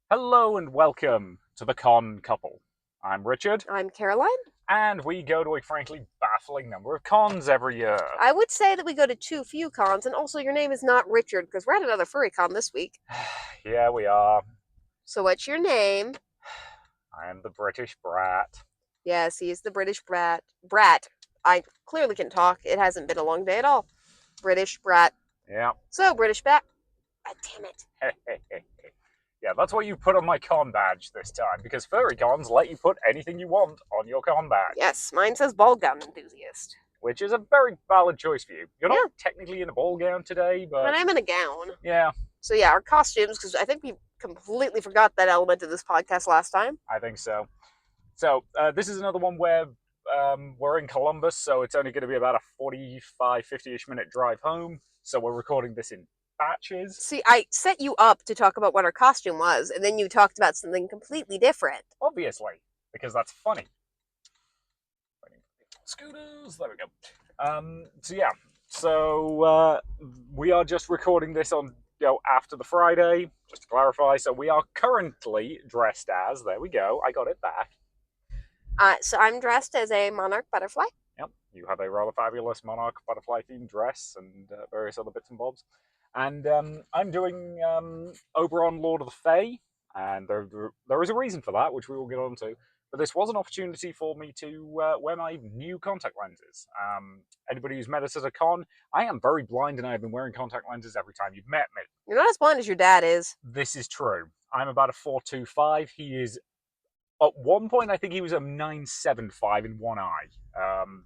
Hello and welcome to the Con Couple. I'm Richard, I'm Caroline. and we go to a frankly baffling number of cons every year. I would say that we go to too few cons, and also your name is not Richard because we're at another furry con this week. Yeah, we are. So what's your name? I am the British brat. Yes, he's the British brat. Brat. I clearly can talk. It hasn't been a long day at all. British brat. Yeah. So British brat. Ah, damn it. Yeah, that's what you put on my con badge this time, because furry cons let you put anything you want on your con badge. Yes, mine says ball gown enthusiast. Which is a very valid choice for you. You're Yeah. not technically in a ball gown today, but I'm in a gown. yeah, So yeah, our costumes, because I think we completely forgot that element of this podcast last time. I think so. So this is another one where we're in Columbus, so it's only going to be about a 45, 50-ish minute drive home. So we're recording this in batches. See, I set you up to talk about what our costume was, and then you talked about something completely different. Obviously, because that's funny. Scooters, there we go. So we are just recording this on after the Friday, just to clarify. So we are currently dressed as, there we go, I got it back. So I'm dressed as a monarch butterfly. Yep, you have a rather fabulous monarch butterfly themed dress and various other bits and bobs. And I'm doing Oberon Lord of the Fae, and there is a reason for that, which we will get on to. But this was an opportunity for me to wear my new contact lenses. Anybody who's met us at a con, I am very blind and I have been wearing contact lenses every time you've met me. You're not as blind as your dad is. This is true. I'm about a 4.25. He is, at one point, I think he was a 9.75 in one eye.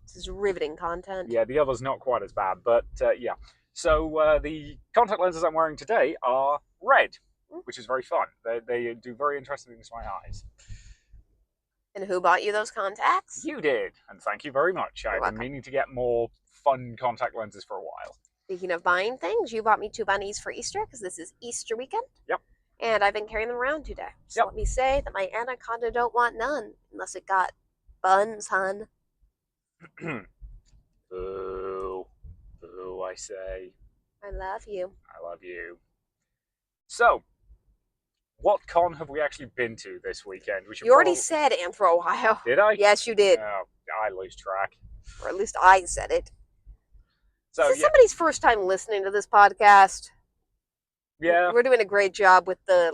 This is riveting content. Yeah, the other's not quite as bad, but yeah. So the contact lenses I'm wearing today are red, which is very fun. They do very interesting things to my eyes. And who bought you those contacts? You did, and thank you very much. I've been meaning to get more fun contact lenses for a while. Speaking of buying things, you bought me 2 bunnies for Easter because this is Easter weekend. Yep. And I've been carrying them around today. So let me say that my anaconda don't want none unless it got buns, hun. Boo. Boo, I say. I love you. I love you. So, what con have we actually been to this weekend? You already said AnthrOhio. Did I? Yes, you did. Oh, I lose track. Or at least I said it. So, this is somebody's first time listening to this podcast. Yeah. We're doing a great job with the,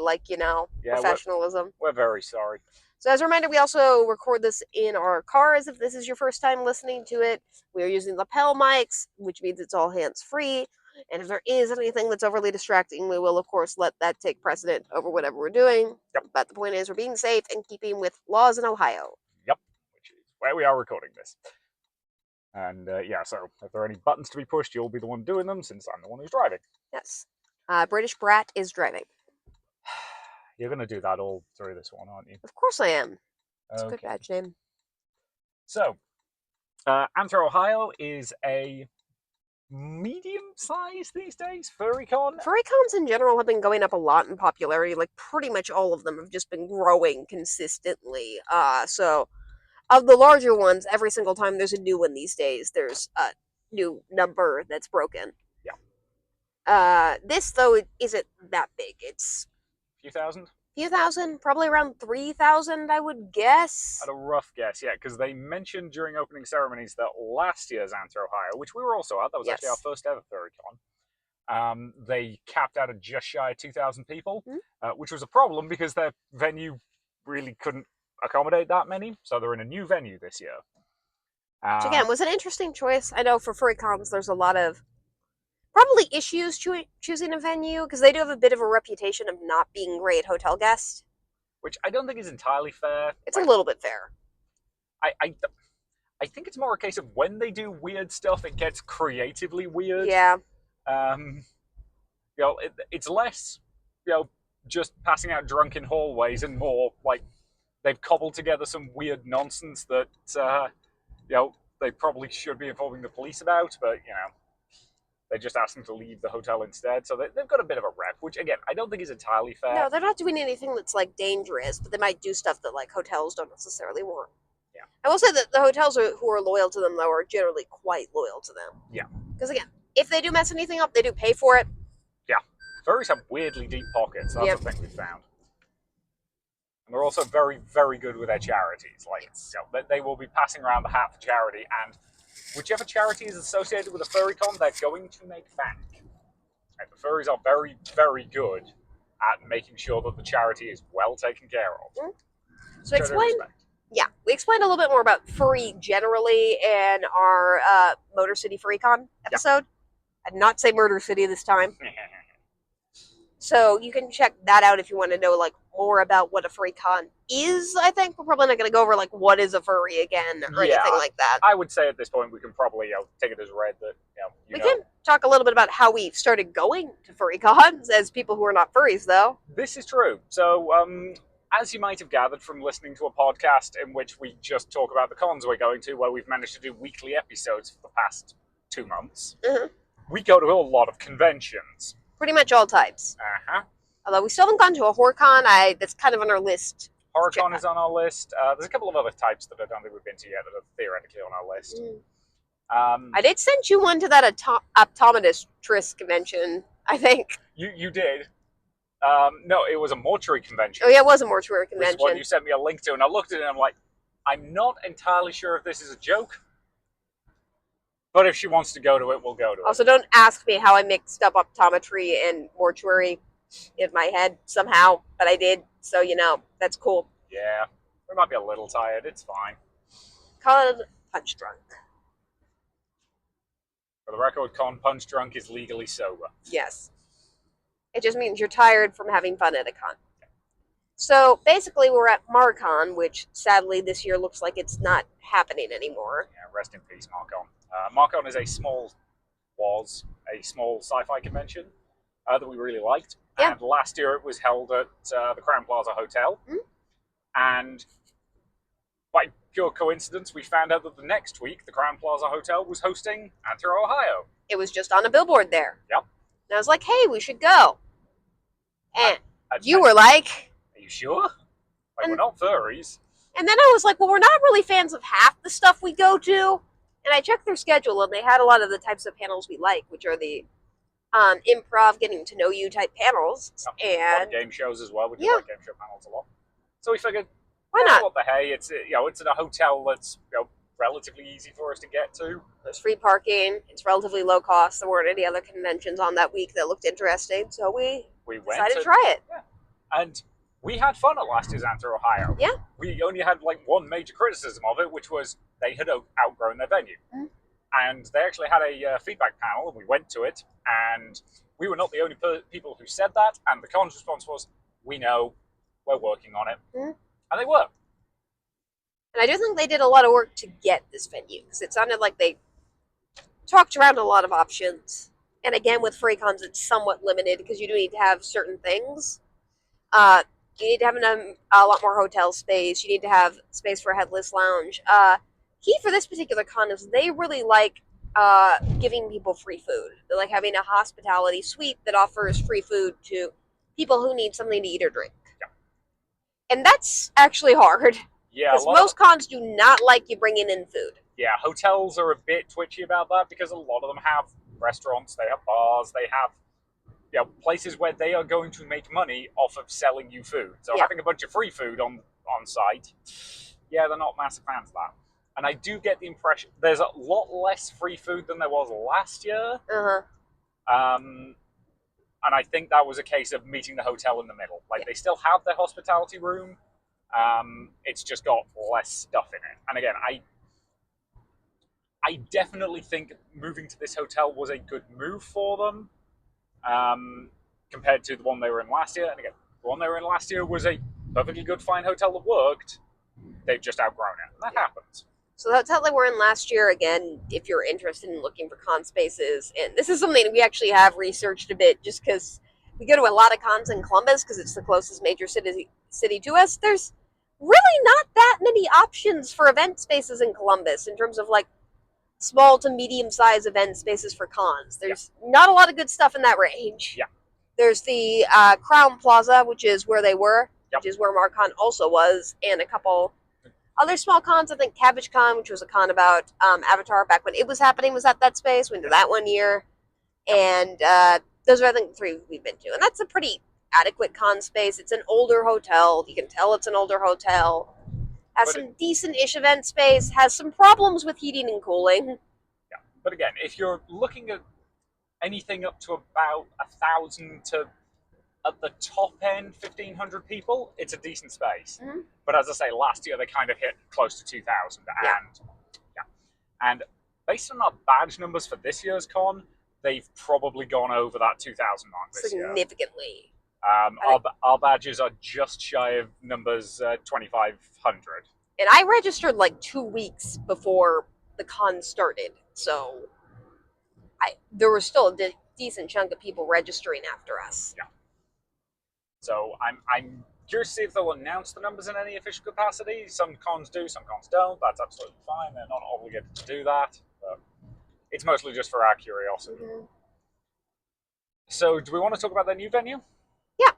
professionalism. We're very sorry. So as a reminder, we also record this in our cars. If this is your first time listening to it, we are using lapel mics, which means it's all hands-free. And if there is anything that's overly distracting, we will, of course, let that take precedent over whatever we're doing. Yep. But the point is, we're being safe and keeping with laws in Ohio. Yep, which is where we are recording this. And so if there are any buttons to be pushed, you'll be the one doing them, since I'm the one who's driving. Yes. British Brat is driving. You're going to do that all through this one, aren't you? Of course I am. It's a good badge name. So, AnthrOhio is a medium size these days furry con. Furry cons in general have been going up a lot in popularity. Like pretty much all of them have just been growing consistently. So of the larger ones, every single time there's a new one these days, there's a new number that's broken. Yeah. This though isn't that big. It's few thousand. Few thousand, probably around 3,000, I would guess. At a rough guess, yeah, because they mentioned during opening ceremonies that last year's AnthrOhio, which we were also at, that was actually our first ever furry con, they capped out at just shy of 2,000 people, which was a problem because their venue really couldn't accommodate that many, so they're in a new venue this year. Which again was an interesting choice. I know for furry cons there's a lot of probably issues choosing a venue because they do have a bit of a reputation of not being great hotel guests. Which I don't think is entirely fair. It's a little bit fair. I think it's more a case of when they do weird stuff, it gets creatively weird. Yeah. It's less, just passing out drunk in hallways and more like they've cobbled together some weird nonsense that, they probably should be informing the police about, but, they just asked them to leave the hotel instead. So they've got a bit of a rep, which, again, I don't think is entirely fair. No, they're not doing anything that's, dangerous, but they might do stuff that, hotels don't necessarily want. Yeah. I will say that the hotels who are loyal to them, though, are generally quite loyal to them. Yeah. Because, again, if they do mess anything up, they do pay for it. Yeah. Furries have weirdly deep pockets. That's the thing we've found. And they're also very, very good with their charities. Like, they will be passing around the hat for charity, and whichever charity is associated with a furrycon, they're going to make bank. And the furries are very, very good at making sure that the charity is well taken care of. Mm-hmm. So we explained a little bit more about furry generally in our Motor City FurryCon episode. I did not say Murder City this time. So you can check that out if you want to know like more about what a FurryCon is. I think we're probably not going to go over like what is a furry again or anything like that. I would say at this point we can probably take it as read that we can talk a little bit about how we started going to FurryCons as people who are not furries, though. This is true. So as you might have gathered from listening to a podcast in which we just talk about the cons we're going to, where we've managed to do weekly episodes for the past 2 months, we go to a lot of conventions. Pretty much all types. Although we still haven't gone to a HorrorCon, that's kind of on our list. HorrorCon is on our list. There's a couple of other types that I don't think we've been to yet that are theoretically on our list. I did send you one to that optometrist convention, I think. You did? No, it was a mortuary convention. Oh yeah, it was a mortuary convention. Which one you sent me a link to, and I looked at it and I'm like, I'm not entirely sure if this is a joke. But if she wants to go to it, we'll go to it. Also, don't ask me how I mixed up optometry and mortuary in my head somehow, but I did, so that's cool. Yeah, we might be a little tired, it's fine. Called Punch Drunk. For the record, Punch Drunk is legally sober. Yes. It just means you're tired from having fun at a con. So basically we're at MarCon, which sadly this year looks like it's not happening anymore. Yeah, rest in peace, MarCon. MarCon is a small sci-fi convention that we really liked. Yeah. And last year it was held at the Crown Plaza Hotel. Mm-hmm. And by pure coincidence, we found out that the next week the Crown Plaza Hotel was hosting AnthrOhio. It was just on a billboard there. Yep. And I was like, hey, we should go. And you were like... Are you sure? We're not furries. And then I was like, well, we're not really fans of half the stuff we go to. And I checked their schedule, and they had a lot of the types of panels we like, which are the improv, getting to know you type panels. And a lot of game shows as well. We do like game show panels a lot. So we figured, why not? What the hey? It's it's in a hotel that's relatively easy for us to get to. There's free parking. It's relatively low cost. There weren't any other conventions on that week that looked interesting, so we decided to try it. Yeah. And we had fun at last year's AnthrOhio. Yeah. We only had one major criticism of it, which was they had outgrown their venue. Mm-hmm. And they actually had a feedback panel, and we went to it, and we were not the only people who said that, and the con's response was, we know, we're working on it. Mm-hmm. And they were. And I do think they did a lot of work to get this venue, because it sounded like they talked around a lot of options. And again, with FurryCons, it's somewhat limited, because you do need to have certain things. You need to have a lot more hotel space. You need to have space for a headless lounge. Key for this particular con is they really like giving people free food. They like having a hospitality suite that offers free food to people who need something to eat or drink. Yeah. And that's actually hard. Yeah, because most cons do not like you bringing in food. Yeah, hotels are a bit twitchy about that because a lot of them have restaurants, they have bars, they have places where they are going to make money off of selling you food. So having a bunch of free food on site, they're not massive fans of that. And I do get the impression there's a lot less free food than there was last year. Uh-huh. And I think that was a case of meeting the hotel in the middle. They still have their hospitality room. It's just got less stuff in it. And again, I definitely think moving to this hotel was a good move for them. Compared to the one they were in last year. And again, the one they were in last year was a perfectly good, fine hotel that worked. They've just outgrown it. And that happens. So the hotel they were in last year, again, if you're interested in looking for con spaces, and this is something we actually have researched a bit just because we go to a lot of cons in Columbus because it's the closest major city to us. There's really not that many options for event spaces in Columbus in terms of small to medium-sized event spaces for cons. There's not a lot of good stuff in that range. Yeah. There's the Crown Plaza, which is where they were, which is where MarCon also was, and a couple other small cons. I think Cabbage Con, which was a con about Avatar back when it was happening, was at that space. We went to that one year. And those are, I think, the 3 we've been to. And that's a pretty adequate con space. It's an older hotel. You can tell it's an older hotel. Has But some decent-ish event space. Has some problems with heating and cooling. yeah, but again, if you're looking at anything up to about 1,000 to at the top end 1,500 people, it's a decent space. Mm-hmm. But as I say, last year they kind of hit close to 2,000, Yeah. and based on our badge numbers for this year's con, they've probably gone over that 2,000 mark this year. Significantly. Our badges are just shy of numbers 2,500. And I registered like 2 weeks before the con started, so there was still a decent chunk of people registering after us. Yeah. So I'm curious to see if they'll announce the numbers in any official capacity. Some cons do, some cons don't. That's absolutely fine. They're not obligated to do that. But it's mostly just for our curiosity. Mm-hmm. So do we want to talk about their new venue? Yeah.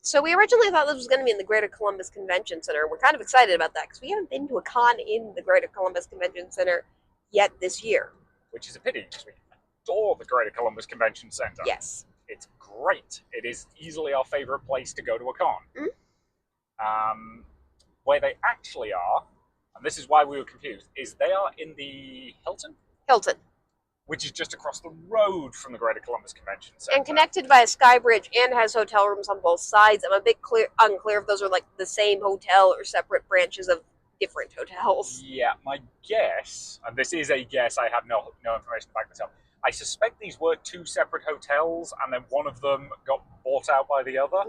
So we originally thought this was going to be in the Greater Columbus Convention Center. We're kind of excited about that because we haven't been to a con in the Greater Columbus Convention Center yet this year. Which is a pity because we adore the Greater Columbus Convention Center. Yes. It's great. It is easily our favorite place to go to a con. Mm-hmm. Where they actually are, and this is why we were confused, is they are in the Hilton, which is just across the road from the Greater Columbus Convention Center. And connected by a sky bridge and has hotel rooms on both sides. I'm a bit unclear if those are like the same hotel or separate branches of different hotels. Yeah, my guess, and this is a guess, I have no information to back this up, I suspect these were two separate hotels, and then one of them got bought out by the other,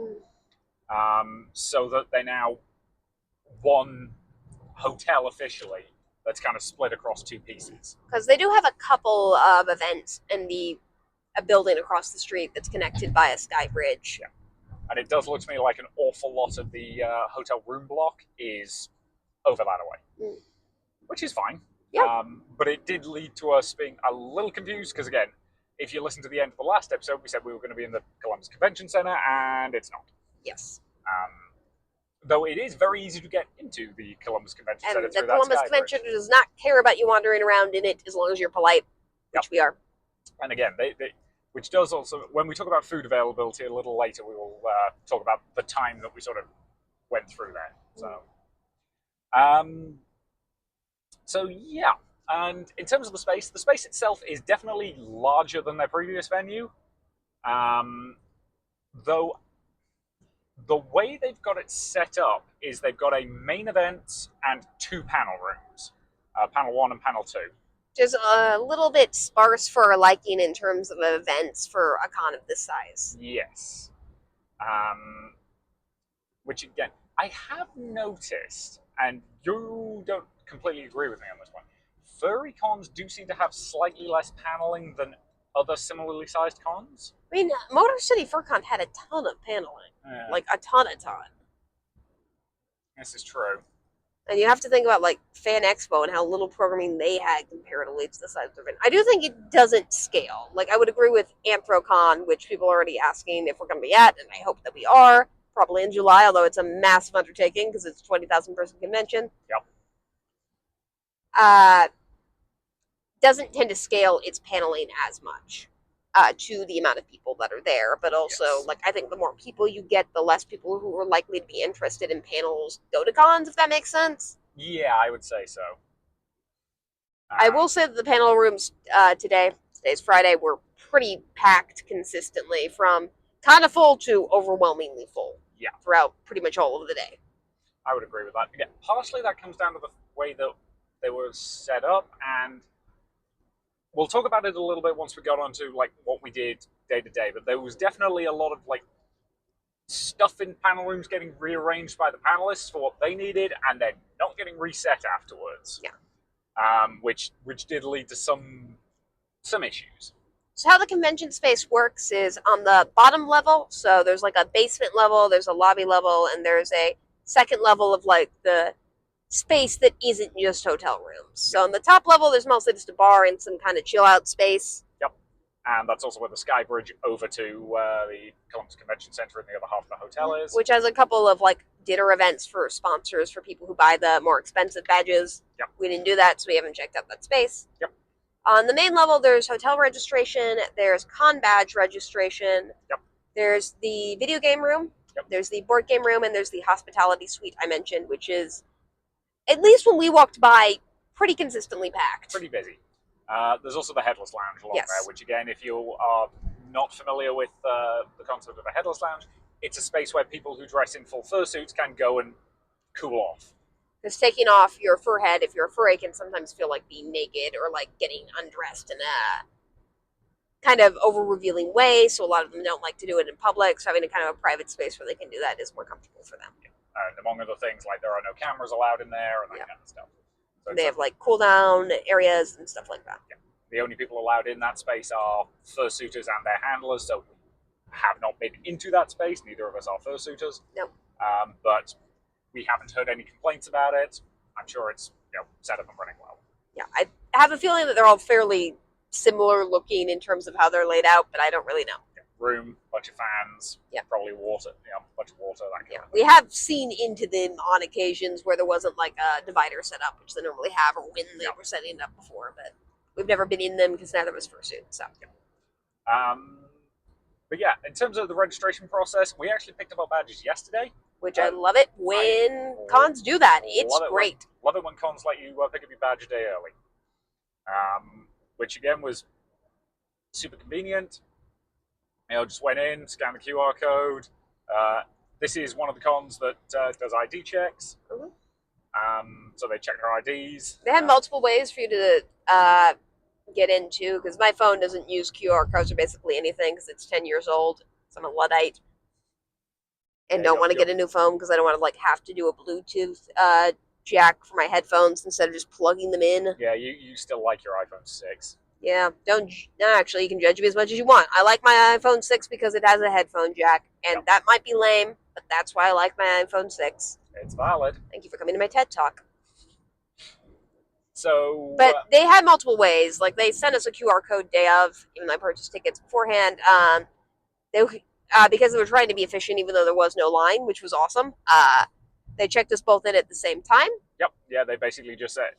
so that they're now one hotel officially that's kind of split across two pieces. Because they do have a couple of events in a building across the street that's connected by a sky bridge. Yeah, and it does look to me like an awful lot of the hotel room block is over that way, which is fine. Yeah. But it did lead to us being a little confused because, again, if you listen to the end of the last episode, we said we were going to be in the Columbus Convention Center, and it's not. Yes. Though it is very easy to get into the Columbus Convention Center And through the that Columbus sky Convention bridge. does not care about you wandering around in it as long as you're polite, which we are. And again, which does also, when we talk about food availability a little later, we will talk about the time that we sort of went through there. So yeah, and in terms of the space itself is definitely larger than their previous venue. Though the way they've got it set up is they've got a main event and two panel rooms, panel 1 and panel 2. Just a little bit sparse for a liking in terms of events for a con of this size. Yes. Which again, I have noticed, and you don't completely agree with me on this one, furry cons do seem to have slightly less paneling than other similarly sized cons. I mean, Motor City FurCon had a ton of paneling. Like, a ton. This is true. And you have to think about, like, Fan Expo and how little programming they had comparatively to the size of their event. I do think it doesn't scale. Like, I would agree with AnthrOhio, which people are already asking if we're going to be at, and I hope that we are. Probably in July, although it's a massive undertaking because it's a 20,000 person convention. Yep. Doesn't tend to scale its paneling as much to the amount of people that are there. But also, like, I think the more people you get, the less people who are likely to be interested in panels go to cons, if that makes sense. Yeah, I would say so. I will say that the panel rooms today's Friday, were pretty packed consistently from kind of full to overwhelmingly full. Yeah. Throughout pretty much all of the day. I would agree with that. Again, partially that comes down to the way that they were set up, and we'll talk about it a little bit once we got onto like what we did day to day. But there was definitely a lot of like stuff in panel rooms getting rearranged by the panelists for what they needed, and then not getting reset afterwards. Yeah. Which did lead to some issues. So how the convention space works is on the bottom level. So there's like a basement level, there's a lobby level, and there's a second level of like the space that isn't just hotel rooms. So on the top level, there's mostly just a bar and some kind of chill out space. Yep. And that's also where the sky bridge over to the Columbus Convention Center in the other half of the hotel is. Which has a couple of like dinner events for sponsors for people who buy the more expensive badges. Yep. We didn't do that, so we haven't checked out that space. Yep. On the main level, there's hotel registration, there's con badge registration, yep. There's the video game room, Yep. there's the board game room, and there's the hospitality suite I mentioned, which is, at least when we walked by, pretty consistently packed. Pretty busy. There's also the Headless Lounge along Yes. there, which again, if you are not familiar with the concept of a Headless Lounge, it's a space where people who dress in full fursuits can go and cool off. Because taking off your fur head, if you're a furry, can sometimes feel like being naked or like getting undressed in a kind of over-revealing way, so a lot of them don't like to do it in public, so having a kind of a private space where they can do that is more comfortable for them. And among other things, like there are no cameras allowed in there and that kind of stuff. So they have like cool-down areas and stuff like that. Yeah. The only people allowed in that space are fursuiters and their handlers, so we have not been into that space. Neither of us are fursuiters. Nope. But we haven't heard any complaints about it. I'm sure it's set up and running well. Yeah, I have a feeling that they're all fairly similar looking in terms of how they're laid out, but I don't really know. Yeah. Room, bunch of fans, probably water, a bunch of water, that kind of thing. We have seen into them on occasions where there wasn't like a divider set up, which they normally have, or when they were setting it up before, but we've never been in them because neither of us fursuit. So. But yeah, in terms of the registration process, we actually picked up our badges yesterday. Which I love it when cons do that. It's great. Love it when cons let you pick up your badge a day early. Which again was super convenient. Just went in, scanned the QR code. This is one of the cons that does ID checks. Mm-hmm. So they check our IDs. They had multiple ways for you to get into, because my phone doesn't use QR codes or basically anything because it's 10 years old. So I'm a Luddite. And don't want to get a new phone because I don't want to have to do a Bluetooth jack for my headphones instead of just plugging them in. Yeah, you still like your iPhone 6. Yeah, actually, you can judge me as much as you want. I like my iPhone 6 because it has a headphone jack, and that might be lame, but that's why I like my iPhone 6. It's valid. Thank you for coming to my TED Talk. So, but they had multiple ways. Like, they sent us a QR code day of, even though I purchased tickets beforehand. Because they were trying to be efficient, even though there was no line, which was awesome. They checked us both in at the same time. Yep. Yeah, they basically just said,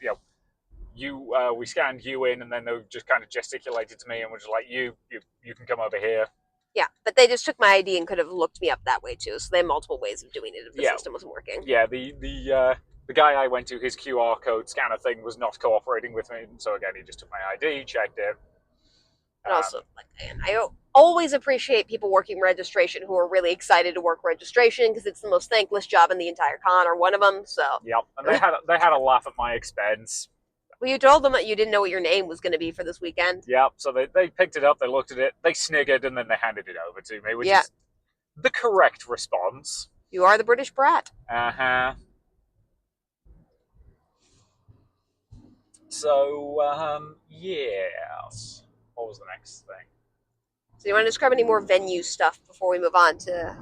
we scanned you in, and then they just kind of gesticulated to me and were just like, you can come over here. Yeah, but they just took my ID and could have looked me up that way too. So they have multiple ways of doing it if the system wasn't working. Yeah, the guy I went to, his QR code scanner thing was not cooperating with me, so again, he just took my ID, checked it. And also, I always appreciate people working registration who are really excited to work registration because it's the most thankless job in the entire con, or one of them. So. Yep, and they had a laugh at my expense. Well, you told them that you didn't know what your name was going to be for this weekend. Yep, so they picked it up, they looked at it, they sniggered, and then they handed it over to me, which is the correct response. You are the British brat. Uh-huh. So, yes. What was the next thing? So you want to describe any more venue stuff before we move on to...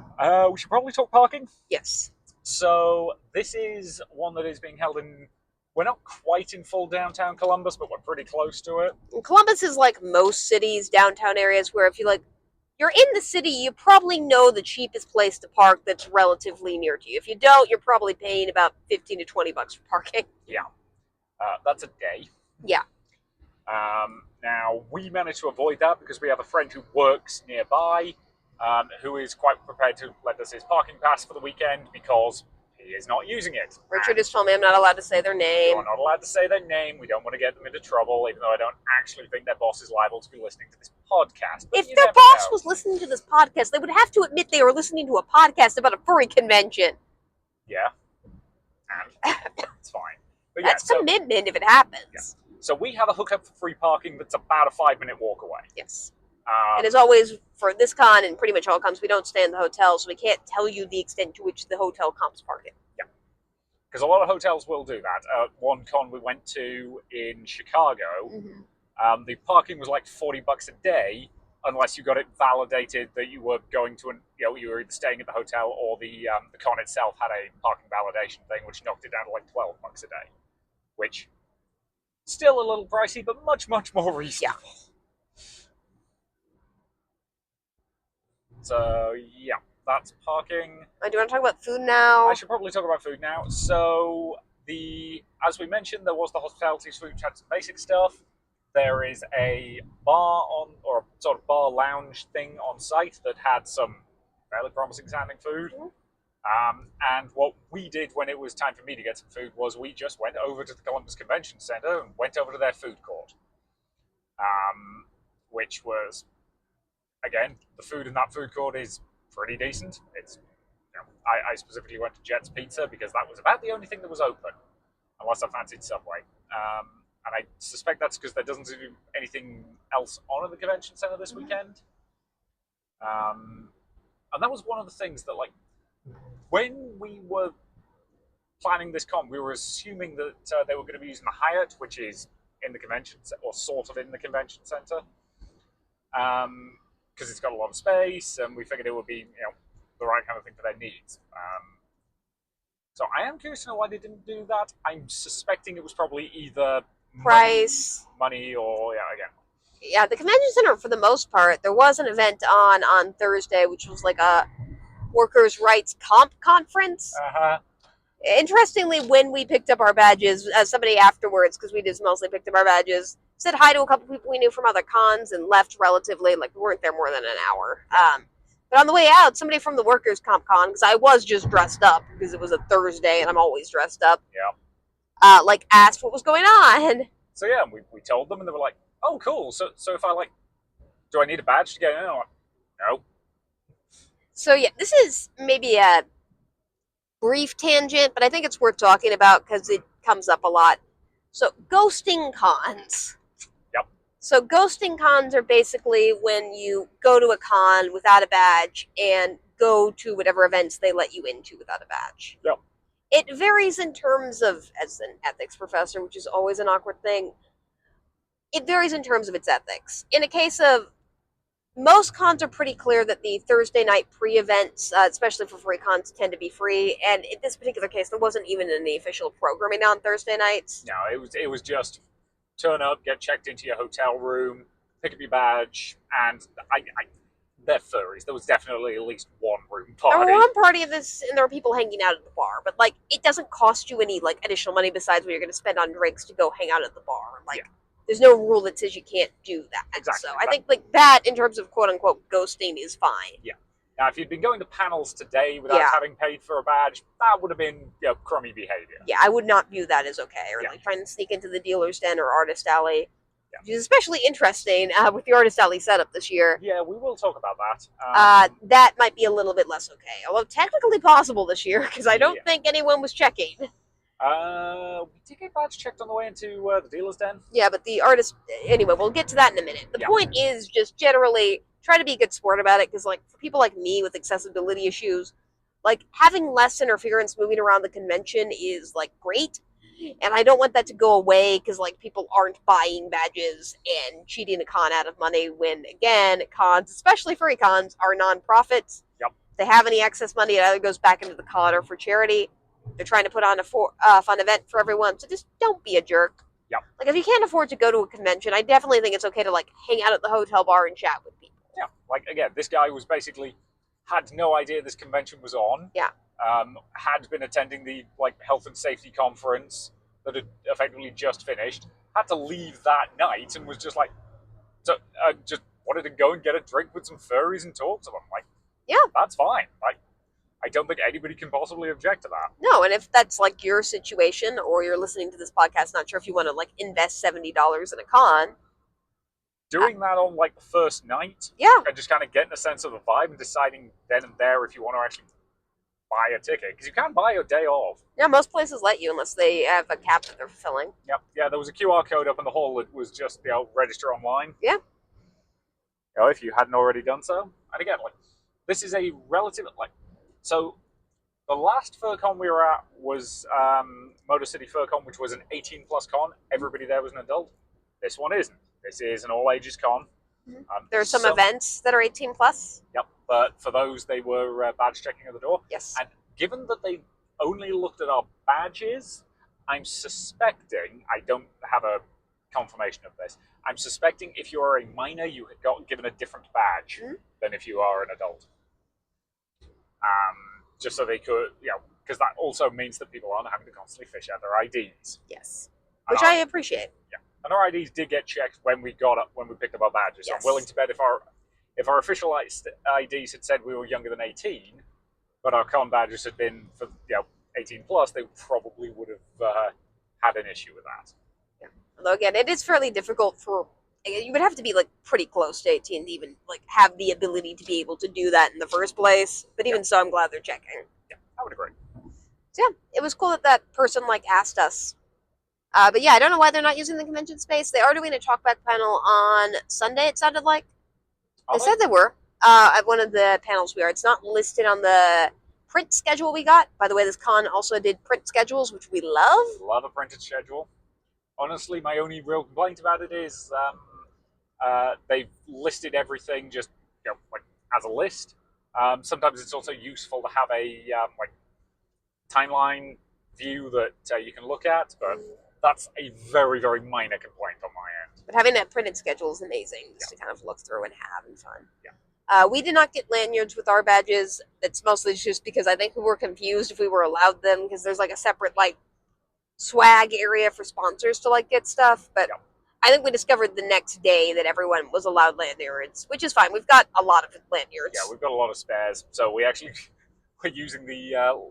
We should probably talk parking. Yes. So this is one that is being held in... We're not quite in full downtown Columbus, but we're pretty close to it. And Columbus is like most cities, downtown areas, where if you're in the city, you probably know the cheapest place to park that's relatively near to you. If you don't, you're probably paying about $15 to $20 for parking. Yeah. That's a day. Yeah. Now, we managed to avoid that because we have a friend who works nearby, who is quite prepared to lend us his parking pass for the weekend because he is not using it. Richard has told me I'm not allowed to say their name. We're not allowed to say their name. We don't want to get them into trouble, even though I don't actually think their boss is liable to be listening to this podcast. But if their boss was listening to this podcast, they would have to admit they were listening to a podcast about a furry convention. Yeah. And it's fine. But that's commitment if it happens. Yeah. So we have a hookup for free parking that's about a 5-minute walk away. Yes. And as always, for this con and pretty much all cons, we don't stay in the hotel, so we can't tell you the extent to which the hotel comps parking. Yeah. Because a lot of hotels will do that. One con we went to in Chicago, the parking was like $40 a day, unless you got it validated that you were going to, you were either staying at the hotel or the con itself had a parking validation thing, which knocked it down to like $12 a day. Which, still a little pricey, but much, much more reasonable. Yeah. So, yeah, that's parking. Do you want to talk about food now? I should probably talk about food now. So, as we mentioned, there was the hospitality suite, which had some basic stuff. There is a bar or sort of bar lounge thing on site that had some fairly promising sounding food. Mhm. And what we did when it was time for me to get some food was we just went over to the Columbus Convention Center and went over to their food court, which was, again, the food in that food court is pretty decent. I specifically went to Jet's Pizza because that was about the only thing that was open, unless I fancied Subway. And I suspect that's because there doesn't seem to be anything else on at the convention center this weekend. And that was one of the things that, like, when we were planning this con, we were assuming that they were going to be using the Hyatt, which is in the convention, or sort of in the convention center, because it's got a lot of space, and we figured it would be, the right kind of thing for their needs. So I am curious to know why they didn't do that. I'm suspecting it was probably either Price, money, or again. Yeah, the convention center, for the most part, there was an event on Thursday, which was like a workers' rights comp conference. Interestingly, when we picked up our badges, somebody afterwards, because we just mostly picked up our badges, said hi to a couple people we knew from other cons and left relatively, like, we weren't there more than an hour. But on the way out, somebody from the workers' comp con, because I was just dressed up, because it was a Thursday and I'm always dressed up, like, asked what was going on. So yeah, we told them, and they were like, "Oh, cool. So if I, like, do I need a badge to get in?" I'm like, no. So yeah, this is maybe a brief tangent, but I think it's worth talking about because it comes up a lot. So ghosting cons. Yep. So ghosting cons are basically when you go to a con without a badge and go to whatever events they let you into without a badge. Yep. It varies in terms of, as an ethics professor, which is always an awkward thing, it varies in terms of its ethics. In a case of, most cons are pretty clear that the Thursday night pre-events, especially for free cons, tend to be free. And in this particular case, there wasn't even any official programming on Thursday nights. No, it was just turn up, get checked into your hotel room, pick up your badge, and they're furries. There was definitely at least one room party. There were one party of this, and there were people hanging out at the bar. But, like, it doesn't cost you any, like, additional money besides what you're going to spend on drinks to go hang out at the bar. Like, there's no rule that says you can't do that. Exactly. So I think, like, that, in terms of quote-unquote ghosting, is fine. Yeah. Now, if you'd been going to panels today without having paid for a badge, that would have been crummy behavior. Yeah, I would not view that as okay. Or like trying to sneak into the dealer's den or artist alley. Yeah. Which is especially interesting with the artist alley setup this year. Yeah, we will talk about that. That might be a little bit less okay. Although technically possible this year, because I don't think anyone was checking. We did get badge checked on the way into the dealer's den. Yeah, but the artist... Anyway, we'll get to that in a minute. The point is just generally try to be a good sport about it, because, like, for people like me with accessibility issues, like, having less interference moving around the convention is, like, great. And I don't want that to go away because, like, people aren't buying badges and cheating the con out of money when, again, cons, especially furry cons, are non-profits. Yep. If they have any excess money, it either goes back into the con or for charity. They're trying to put on a fun event for everyone, so just don't be a jerk. Yep. Like, if you can't afford to go to a convention, I definitely think it's okay to, like, hang out at the hotel bar and chat with people. Yeah, like, again, this guy was basically, had no idea this convention was on. Yeah. Had been attending the, like, health and safety conference that had effectively just finished, had to leave that night and was just like, just wanted to go and get a drink with some furries and talk to them. Like, yeah, that's fine. Like, I don't think anybody can possibly object to that. No, and if that's, like, your situation, or you're listening to this podcast, not sure if you want to, like, invest $70 in a con. Doing that on, like, the first night. Yeah. And just kind of getting a sense of the vibe and deciding then and there if you want to actually buy a ticket. Because you can't buy your day off. Yeah, most places let you unless they have a cap that they're fulfilling. Yep. Yeah, there was a QR code up in the hall that was just, register online. Yeah. If you hadn't already done so. And again, like, this is a relative, like, so the last FurCon we were at was Motor City FurCon, which was an 18-plus con. Everybody there was an adult. This one isn't. This is an all-ages con. Mm-hmm. There are some events that are 18-plus. Yep, but for those, they were badge checking at the door. Yes. And given that they only looked at our badges, I'm suspecting, I don't have a confirmation of this, I'm suspecting if you are a minor, you had got given a different badge than if you are an adult. Just so they could, because that also means that people aren't having to constantly fish out their IDs. Yes, which I appreciate. Yeah, and our IDs did get checked when we picked up our badges. Yes. So I'm willing to bet if if our official IDs had said we were younger than 18, but our con badges had been for 18 plus, they probably would have had an issue with that. Yeah. Although again, it is fairly difficult for you would have to be like pretty close to 18 to even like have the ability to be able to do that in the first place. But even so, I'm glad they're checking. Yeah, I would agree. So yeah, it was cool that that person like asked us. But yeah, I don't know why they're not using the convention space. They are doing a talkback panel on Sunday. It sounded like they said they were at one of the panels we are. It's not listed on the print schedule we got. By the way, this con also did print schedules, which we love. Love a printed schedule. Honestly, my only real complaint about it is they've listed everything just like as a list. Sometimes it's also useful to have a like timeline view that you can look at, but that's a very, very minor complaint on my end. But having that printed schedule is amazing, just to kind of look through and have and fun. Yeah. We did not get lanyards with our badges. It's mostly just because I think we were confused if we were allowed them, because there's like a separate like swag area for sponsors to like get stuff. But I think we discovered the next day that everyone was allowed lanyards, which is fine. We've got a lot of lanyards. Yeah, we've got a lot of spares, so we're using the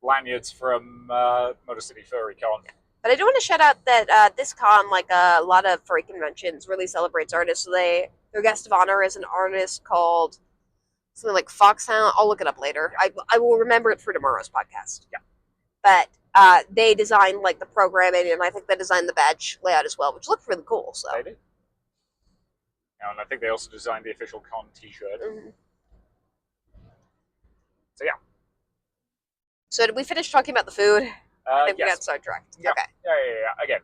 lanyards from Motor City Furry Con. But I do want to shout out that this con, like a lot of furry conventions, really celebrates artists. So their guest of honor is an artist called something like Foxhound. I'll look it up later. I will remember it for tomorrow's podcast. Yeah. But they designed like the programming, and I think they designed the badge layout as well, which looked really cool. So they did. Yeah, and I think they also designed the official con T-shirt. Mm-hmm. So yeah. So did we finish talking about the food? I think we got sidetracked. Yeah. Okay. Yeah. Again,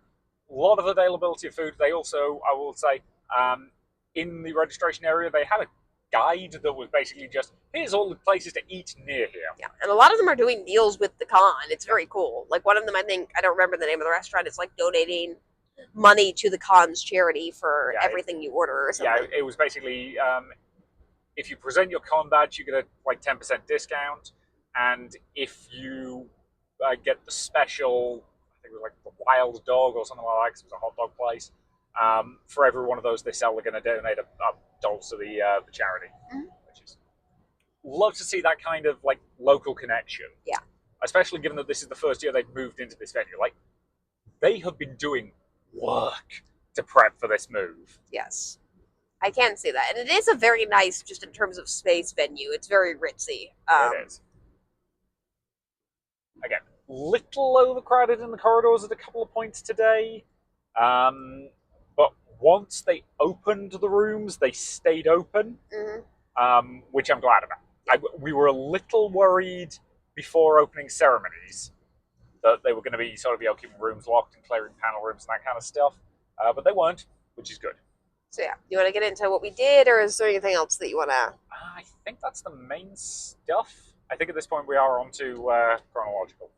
a lot of availability of food. They also, I will say, in the registration area, they had a guide that was basically just, here's all the places to eat near here. Yeah, and a lot of them are doing deals with the con. It's very cool. Like one of them, I think, I don't remember the name of the restaurant, it's like donating money to the con's charity for everything you order or something. Yeah, it was basically, if you present your con badge, you get a like 10% discount, and if you get the special, I think it was like the wild dog or something like that, because it was a hot dog place. For every one of those they sell, they're going to donate a dollar to the charity. Mm-hmm. Which is love to see that kind of like local connection. Yeah. Especially given that this is the first year they've moved into this venue. Like they have been doing work to prep for this move. Yes. I can see that. And it is a very nice, just in terms of space, venue. It's very ritzy. It is. Again, little overcrowded in the corridors at a couple of points today. But once they opened the rooms, they stayed open, which I'm glad about. We were a little worried before opening ceremonies that they were going to be sort of keeping rooms locked and clearing panel rooms and that kind of stuff. But they weren't, which is good. So yeah, you want to get into what we did, or is there anything else that you want to... I think that's the main stuff. I think at this point we are on to chronological.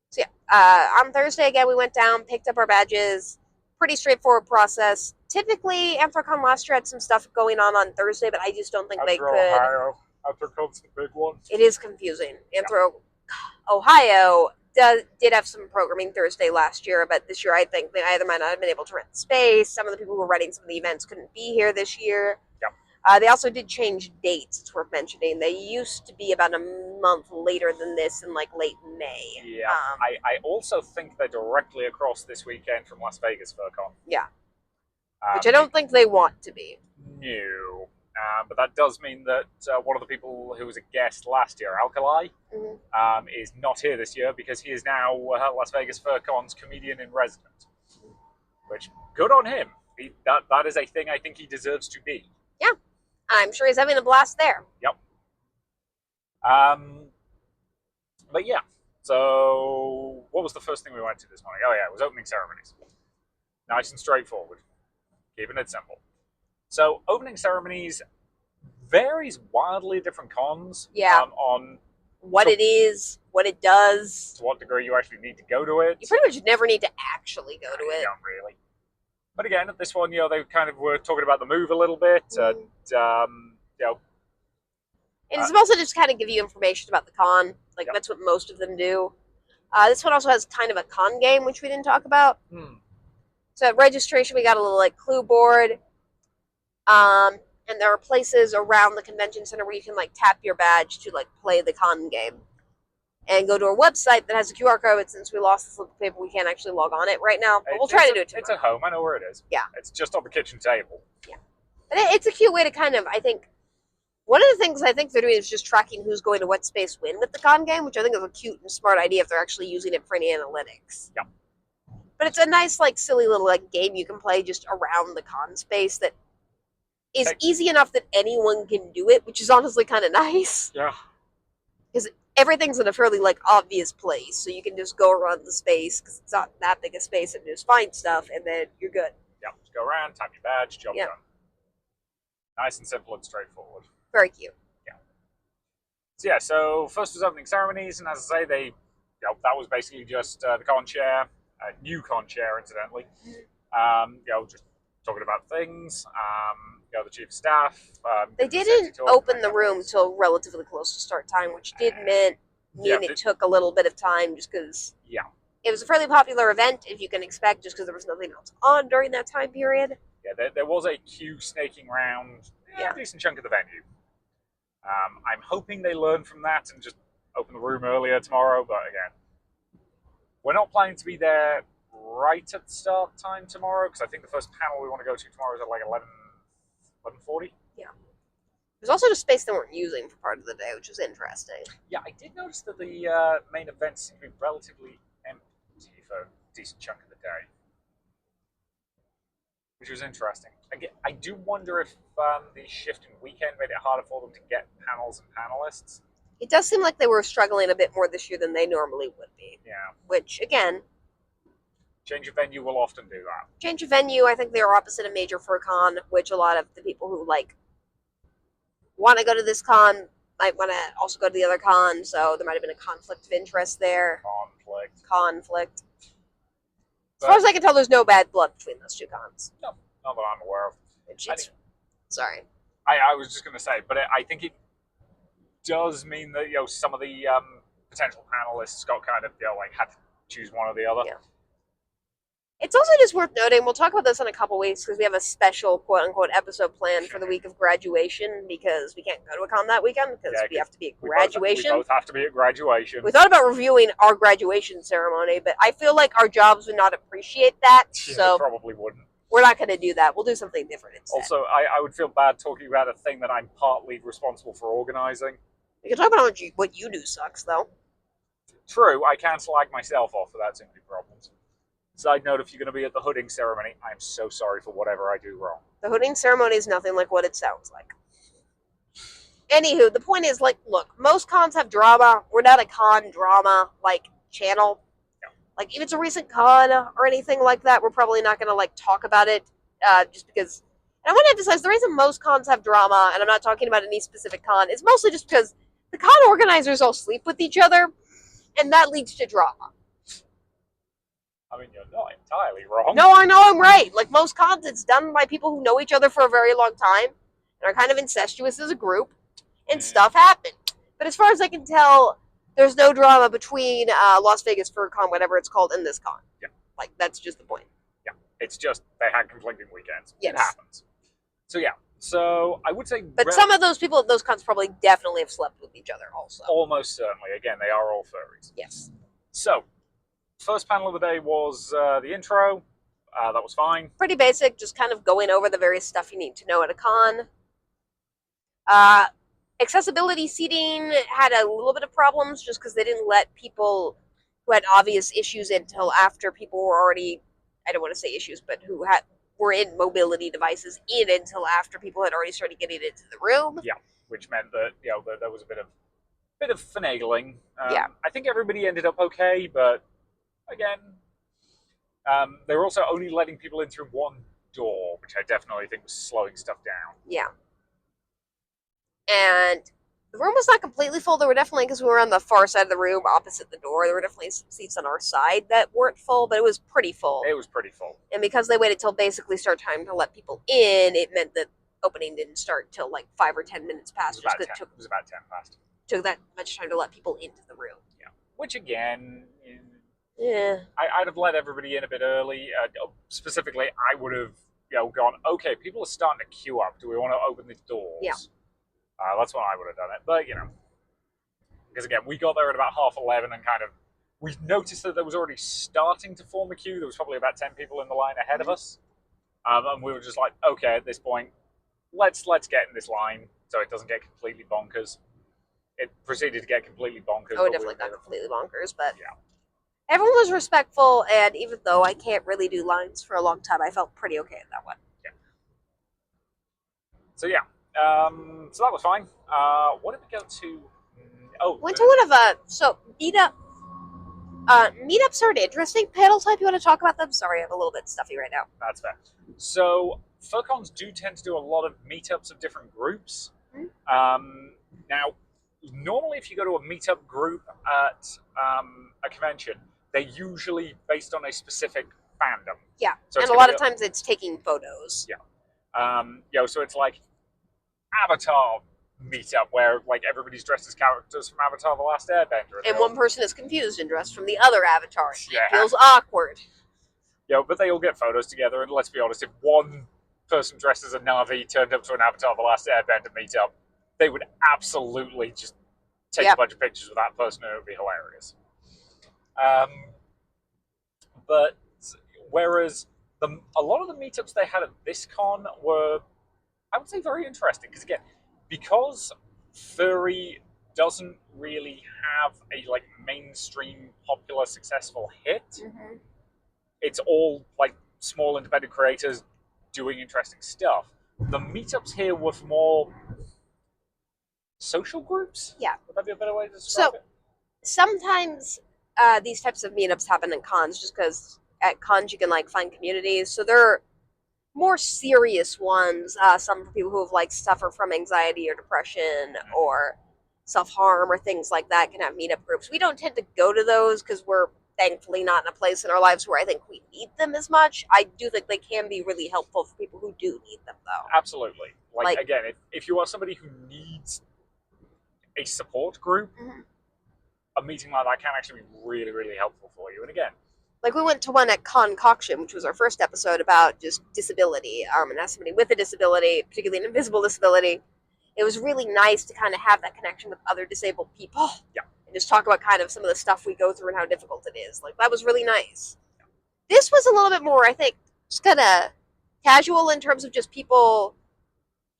So yeah, on Thursday again we went down, picked up our badges. Pretty straightforward process. Typically, AnthrOhio last year had some stuff going on Thursday, but I just don't think they could. AnthrOhio. AnthrOhio's the big one. It is confusing. AnthrOhio did have some programming Thursday last year, but this year I think they either might not have been able to rent space. Some of the people who were running some of the events couldn't be here this year. Yep. They also did change dates. It's worth mentioning. They used to be about a month later than this, in like late May. Yeah, I also think they're directly across this weekend from Las Vegas FurCon. Yeah, which I don't think they want to be. No, but that does mean that one of the people who was a guest last year, Alkali, is not here this year because he is now Las Vegas FurCon's comedian in residence. Which, good on him. That is a thing I think he deserves to be. Yeah. I'm sure he's having a blast there. Yep. But yeah, so what was the first thing we went to this morning? Oh yeah, it was opening ceremonies. Nice and straightforward. Keeping it simple. So opening ceremonies varies wildly at different cons. Yeah. On what it is, what it does. To what degree you actually need to go to it. You pretty much never need to actually go to it. You don't really. But again, at this one, they kind of were talking about the move a little bit, and and it's also just kind of give you information about the con. Like that's what most of them do. This one also has kind of a con game, which we didn't talk about. So at registration, we got a little like clue board, and and there are places around the convention center where you can like tap your badge to like play the con game. And go to our website that has a QR code. But since we lost the slip of paper, we can't actually log on it right now. But we'll try to do it tomorrow. It's at home. I know where it is. Yeah. It's just on the kitchen table. Yeah. But it's a cute way to kind of, I think, one of the things I think they're doing is just tracking who's going to what space when with the con game, which I think is a cute and smart idea if they're actually using it for any analytics. Yeah. But it's a nice, like, silly little like game you can play just around the con space that is easy enough that anyone can do it, which is honestly kind of nice. Yeah. Because everything's in a fairly like obvious place, so you can just go around the space because it's not that big a space and just find stuff, and then you're good. Yeah, just go around, tap your badge, job Yeah. done. Nice and simple and straightforward. Very cute. Yeah. So yeah, so first was opening ceremonies, and as I say, that was basically just the con chair, new con chair, incidentally. Just talking about things. The chief of staff. They didn't open the room till relatively close to start time, which did mean it took a little bit of time just because it was a fairly popular event, if you can expect, just because there was nothing else on during that time period. Yeah, there was a queue snaking around a decent chunk of the venue. I'm hoping they learn from that and just open the room earlier tomorrow, but again, we're not planning to be there right at start time tomorrow, because I think the first panel we want to go to tomorrow is at like 11:40. Yeah. There's also just space they weren't using for part of the day, which was interesting. Yeah, I did notice that the main event seemed to be relatively empty for a decent chunk of the day, which was interesting. Again, I do wonder if the shift in weekend made it harder for them to get panels and panelists. It does seem like they were struggling a bit more this year than they normally would be. Yeah. Which, again, change of venue will often do that. Change of venue, I think they're opposite a major for a con, which a lot of the people who want to go to this con might want to also go to the other con, so there might have been a conflict of interest there. Conflict. As far as I can tell, there's no bad blood between those two cons. No, not that I'm aware of. Sorry. I was just going to say, but I think it does mean that some of the potential panelists got kind of had to choose one or the other. Yeah. It's also just worth noting, we'll talk about this in a couple weeks because we have a special quote-unquote episode planned for the week of graduation because we can't go to a con that weekend because we have to be at graduation. We both have to be at graduation. We thought about reviewing our graduation ceremony, but I feel like our jobs would not appreciate that, so they probably wouldn't. We're not going to do that. We'll do something different instead. Also, I would feel bad talking about a thing that I'm partly responsible for organizing. We can talk about what you do sucks, though. True, I can slag myself off without too many problems. Side note, if you're going to be at the hooding ceremony, I'm so sorry for whatever I do wrong. The hooding ceremony is nothing like what it sounds like. Anywho, the point is, look, most cons have drama. We're not a con drama, channel. No. If it's a recent con or anything like that, we're probably not going to, talk about it, just because... And I want to emphasize, the reason most cons have drama, and I'm not talking about any specific con, is mostly just because the con organizers all sleep with each other, and that leads to drama. I mean, you're not entirely wrong. No, I know I'm right. Most cons, it's done by people who know each other for a very long time and are kind of incestuous as a group, and stuff happened. But as far as I can tell, there's no drama between Las Vegas Fur Con, whatever it's called, and this con. Yeah. That's just the point. Yeah. It's just they had conflicting weekends. Yes. It happens. So, yeah. So, I would say... But some of those people at those cons probably definitely have slept with each other also. Almost certainly. Again, they are all furries. Yes. So... First panel of the day was the intro. That was fine. Pretty basic, just kind of going over the various stuff you need to know at a con. Accessibility seating had a little bit of problems just because they didn't let people who had obvious issues until after people were already, I don't want to say issues, but who were in mobility devices until after people had already started getting into the room. Yeah, which meant that there was a bit of finagling. Yeah. I think everybody ended up okay, but again, they were also only letting people in through one door, which I definitely think was slowing stuff down. Yeah. And the room was not completely full. There were definitely, because we were on the far side of the room opposite the door, there were definitely some seats on our side that weren't full, but it was pretty full. It was pretty full. And because they waited till basically start time to let people in, it meant that opening didn't start till 5 or 10 minutes past. It was about 10 past. Took that much time to let people into the room. Yeah. Which again... Yeah. I'd have let everybody in a bit early. Specifically, I would have, gone, okay, people are starting to queue up. Do we want to open the doors? Yeah. That's when I would have done it. But, because again, we got there at about 11:30 and kind of, we noticed that there was already starting to form a queue. There was probably about 10 people in the line ahead of us. And we were just like, okay, at this point, let's get in this line so it doesn't get completely bonkers. It proceeded to get completely bonkers. Oh, it definitely got completely bonkers, but yeah. Everyone was respectful, and even though I can't really do lines for a long time, I felt pretty okay at that one. Yeah. So yeah, so that was fine. What did we go to? Went to one of meetups are an interesting panel type. You want to talk about them? Sorry, I'm a little bit stuffy right now. That's fair. So furcons do tend to do a lot of meetups of different groups. Mm-hmm. Now, normally if you go to a meetup group at a convention, they're usually based on a specific fandom. Yeah, so and a lot of times it's taking photos. Yeah. So it's like Avatar meetup where like everybody's dressed as characters from Avatar: The Last Airbender, and one person is confused and dressed from the other Avatar. Yeah. It feels awkward. Yeah, but they all get photos together, and let's be honest, if one person dressed as a Na'vi turned up to an Avatar: The Last Airbender meetup, they would absolutely just take a bunch of pictures with that person, and it would be hilarious. But whereas a lot of the meetups they had at this con were, I would say, very interesting, because again, because furry doesn't really have a like mainstream popular successful hit. Mm-hmm. It's all like small independent creators doing interesting stuff. The meetups here were for more social groups. Yeah, would that be a better way to describe it? Sometimes these types of meetups happen in cons, just because at cons you can like find communities. So there are more serious ones, some for people who have like suffer from anxiety or depression or self-harm or things like that, can have meetup groups. We don't tend to go to those because we're thankfully not in a place in our lives where I think we need them as much. I do think they can be really helpful for people who do need them, though. Absolutely. Like again, if you are somebody who needs a support group, mm-hmm. a meeting like that can actually be really, really helpful for you. And again, like we went to one at Concoction, which was our first episode about just disability, and as somebody with a disability, particularly an invisible disability, it was really nice to kind of have that connection with other disabled people. Yeah. And just talk about kind of some of the stuff we go through and how difficult it is. Like, that was really nice. Yeah. This was a little bit more, I think, just kind of casual in terms of just people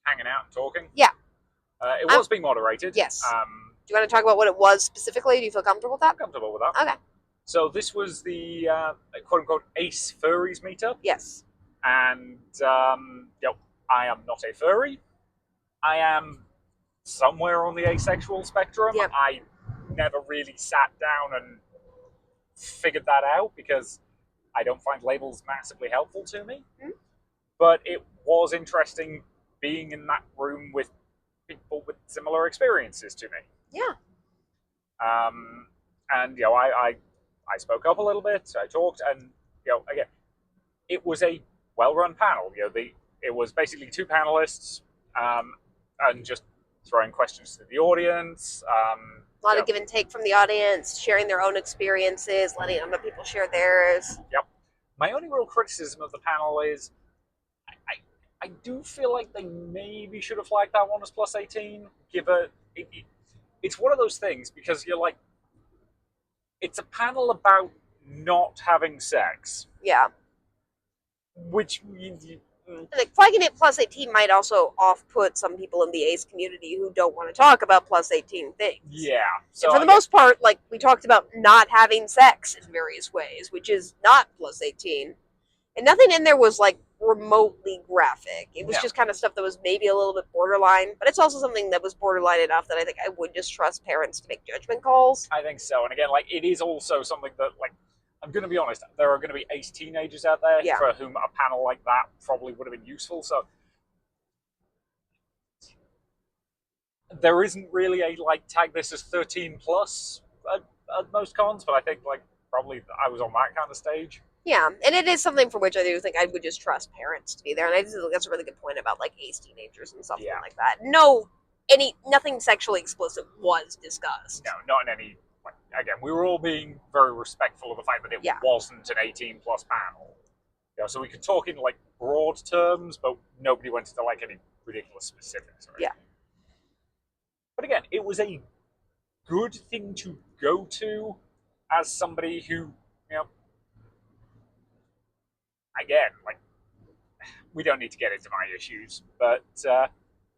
hanging out and talking. Yeah. It was being moderated. Yes. Do you want to talk about what it was specifically? Do you feel comfortable with that? I'm comfortable with that. Okay. So this was the quote-unquote Ace Furries meetup. Yes. And, I am not a furry. I am somewhere on the asexual spectrum. Yep. I never really sat down and figured that out because I don't find labels massively helpful to me. Mm-hmm. But it was interesting being in that room with people with similar experiences to me. Yeah. And, I spoke up a little bit, I talked, and, again, it was a well-run panel. It was basically two panelists, and just throwing questions to the audience. A lot of give and take from the audience, sharing their own experiences, letting other people share theirs. Yep. My only real criticism of the panel is I do feel like they maybe should have flagged that one as plus 18. It's one of those things, because you're like, it's a panel about not having sex. Yeah. Which like flagging it plus 18 might also off-put some people in the ace community who don't want to talk about plus 18 things. Yeah. So and for the most part, like, we talked about not having sex in various ways, which is not plus 18. And nothing in there was, like, remotely graphic. It was just kind of stuff that was maybe a little bit borderline, but it's also something that was borderline enough that I think I would just trust parents to make judgment calls. I think so. And again, like, it is also something that, like, I'm going to be honest, there are going to be ace teenagers out there for whom a panel like that probably would have been useful. So there isn't really a, like, tag this as 13 plus at most cons, but I think, like, probably I was on that kind of stage. Yeah, and it is something for which I do think I would just trust parents to be there. And I just think that's a really good point about, like, ace teenagers and something like that. Nothing sexually explicit was discussed. No, not in any... Again, we were all being very respectful of the fact that it wasn't an 18 plus panel. So we could talk in like broad terms, but nobody went into like any ridiculous specifics. Or Yeah. But again, it was a good thing to go to as somebody who, you know, again, like, we don't need to get into my issues, but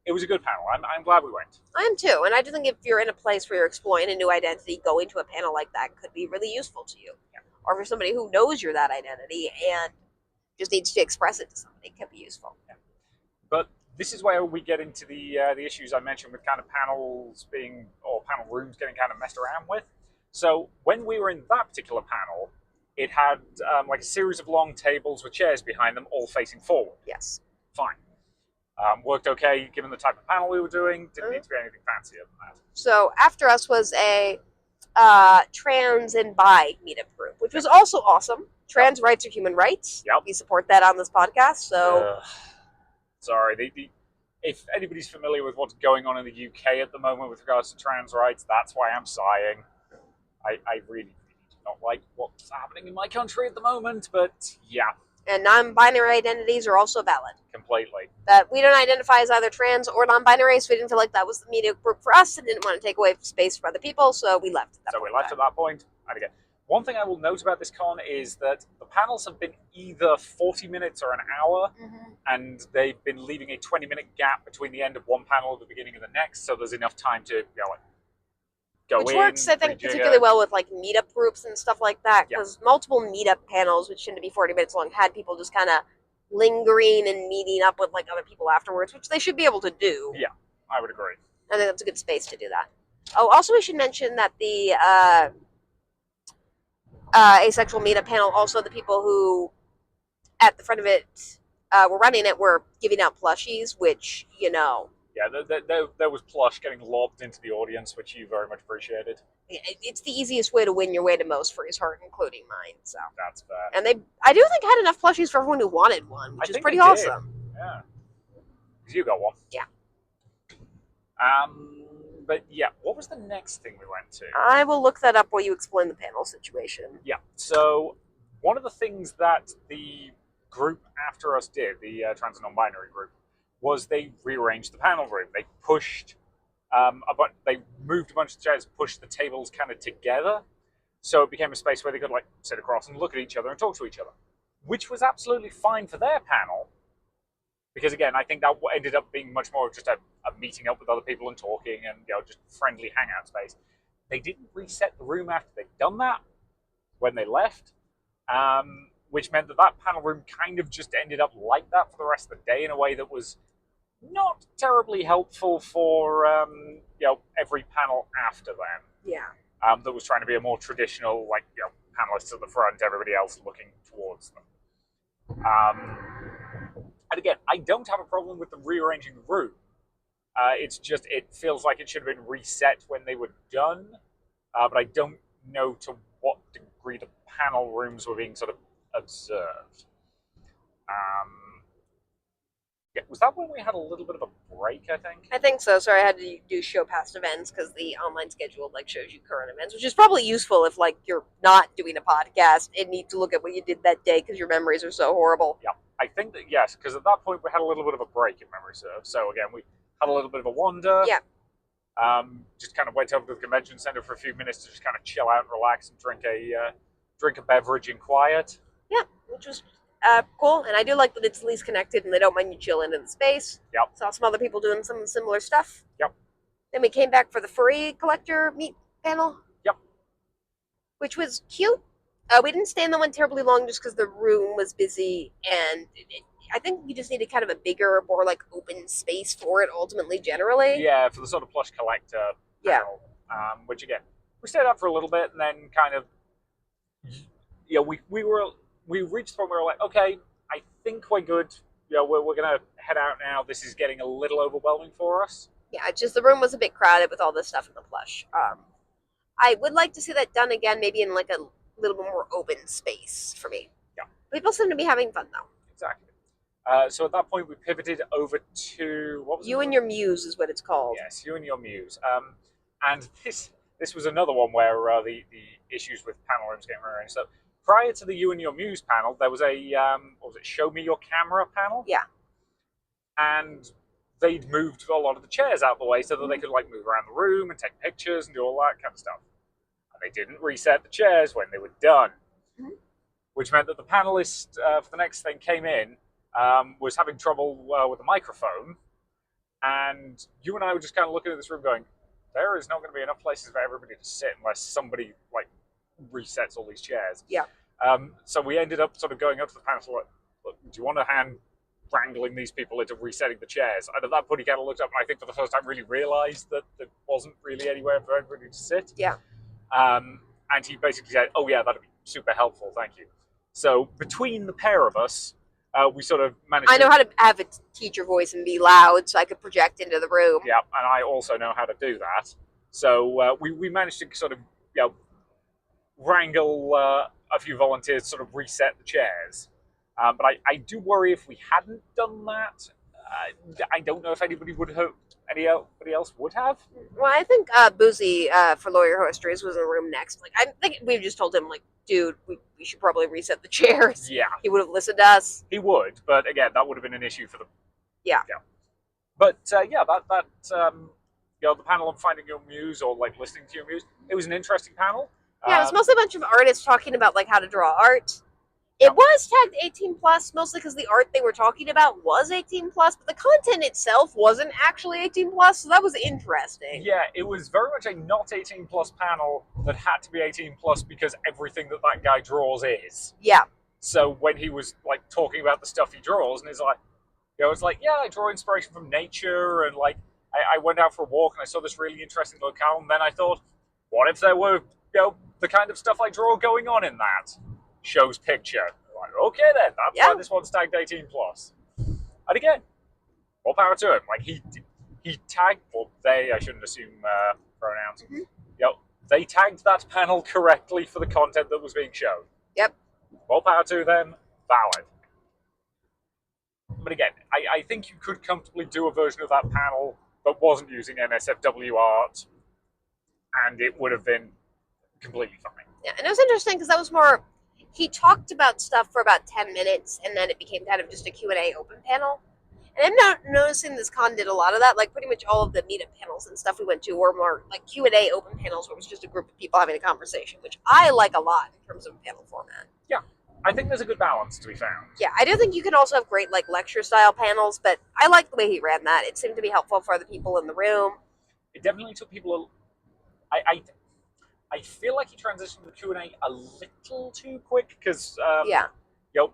it was a good panel. I'm glad we went. I am too, and I do think if you're in a place where you're exploring a new identity, going to a panel like that could be really useful to you. Yeah. Or for somebody who knows you're that identity and just needs to express it to somebody, it can be useful. Yeah. But this is where we get into the issues I mentioned with kind of panels being, or panel rooms getting kind of messed around with. So when we were in that particular panel, it had like a series of long tables with chairs behind them, all facing forward. Yes. Fine. Worked okay given the type of panel we were doing. Didn't need to be anything fancier than that. So after us was a trans and bi meetup group, which was also awesome. Trans rights are human rights. Yep. We support that on this podcast. So sorry, if anybody's familiar with what's going on in the UK at the moment with regards to trans rights, that's why I'm sighing. I really do not like what's happening in my country at the moment, but yeah. And non-binary identities are also valid. Completely. But we don't identify as either trans or non-binary, so we didn't feel like that was the media group for us and didn't want to take away space for other people, so we left at that point. So we left at that point. And again, one thing I will note about this con is that the panels have been either 40 minutes or an hour, and they've been leaving a 20-minute gap between the end of one panel and the beginning of the next, so there's enough time to go which in. Which works, I think, particularly well with like meetup groups and stuff like that, because multiple meetup panels, which tend to be 40 minutes long, had people just kind of lingering and meeting up with like other people afterwards, which they should be able to do. Yeah, I would agree. I think that's a good space to do that. Oh, also we should mention that the asexual meetup panel, also the people who at the front of it were running it were giving out plushies, which, you know. Yeah, there was plush getting lobbed into the audience, which you very much appreciated. It's the easiest way to win your way to most Furry's heart, including mine. So that's fair. And I do think had enough plushies for everyone who wanted one, which is pretty awesome. Yeah, because you got one. Yeah. But yeah, what was the next thing we went to? I will look that up while you explain the panel situation. Yeah. So one of the things that the group after us did, the trans and non-binary group, was they rearranged the panel room. They pushed they moved a bunch of the chairs, pushed the tables kind of together, so it became a space where they could like sit across and look at each other and talk to each other, which was absolutely fine for their panel. Because again, I think that ended up being much more of just a meeting up with other people and talking and just friendly hangout space. They didn't reset the room after they'd done that when they left, which meant that panel room kind of just ended up like that for the rest of the day in a way that was not terribly helpful for every panel after then. Yeah. That was trying to be a more traditional, like, panelists at the front, everybody else looking towards them. And again, I don't have a problem with them rearranging the room. It's just, it feels like it should have been reset when they were done. But I don't know to what degree the panel rooms were being sort of observed. Yeah, was that when we had a little bit of a break, I think? I think so. Sorry, I had to do show past events because the online schedule shows you current events, which is probably useful if you're not doing a podcast and need to look at what you did that day because your memories are so horrible. Yeah, I think that, yes, because at that point we had a little bit of a break in memory serve. So again, we had a little bit of a wander. Yeah. Just kind of went over to the convention center for a few minutes to just kind of chill out and relax and drink a beverage in quiet. Yeah, which was cool, and I do like that it's at least connected and they don't mind you chilling in the space. Yep. Saw some other people doing some similar stuff. Yep. Then we came back for the furry collector meet panel. Yep. Which was cute. We didn't stay in the one terribly long just because the room was busy, and I think we just needed kind of a bigger, more open space for it ultimately, generally. Yeah, for the sort of plush collector panel. Which again, we stayed up for a little bit and then kind of, we reached the point where we were like, okay, I think we're good. We're going to head out now. This is getting a little overwhelming for us. Yeah, it's just the room was a bit crowded with all this stuff in the plush. I would like to see that done again, maybe in a little bit more open space for me. Yeah. People seem to be having fun, though. Exactly. So at that point, we pivoted over to, what was You and Your Muse is what it's called. Yes, You and Your Muse. And this was another one where the issues with panel rooms getting rearranged. So prior to the You and Your Muse panel, there was a what was it? Show Me Your Camera panel. Yeah. And they'd moved a lot of the chairs out of the way so that they could like move around the room and take pictures and do all that kind of stuff. And they didn't reset the chairs when they were done, which meant that the panelist for the next thing came in, was having trouble with the microphone, and you and I were just kind of looking at this room going, there is not going to be enough places for everybody to sit unless somebody like resets all these chairs. Yeah. So we ended up sort of going up to the panel like, look, do you want a hand wrangling these people into resetting the chairs? And at that point he kind of looked up and I think for the first time really realised that there wasn't really anywhere for everybody to sit. Yeah. And he basically said, oh yeah, that'd be super helpful, thank you. So between the pair of us, we sort of managed I know how to have a teacher voice and be loud so I could project into the room. Yeah, and I also know how to do that. So we managed to sort of, wrangle a few volunteers to sort of reset the chairs. But I do worry if we hadn't done that, I don't know if anybody else would have. Well, I think Boozy for Lawyer Horror Stories was in the room next. Like, I think we just told him, like, dude, we should probably reset the chairs. Yeah. He would have listened to us. He would, but again, that would have been an issue for them. Yeah. But the panel on Finding Your Muse or like listening to your muse, it was an interesting panel. Yeah, it was mostly a bunch of artists talking about like how to draw art. It was tagged 18 plus, mostly because the art they were talking about was 18 plus, but the content itself wasn't actually 18 plus, so that was interesting. Yeah, it was very much a not 18 plus panel that had to be 18 plus because everything that guy draws is. Yeah. So when he was like talking about the stuff he draws, and he's like, it's like, yeah, I draw inspiration from nature, and like I went out for a walk and I saw this really interesting locale, and then I thought, what if there were, the kind of stuff I draw going on in that? Shows picture. Like, okay then, that's why this one's tagged 18 plus. And again, more power to him. Like he tagged, or they, I shouldn't assume pronouns. Mm-hmm. They tagged that panel correctly for the content that was being shown. Yep. More power to them, valid. But again, I think you could comfortably do a version of that panel that wasn't using NSFW art, and it would have been completely fine. Yeah, and it was interesting because that was more, he talked about stuff for about 10 minutes, and then it became kind of just a Q&A open panel. And I'm not noticing this con did a lot of that. Like, pretty much all of the meetup panels and stuff we went to were more like Q&A open panels where it was just a group of people having a conversation, which I like a lot in terms of panel format. Yeah, I think there's a good balance to be found. Yeah, I do think you can also have great like lecture-style panels, but I like the way he ran that. It seemed to be helpful for the people in the room. It definitely took people I feel like he transitioned the Q&A a little too quick because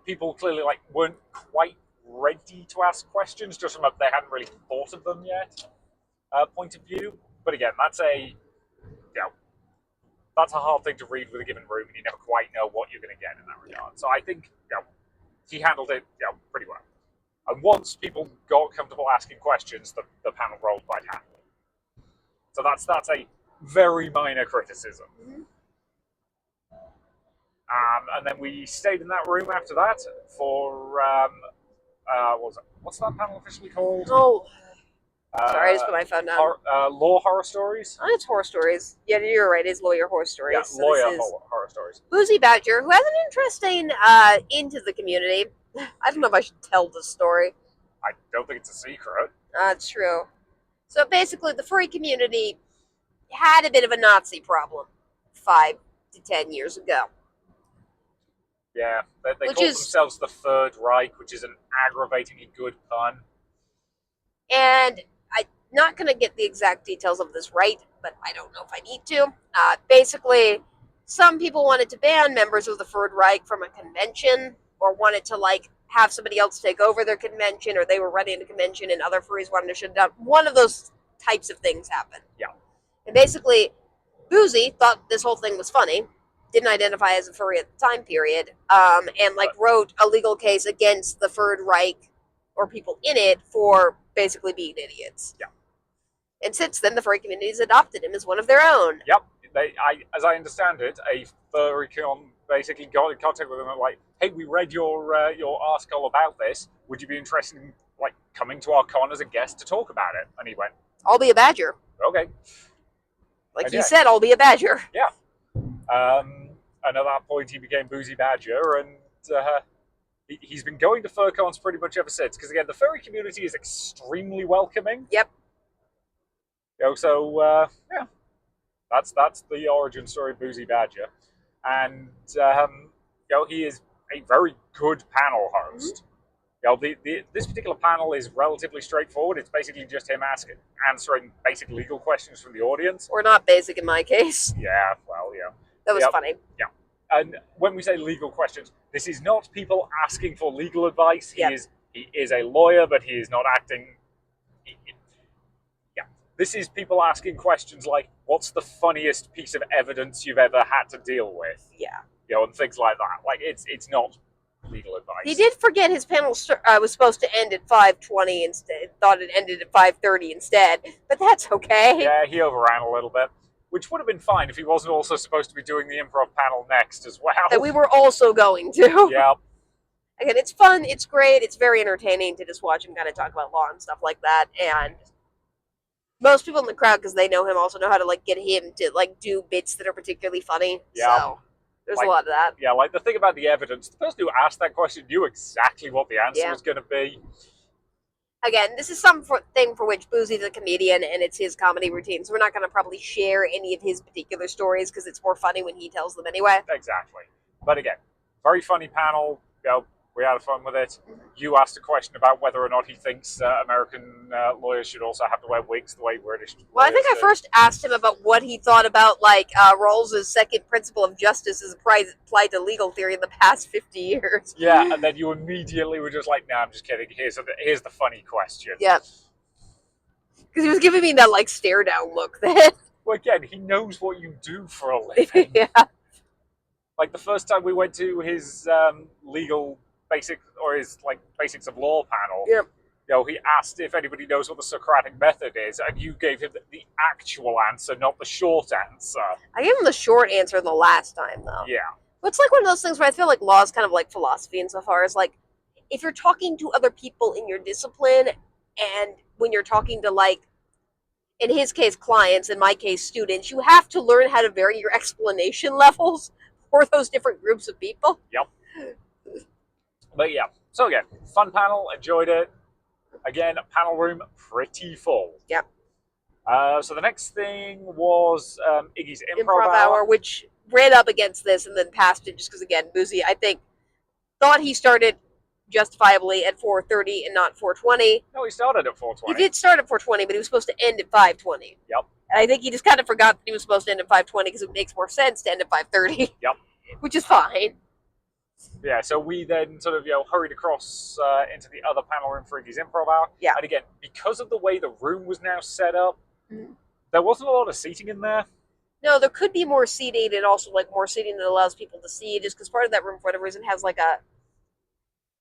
people clearly like weren't quite ready to ask questions just from they hadn't really thought of them yet point of view. But again, that's a hard thing to read with a given room, and you never quite know what you're going to get in that regard. So I think he handled it pretty well. And once people got comfortable asking questions, the panel rolled quite happily. So that's a very minor criticism. Mm-hmm. And then we stayed in that room after that for what's that panel officially called? Oh, sorry, I just put my phone down. Law Horror Stories? Oh, it's Horror Stories. Yeah, you're right, it's Lawyer Horror Stories. Yeah, so Lawyer Horror Stories. Boozy Badger, who has an interesting into the community. I don't know if I should tell this story. I don't think it's a secret. It's true. So basically, the furry community had a bit of a Nazi problem 5 to 10 years ago. Yeah, they called themselves the Third Reich, which is an aggravatingly good pun. And I'm not going to get the exact details of this right, but I don't know if I need to. Basically, some people wanted to ban members of the Third Reich from a convention, or wanted to have somebody else take over their convention, or they were running a convention and other furries wanted to shut it down. One of those types of things happened. Yeah. And basically, Boozy thought this whole thing was funny, didn't identify as a furry at the time period, and wrote a legal case against the Third Reich or people in it for basically being idiots. Yeah. And since then, the furry community's adopted him as one of their own. Yep. As I understand it, a furry con basically got in contact with them and hey, we read your article about this. Would you be interested in coming to our con as a guest to talk about it? And he went, I'll be a badger. Okay. He said, I'll be a badger. Yeah. And at that point, he became Boozy Badger, and he's been going to FurCons pretty much ever since. Because again, the furry community is extremely welcoming. Yep. So yeah, that's the origin story of Boozy Badger, and he is a very good panel host. This particular panel is relatively straightforward. It's basically just him answering basic legal questions from the audience. Or not basic in my case. Yeah, well, yeah. That was funny. Yeah. And when we say legal questions, this is not people asking for legal advice. He is a lawyer, but he is not acting. This is people asking questions like, "What's the funniest piece of evidence you've ever had to deal with?" Yeah. And things like that. Like it's not legal advice. He did forget his panel was supposed to end at 5:20 instead. Thought it ended at 5:30 instead, but that's okay. Yeah, he overran a little bit, which would have been fine if he wasn't also supposed to be doing the improv panel next as well. That we were also going to. Yeah. Again, it's fun. It's great. It's very entertaining to just watch him kind of talk about law and stuff like that. And most people in the crowd, because they know him, also know how to get him to do bits that are particularly funny. Yeah. So there's a lot of that. Yeah, like the thing about the evidence, the person who asked that question knew exactly what the answer was going to be. Again, this is something for which Boozy's a comedian, and it's his comedy routine. So we're not going to probably share any of his particular stories because it's more funny when he tells them anyway. Exactly. But again, very funny panel. We had fun with it. You asked a question about whether or not he thinks American lawyers should also have to wear wigs the way British lawyers Well, I think I first asked him about what he thought about Rawls's second principle of justice as applied to legal theory in the past 50 years. Yeah, and then you immediately were just like, "No, I'm just kidding. Here's the funny question." Yeah. Because he was giving me that stare down look then. Well, again, he knows what you do for a living. Yeah. Like the first time we went to his legal basics or his basics of law panel. Yep. He asked if anybody knows what the Socratic method is, and you gave him the actual answer, not the short answer. I gave him the short answer the last time, though. Yeah. But it's one of those things where I feel like law is kind of like philosophy insofar as if you're talking to other people in your discipline, and when you're talking to in his case clients, in my case students, you have to learn how to vary your explanation levels for those different groups of people. Yep. But yeah, so again, fun panel, enjoyed it. Again, panel room pretty full. Yep. So the next thing was Iggy's improv hour, which ran up against this and then passed it just because, again, Boozy, I think, thought he started justifiably at 4:30 and not 4:20. No, he started at 4:20. He did start at 4:20, but he was supposed to end at 5:20. Yep. And I think he just kind of forgot that he was supposed to end at 5:20 because it makes more sense to end at 5:30. Yep. Which is fine. Yeah, so we then sort of hurried across into the other panel room for Iggy's improv hour. Yeah. And again, because of the way the room was now set up, there wasn't a lot of seating in there. No, there could be more seating, and also more seating that allows people to see. Just because part of that room, for whatever reason, has a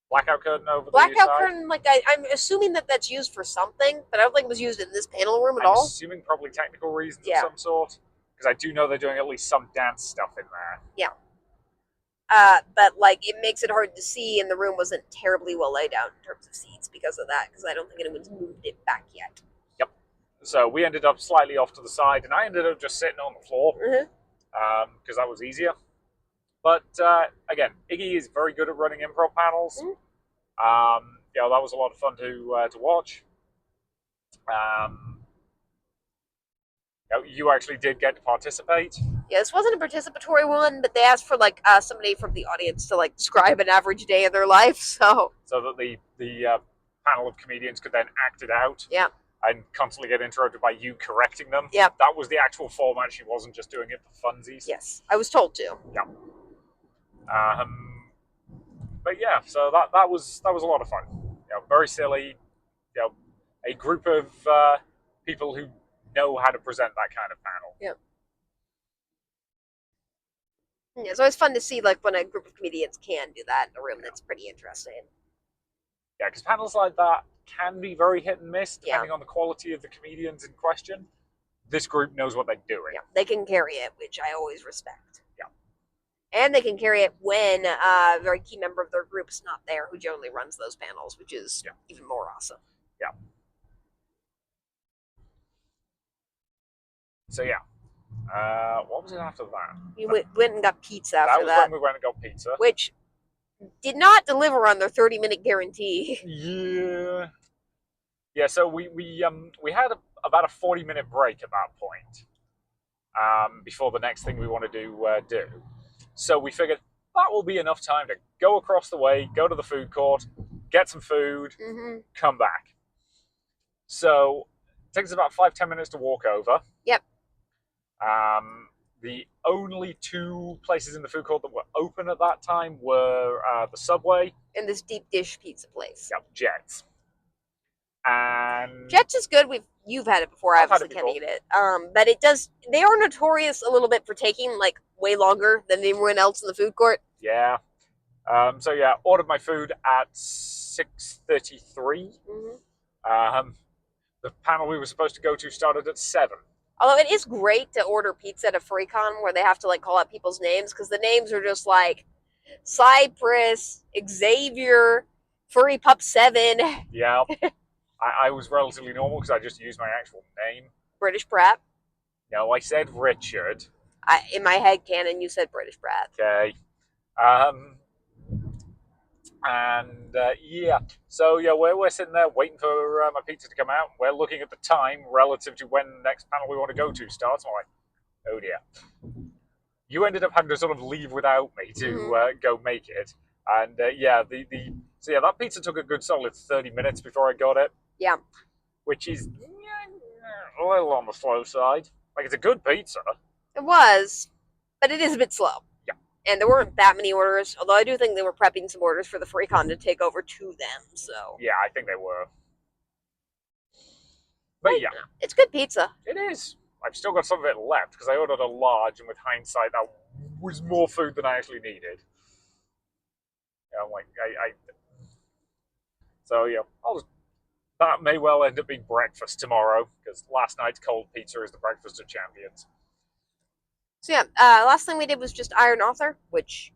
blackout curtain over blackout the side. curtain. I'm assuming that's used for something, but I don't think it was used in this panel room at I'm all. assuming probably technical reasons of some sort, because I do know they're doing at least some dance stuff in there. Yeah. But it makes it hard to see, and the room wasn't terribly well laid out in terms of seats because of that. Because I don't think anyone's moved it back yet. Yep. So we ended up slightly off to the side, and I ended up just sitting on the floor because that was easier. But again, Iggy is very good at running improv panels. That was a lot of fun to watch. You actually did get to participate. Yeah, this wasn't a participatory one, but they asked for somebody from the audience to describe an average day of their life, so that the panel of comedians could then act it out. Yeah. And constantly get interrupted by you correcting them. Yeah. That was the actual format. She wasn't just doing it for funsies. Yes, I was told to. Yeah. But yeah, so that was a lot of fun. Very silly. A group of people who know how to present that kind of panel. Yeah. Yeah, it's always fun to see when a group of comedians can do that in a room. That's pretty interesting. Yeah, because panels like that can be very hit and miss depending on the quality of the comedians in question. This group knows what they're doing. Yeah, they can carry it, which I always respect. Yeah. And they can carry it when a very key member of their group is not there, who generally runs those panels, which is even more awesome. Yeah. So yeah. What was it after that? We went and got pizza That after was that, when we went and got pizza. which did not deliver on their 30-minute guarantee. Yeah. Yeah, so we had about a 40-minute break at that point before the next thing we want to do. So we figured that will be enough time to go across the way, go to the food court, get some food, come back. So it takes about 5-10 minutes to walk over. Yep. The only two places in the food court that were open at that time were the Subway And this deep dish pizza place. Yep, Jets. And Jets is good. You've had it before. I I've had obviously it can't before. eat it. But it does. They are notorious a little bit for taking like way longer than anyone else in the food court. Yeah. So yeah, ordered my food at 6:33. The panel we were supposed to go to started at 7. Although it is great to order pizza at a FurryCon where they have to like call out people's names because the names are just like Cypress, Xavier, Furry Pup 7, Yeah. I was relatively normal because I just used my actual name. British Brat. No, I said Richard. In my head canon, you said British Brat. Okay. And yeah, so yeah, we're sitting there waiting for my pizza to come out. We're looking at the time relative to when the next panel we want to go to starts. I'm like, oh dear. You ended up having to sort of leave without me to go make it. And yeah, so yeah, that pizza took a good solid 30 minutes before I got it. Yeah. Which is a little on the slow side. Like, it's a good pizza. It was, but it is a bit slow. Yeah. And there weren't that many orders, although I do think they were prepping some orders for the FurryCon to take over to them, so. Yeah, I think they were. But yeah. It's good pizza. It is. I've still got some of it left because I ordered a large, and with hindsight, that was more food than I actually needed. Yeah, I'm like, so yeah, that may well end up being breakfast tomorrow because last night's cold pizza is the breakfast of champions. So yeah, last thing we did was just AnthrOhio, which,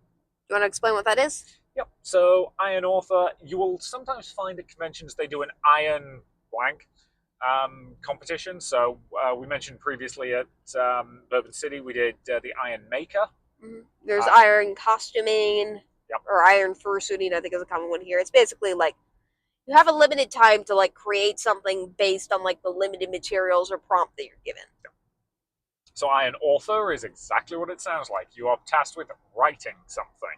do you want to explain what that is? Yep. So AnthrOhio, you will sometimes find at conventions they do an iron blank competition. So we mentioned previously at Bourbon City we did the Iron Maker. There's iron costuming, yep. or iron fursuiting, I think is a common one here. It's basically like you have a limited time to like create something based on like the limited materials or prompt that you're given. Yep. So AnthrOhio is exactly what it sounds like. You are tasked with writing something.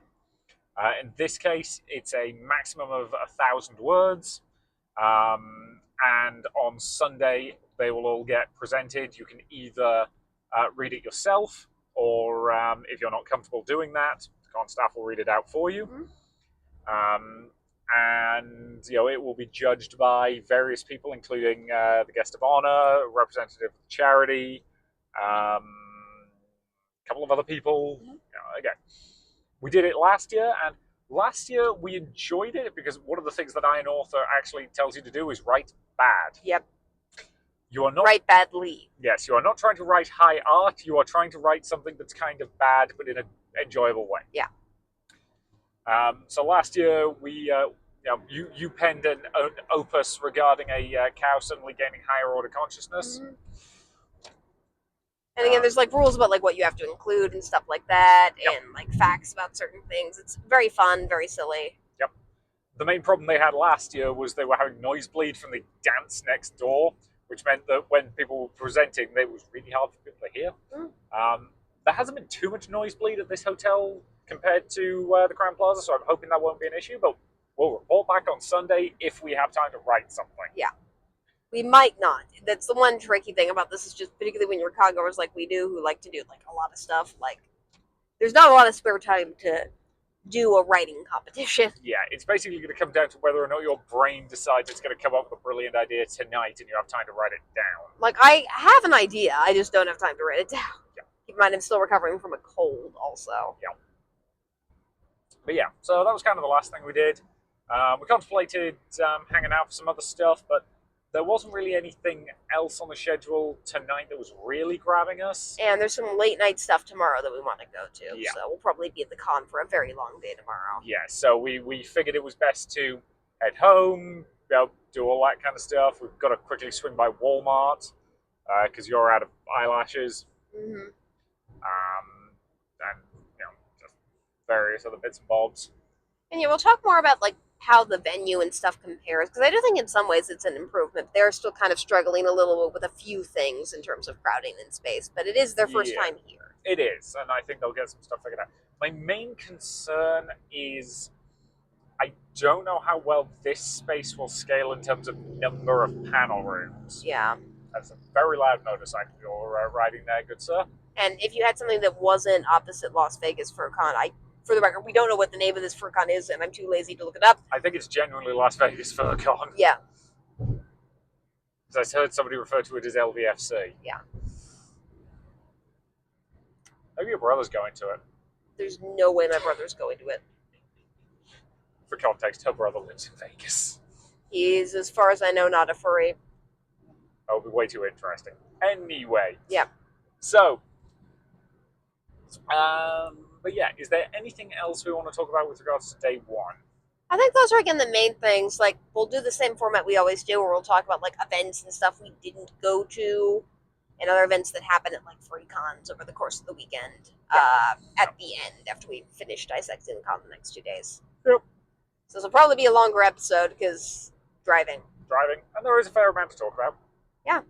In this case, it's a maximum of 1,000 words. And on Sunday, they will all get presented. You can either read it yourself, or if you're not comfortable doing that, the con staff will read it out for you. And it will be judged by various people, including the guest of honor, representative of the charity, a couple of other people. Again, we did it last year, and last year we enjoyed it because one of the things that AnthrOhio actually tells you to do is write bad. Yep. You are not write badly. Yes, you are not trying to write high art. You are trying to write something that's kind of bad, but in an enjoyable way. Yeah. So last year we, you penned an opus regarding a cow suddenly gaining higher order consciousness. And again, there's like rules about like what you have to include and stuff like that, Yep. and like facts about certain things. It's very fun, very silly. Yep. The main problem they had last year was they were having nosebleed from the dance next door, which meant that when people were presenting, it was really hard for people to hear. There hasn't been too much nosebleed at this hotel compared to the Crown Plaza, so I'm hoping that won't be an issue, but we'll report back on Sunday if we have time to write something. Yeah. We might not. That's the one tricky thing about this, is just particularly when you're con-goers like we do, who like to do like a lot of stuff, like there's not a lot of spare time to do a writing competition. Yeah, it's basically going to come down to whether or not your brain decides it's going to come up with a brilliant idea tonight and you have time to write it down. Like, I have an idea, I just don't have time to write it down. Yeah. Keep in mind, I'm still recovering from a cold also. Yeah. But yeah, so that was kind of the last thing we did. We contemplated hanging out for some other stuff, but there wasn't really anything else on the schedule tonight that was really grabbing us. And there's some late night stuff tomorrow that we want to go to. Yeah. So we'll probably be at the con for a very long day tomorrow. Yeah, so we figured it was best to head home, do all that kind of stuff. We've got to quickly swing by Walmart because you're out of eyelashes. and just various other bits and bobs. And yeah, we'll talk more about like how the venue and stuff compares because I do think in some ways it's an improvement. They're still kind of struggling a little bit with a few things in terms of crowding in space, but it is their first time here. It is, and I think they'll get some stuff figured out. My main concern is I don't know how well this space will scale in terms of number of panel rooms. Yeah. That's a very loud motorcycle you're riding there, good sir. And if you had something that wasn't opposite Las Vegas FurCon, for the record, we don't know what the name of this FurCon is, and I'm too lazy to look it up. I think it's genuinely Las Vegas FurCon. Yeah. Because I heard somebody refer to it as LVFC. Yeah. Maybe your brother's going to it. There's no way my brother's going to it. For context, her brother lives in Vegas. He's, as far as I know, not a furry. That would be way too interesting. Anyway. Yeah. So, but yeah, is there anything else we want to talk about with regards to day one? I think those are, again, the main things. Like, we'll do the same format we always do, where we'll talk about, like, events and stuff we didn't go to, and other events that happen at, like, free cons over the course of the weekend, at the end, after we finish dissecting the con the next 2 days. Yep. So this will probably be a longer episode, because driving. And there is a fair amount to talk about. Yeah.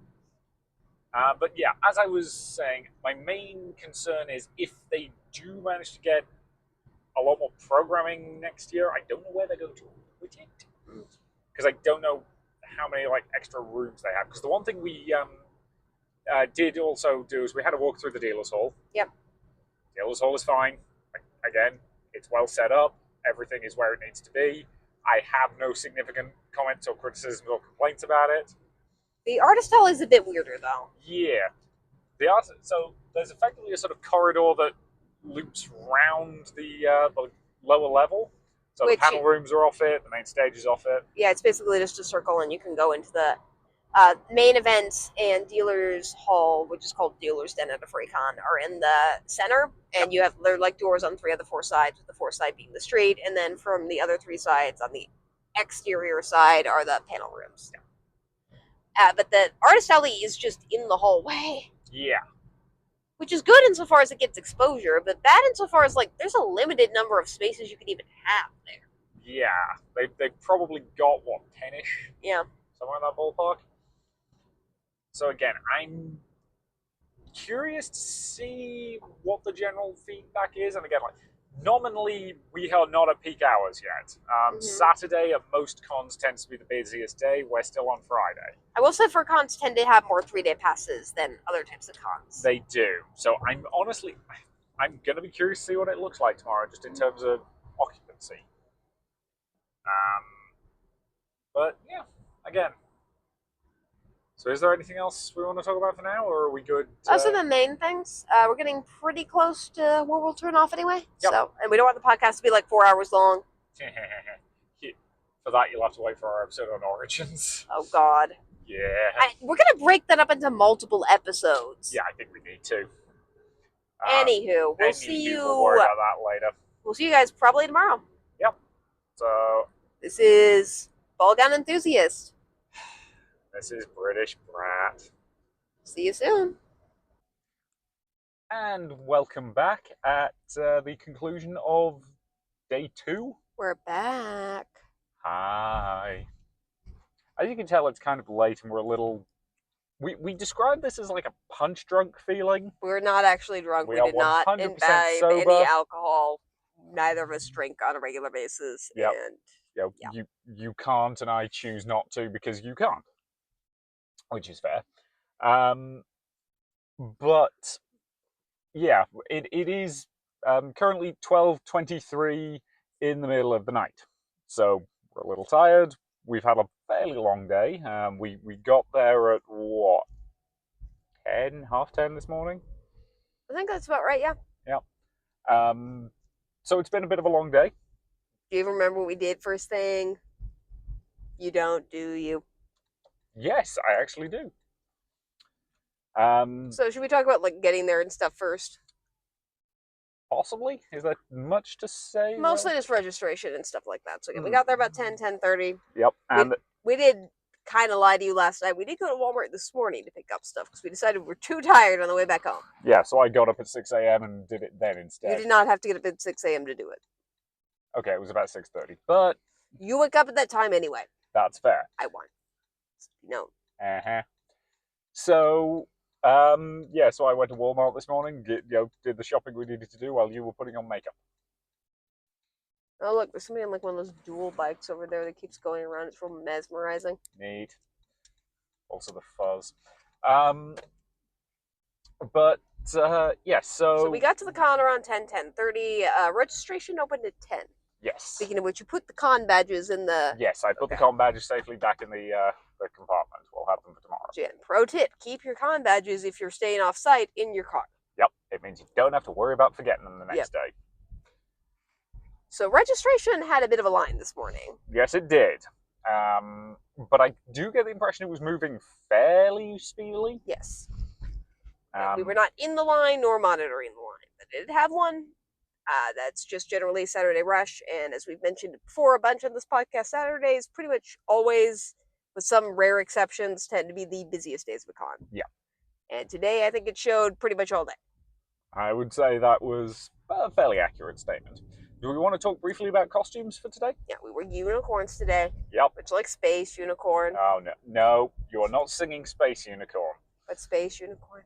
But yeah, as I was saying, my main concern is if they do manage to get a lot more programming next year, I don't know where they're going to put it. Because I don't know how many like extra rooms they have. Because the one thing we did also do is we had a walk through the dealer's hall. Yep. Dealer's hall is fine. Again, it's well set up. Everything is where it needs to be. I have no significant comments or criticisms or complaints about it. The artist hall is a bit weirder, though. Yeah. So there's effectively a sort of corridor that loops round the lower level. So the panel rooms are off it, the main stage is off it. Yeah, it's basically just a circle, and you can go into the main events and dealers hall, which is called Dealers Den at a furry con, are in the center, and you have they're like doors on 3 of the 4 sides, with the 4th side being the street, and then from the other 3 sides on the exterior side are the panel rooms. Yeah. But the artist alley is just in the hallway. Yeah. Which is good insofar as it gets exposure, but bad insofar as, like, there's a limited number of spaces you can even have there. Yeah. They've probably got, what, 10-ish? Yeah. Somewhere in that ballpark. So again, I'm curious to see what the general feedback is. And again, like, nominally, we are not at peak hours yet. Saturday at most cons tends to be the busiest day. We're still on Friday. I will say cons tend to have more 3-day passes than other types of cons. They do. So I'm going to be curious to see what it looks like tomorrow, just in terms of occupancy. But yeah, again. So is there anything else we want to talk about for now, or are we good? Those are the main things. We're getting pretty close to where we'll turn off anyway. Yep. So, and we don't want the podcast to be like 4 hours long. For that, you'll have to wait for our episode on Origins. Oh, God. Yeah. We're going to break that up into multiple episodes. Yeah, I think we need to. Anywho, we'll see you. We'll worry about that later. We'll see you guys probably tomorrow. Yep. So. This is Ball Gown Enthusiast. This is British Brat. See you soon. And welcome back at the conclusion of day 2. We're back. Hi. As you can tell, it's kind of late and we're a little... We described this as like a punch drunk feeling. We're not actually drunk. We did not imbibe any alcohol. Neither of us drink on a regular basis. Yep. And yeah. You can't, and I choose not to because you can't. Which is fair. But yeah, it is currently 12:23 in the middle of the night. So we're a little tired. We've had a fairly long day. We got there at what? 10:30 this morning? I think that's about right, yeah. Yeah. So it's been a bit of a long day. Do you remember what we did first thing? You don't, do you? Yes, I actually do. So should we talk about like getting there and stuff first? Possibly. Is there much to say? Mostly just registration and stuff like that. So again, we got there about 10:30. Yep. And we did kind of lie to you last night. We did go to Walmart this morning to pick up stuff because we decided we were too tired on the way back home. Yeah, so I got up at 6 a.m. and did it then instead. You did not have to get up at 6 a.m. to do it. Okay, it was about 6:30, but you wake up at that time anyway. That's fair. I want. No. So, yeah, so I went to Walmart this morning, did the shopping we needed to do while you were putting on makeup. Oh, look, there's somebody on like one of those dual bikes over there that keeps going around. It's real mesmerizing. Neat. Also the fuzz. But, yeah, So we got to the con around 10:30. Registration opened at 10. Yes. Speaking of which, you put the con badges in the... Yes, I put the con badges safely back in the compartment. We'll have them for tomorrow. Jen, pro tip, keep your con badges if you're staying off-site in your car. Yep, it means you don't have to worry about forgetting them the next day. So registration had a bit of a line this morning. Yes, it did. But I do get the impression it was moving fairly speedily. Yes. We were not in the line nor monitoring the line, but it did have one. That's just generally Saturday rush, and as we've mentioned before a bunch on this podcast, Saturdays pretty much always, with some rare exceptions, tend to be the busiest days of a con. Yeah. And today I think it showed pretty much all day. I would say that was a fairly accurate statement. Do we want to talk briefly about costumes for today? Yeah, we were unicorns today. Yep. Which, like Space Unicorn. Oh, no. No, you are not singing Space Unicorn. But Space Unicorn?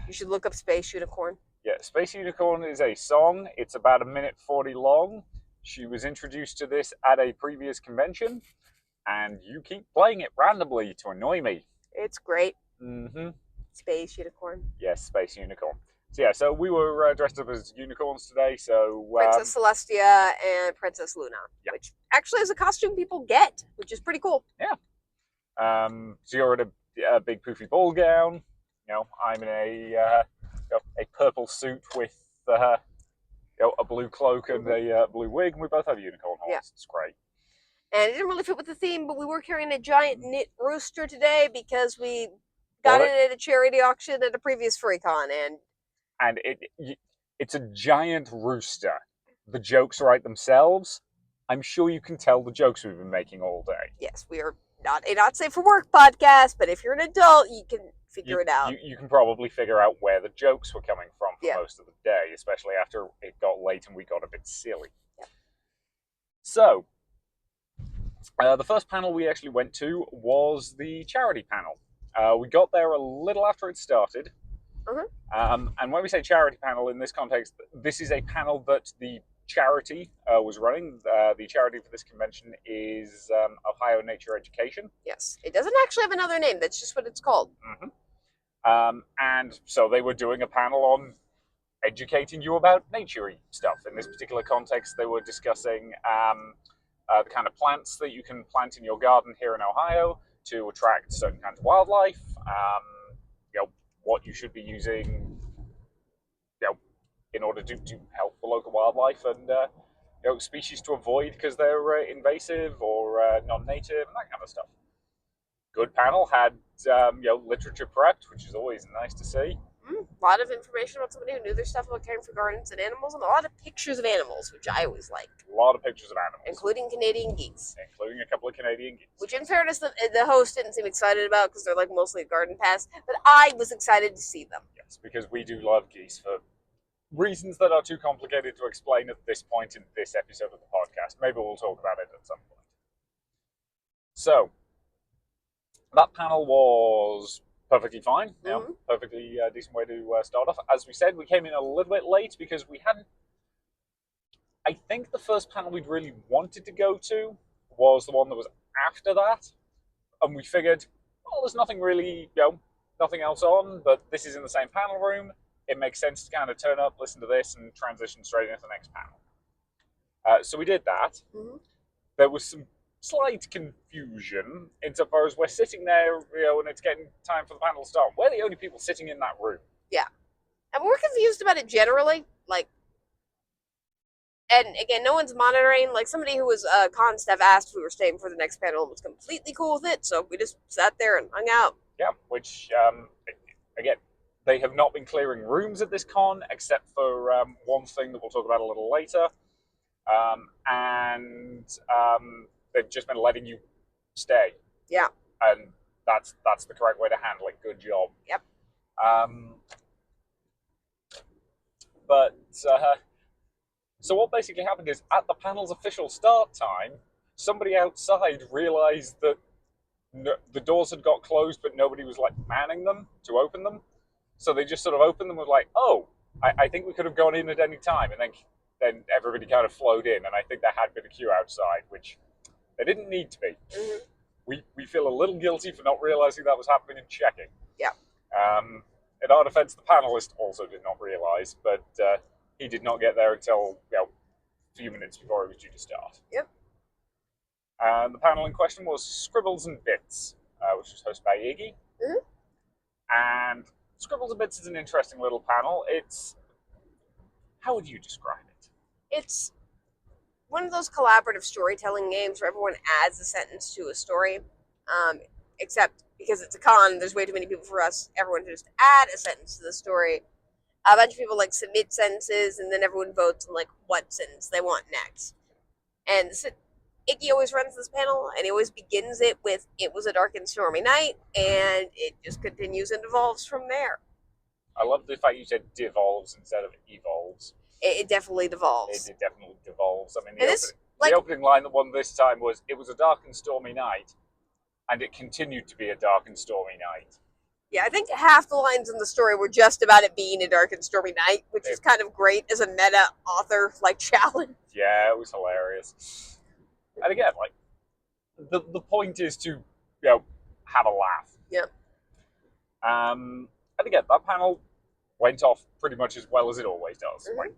You should look up Space Unicorn. Yeah, Space Unicorn is a song. It's about 1:40 long. She was introduced to this at a previous convention, and you keep playing it randomly to annoy me. It's great. Mm-hmm. Space Unicorn. Yes, Space Unicorn. So yeah, so we were dressed up as unicorns today. So Princess Celestia and Princess Luna, which actually is a costume people get, which is pretty cool. Yeah. So you're in a big poofy ball gown. You know, I'm in a purple suit with a blue cloak and a blue wig, and we both have unicorn horns. Yeah. It's great. And it didn't really fit with the theme, but we were carrying a giant knit rooster today because we got it at a charity auction at a previous FurryCon, and it's a giant rooster. The jokes write themselves. I'm sure you can tell the jokes we've been making all day. Yes, we are not a Not Safe for Work podcast, but if you're an adult, you can figure it out. You can probably figure out where the jokes were coming from for most of the day, especially after it got late and we got a bit silly. Yeah. So, the first panel we actually went to was the charity panel. We got there a little after it started. And when we say charity panel in this context, this is a panel that the charity was running. The charity for this convention is Ohio Nature Education. Yes, it doesn't actually have another name. That's just what it's called. And so they were doing a panel on educating you about nature-y stuff. In this particular context, they were discussing the kind of plants that you can plant in your garden here in Ohio to attract certain kinds of wildlife. What you should be using, in order to help the local wildlife, and species to avoid because they're invasive or non-native and that kind of stuff. Good panel, had literature prepped, which is always nice to see. A lot of information about somebody who knew their stuff about caring for gardens and animals, and a lot of pictures of animals, which I always like. A lot of pictures of animals. Including Canadian geese. Including a couple of Canadian geese. Which, in fairness, the host didn't seem excited about because they're like mostly a garden pass, but I was excited to see them. Yes, because we do love geese for reasons that are too complicated to explain at this point in this episode of the podcast. Maybe we'll talk about it at some point. So, that panel was perfectly fine. Perfectly decent way to start off. As we said, we came in a little bit late because we hadn't... I think the first panel we'd really wanted to go to was the one that was after that. And we figured, well, there's nothing really, nothing else on, but this is in the same panel room. It makes sense to kind of turn up, listen to this, and transition straight into the next panel. So we did that. There was some slight confusion insofar as we're sitting there, and it's getting time for the panel to start. We're the only people sitting in that room. Yeah. And we're confused about it generally. And again, no one's monitoring. Somebody who was con staff asked if we were staying for the next panel and was completely cool with it, so we just sat there and hung out. Yeah, which, again, they have not been clearing rooms at this con, except for one thing that we'll talk about a little later. And they've just been letting you stay. Yeah. and that's the correct way to handle it. Good job. Yep. Um, but so what basically happened is at the panel's official start time, somebody outside realised that the doors had got closed, but nobody was like manning them to open them. So they just sort of opened them with like, oh, I think we could have gone in at any time, and then everybody kind of flowed in, and I think there had been a queue outside, which there didn't need to be. Mm-hmm. We feel a little guilty for not realising that was happening and checking. Yeah. In our defence, the panelist also did not realise, but he did not get there until a few minutes before it was due to start. Yep. And the panel in question was Scribbles and Bits, which was hosted by Iggy. Mm-hmm. And Scribbles and Bits is an interesting little panel. It's, how would you describe it? It's one of those collaborative storytelling games where everyone adds a sentence to a story. Except because it's a con, there's way too many people for us, everyone to just add a sentence to the story. A bunch of people like submit sentences, and then everyone votes on like what sentence they want next. And Icky always runs this panel, and he always begins it with "It was a dark and stormy night," and it just continues and evolves from there. I love the fact you said devolves instead of evolves. It definitely devolves. It definitely devolves. I mean, the opening line that won this time was, "It was a dark and stormy night," and it continued to be a dark and stormy night. Yeah, I think half the lines in the story were just about it being a dark and stormy night, which is kind of great as a meta author like challenge. Yeah, it was hilarious. And again, like the point is to have a laugh. Yep. And again, that panel went off pretty much as well as it always does. Mm-hmm. Like,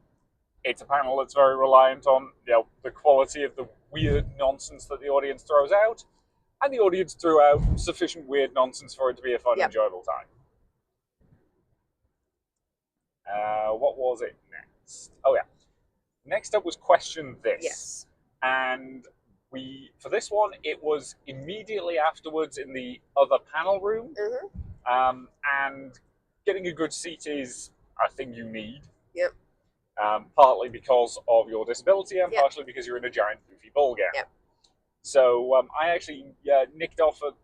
it's a panel that's very reliant on the quality of the weird nonsense that the audience throws out. And the audience threw out sufficient weird nonsense for it to be a fun, enjoyable time. What was it next? Oh, yeah. Next up was Question This. Yes. And for this one, it was immediately afterwards in the other panel room. Mm-hmm. And getting a good seat is a thing you need. Yep. Partly because of your disability and partially because you're in a giant goofy ball gown. Yep. So I actually nicked off at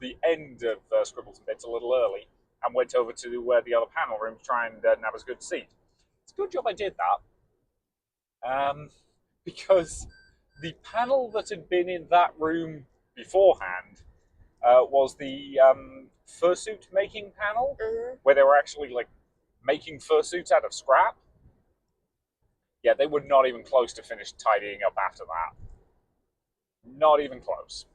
the end of Scribbles and Bits a little early and went over to the other panel room to try and nab a good seat. It's a good job I did that. Because the panel that had been in that room beforehand was the fursuit making panel, where they were actually like making fursuits out of scrap. Yeah, they were not even close to finished tidying up after that. Not even close.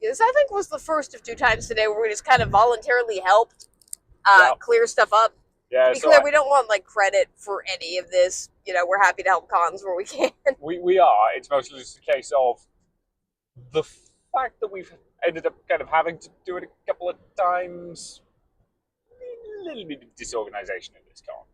This, I think, was the first of 2 times today where we just kind of voluntarily helped clear stuff up. Yeah, to be clear, we don't want like credit for any of this. We're happy to help cons where we can. We are. It's mostly just a case of the fact that we've ended up kind of having to do it a couple of times. A little bit of disorganization in this con.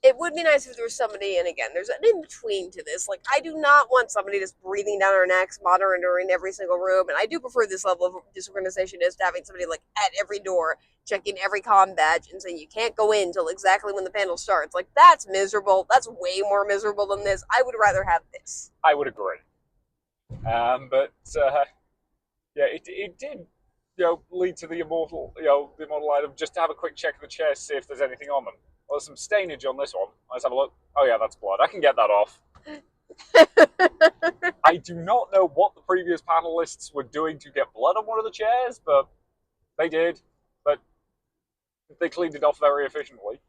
It would be nice if there was somebody, and again, there's an in-between to this. Like, I do not want somebody just breathing down our necks, monitoring every single room, and I do prefer this level of disorganization is to having somebody, like, at every door, checking every comm badge, and saying you can't go in until exactly when the panel starts. Like, that's miserable. That's way more miserable than this. I would rather have this. I would agree. But it did, lead to the immortal item, just to have a quick check of the chairs, see if there's anything on them. Well, there's some stainage on this one. Let's have a look. Oh yeah, that's blood. I can get that off. I do not know what the previous panelists were doing to get blood on one of the chairs, but they did. But they cleaned it off very efficiently.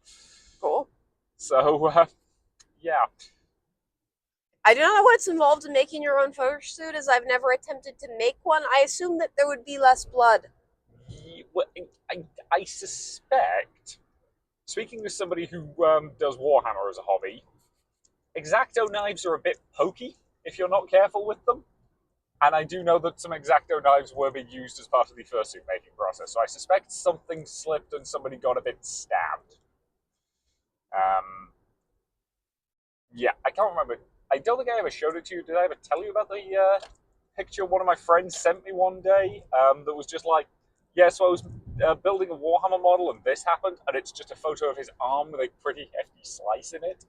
Cool. So, yeah. I do not know what's involved in making your own fursuit, as I've never attempted to make one. I assume that there would be less blood. Well, I suspect, speaking as somebody who does Warhammer as a hobby, X-Acto knives are a bit pokey if you're not careful with them. And I do know that some X-Acto knives were being used as part of the fursuit making process, so I suspect something slipped and somebody got a bit stabbed. Yeah, I can't remember. I don't think I ever showed it to you. Did I ever tell you about the picture one of my friends sent me one day that was just like, yeah, so I was building a Warhammer model and this happened, and it's just a photo of his arm with a pretty hefty slice in it.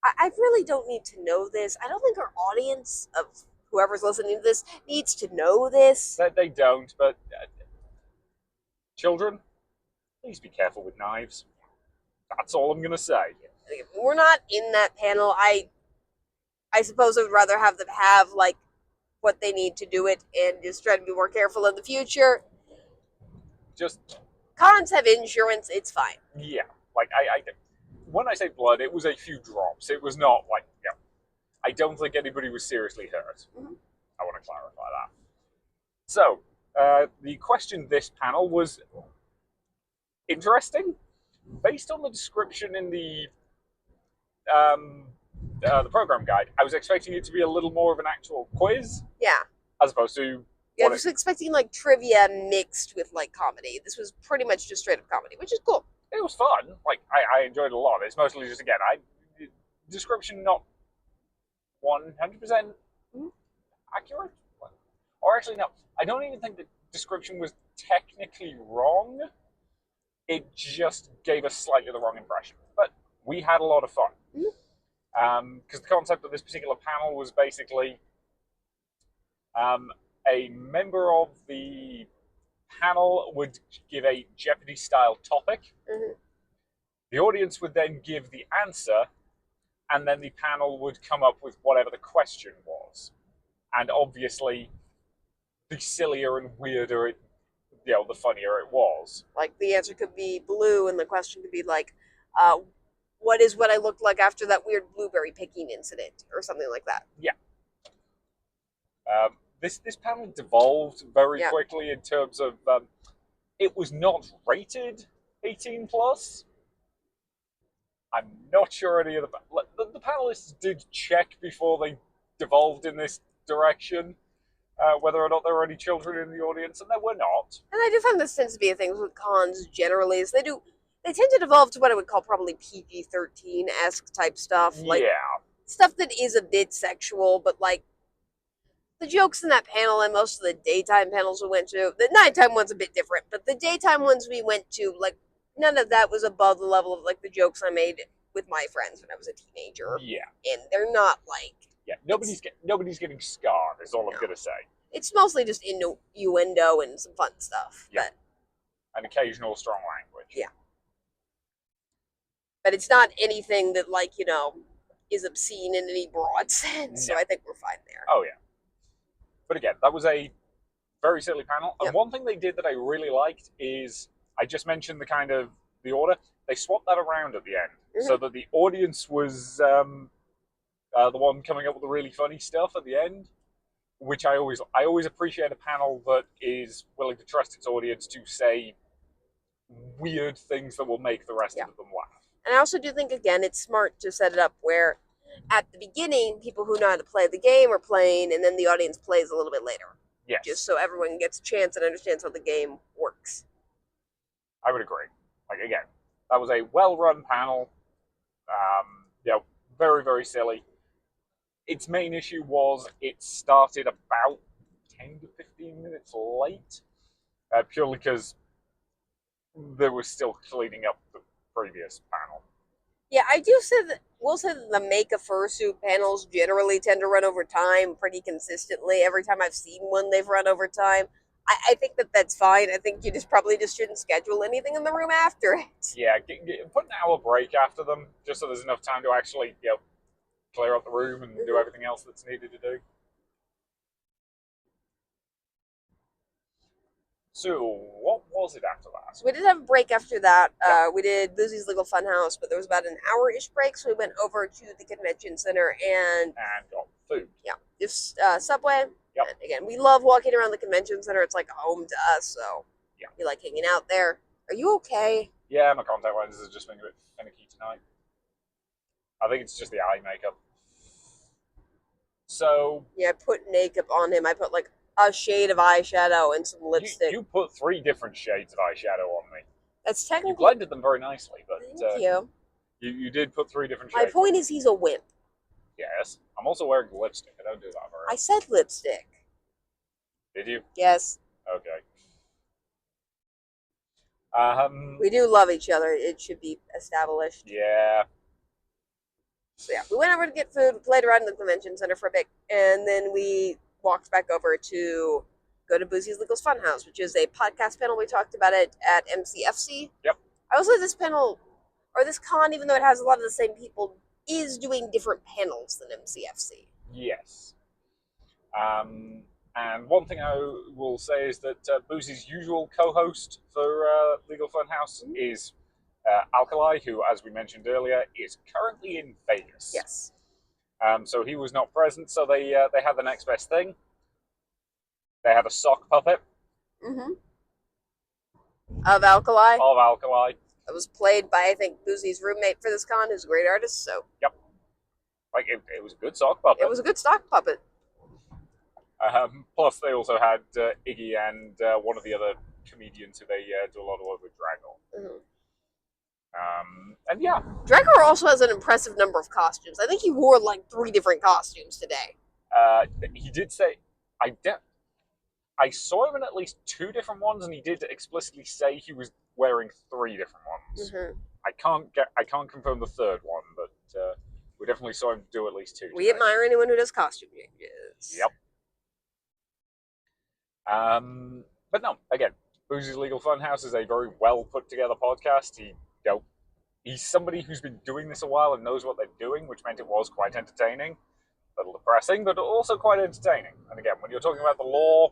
I really don't need to know this. I don't think our audience of whoever's listening to this needs to know this. That they don't, but children, please be careful with knives. That's all I'm gonna say. We're not in that panel. I suppose I would rather have them have like what they need to do it and just try to be more careful in the future. Just Cons have insurance, it's fine. yeah, like I when I say blood, it was a few drops. It was not like I don't think anybody was seriously hurt. Mm-hmm. I want to clarify that. So the question this panel was interesting, based on the description in the program guide. I was expecting it to be a little more of an actual quiz, Yeah. as opposed to. Yeah, I was expecting like trivia mixed with like comedy. This was pretty much just straight up comedy, which is cool. It was fun. Like I enjoyed it a lot. It's mostly just again, description not 100% accurate, or actually no. I don't even think the description was technically wrong. It just gave us slightly the wrong impression. But we had a lot of fun. Because the concept of this particular panel was basically a member of the panel would give a Jeopardy-style topic. Mm-hmm. The audience would then give the answer, and then the panel would come up with whatever the question was. And obviously, the sillier and weirder it, the funnier it was. Like the answer could be blue, and the question could be like, what is what I looked like after that weird blueberry picking incident, or something like that. Yeah. This panel devolved very quickly in terms of it was not rated 18 plus. I'm not sure any of the panelists did check before they devolved in this direction whether or not there were any children in the audience, and there were not. And I do find this tends to be a thing with cons generally, is they tend to devolve to what I would call probably PG-13-esque type stuff. Like, stuff that is a bit sexual, but like the jokes in that panel and most of the daytime panels we went to, the nighttime one's a bit different, but the daytime ones we went to, like, none of that was above the level of like the jokes I made with my friends when I was a teenager. Yeah. And they're not like... Yeah, nobody's getting scarred, is all I'm going to say. It's mostly just innuendo and some fun stuff. Yeah. An occasional strong language. Yeah. But it's not anything that, like, is obscene in any broad sense. No. So I think we're fine there. Oh, yeah. But again, that was a very silly panel. And one thing they did that I really liked is, I just mentioned the order. They swapped that around at the end, so that the audience was the one coming up with the really funny stuff at the end, which I always appreciate a panel that is willing to trust its audience to say weird things that will make the rest of them laugh. And I also do think, again, it's smart to set it up where at the beginning, people who know how to play the game are playing, and then the audience plays a little bit later. Yes. Just so everyone gets a chance and understands how the game works. I would agree. Like, again, that was a well-run panel. Very, very silly. Its main issue was it started about 10 to 15 minutes late, purely because there was still cleaning up the previous panel. Yeah, will say that the Make a Fursuit panels generally tend to run over time pretty consistently. Every time I've seen one, they've run over time. I think that's fine. I think you probably shouldn't schedule anything in the room after it. Yeah, put an hour break after them, just so there's enough time to actually, clear up the room and do everything else that's needed to do. So, what was it after that? So we did have a break after that. We did Lucy's Legal Funhouse, but there was about an hour-ish break, so we went over to the convention center and got food. Yeah, just Subway. Yep. And again, we love walking around the convention center. It's like home to us, so we like hanging out there. Are you okay? Yeah, my contact lenses are just being a bit finicky tonight. I think it's just the eye makeup. So... Yeah, I put makeup on him. I put like a shade of eyeshadow and some lipstick. You put 3 different shades of eyeshadow on me. That's technically... You blended them very nicely, but... Thank you. You did put 3 different shades. My point is he's a wimp. Yes. I'm also wearing lipstick. I don't do that very often. I said lipstick. Did you? Yes. Okay. We do love each other. It should be established. Yeah. So yeah, we went over to get food, played around in the convention center for a bit, and then we walked back over to go to Boozy's Legal's Funhouse, which is a podcast panel. We talked about it at MCFC. Yep. I will say this panel, or this con, even though it has a lot of the same people, is doing different panels than MCFC. Yes. And one thing I will say is that Boozy's usual co-host for Legal Funhouse is Alkali, who, as we mentioned earlier, is currently in Vegas. Yes. So he was not present, so they had the next best thing. They had a sock puppet. Mm-hmm. Of Alkali. Of Alkali. It was played by, I think, Boozy's roommate for this con, who's a great artist, so... Yep. Like, it was a good sock puppet. It was a good sock puppet. Plus, they also had Iggy and one of the other comedians who they do a lot of work with, Dragor. Mm-hmm. And yeah. Dragor also has an impressive number of costumes. I think he wore, like, 3 different costumes today. He did say... I saw him in at least 2 different ones, and he did explicitly say he was wearing 3 different ones. Mm-hmm. I can't confirm the 3rd one, but we definitely saw him do at least 2. We admire anyone who does costume changes. Yep. But no, again, Boozy's Legal Funhouse is a very well put together podcast. He's somebody who's been doing this a while and knows what they're doing, which meant it was quite entertaining. A little depressing, but also quite entertaining. And again, when you're talking about the law,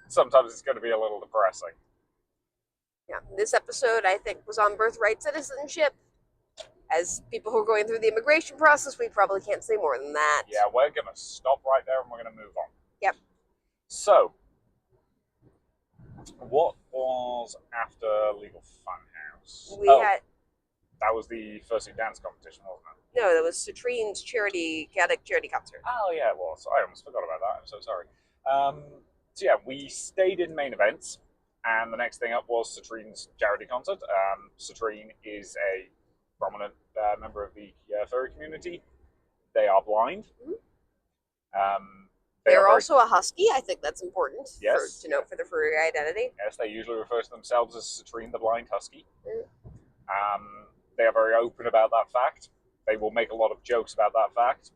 sometimes it's going to be a little depressing. Yeah, this episode, I think, was on birthright citizenship. As people who are going through the immigration process, we probably can't say more than that. Yeah, we're going to stop right there and we're going to move on. Yep. So, what was after Legal Funhouse? That was the Fursuit Dance competition, wasn't it? No, that was Citrine's chaotic charity concert. Oh, yeah, it was. I almost forgot about that. I'm so sorry. So, yeah, we stayed in main events, and the next thing up was Citrine's charity concert. Citrine is a prominent member of the furry community. They are blind. Mm-hmm. They're also a husky. I think that's important to note for their furry identity. Yes, they usually refer to themselves as Citrine the Blind Husky. Mm. They are very open about that fact. They will make a lot of jokes about that fact.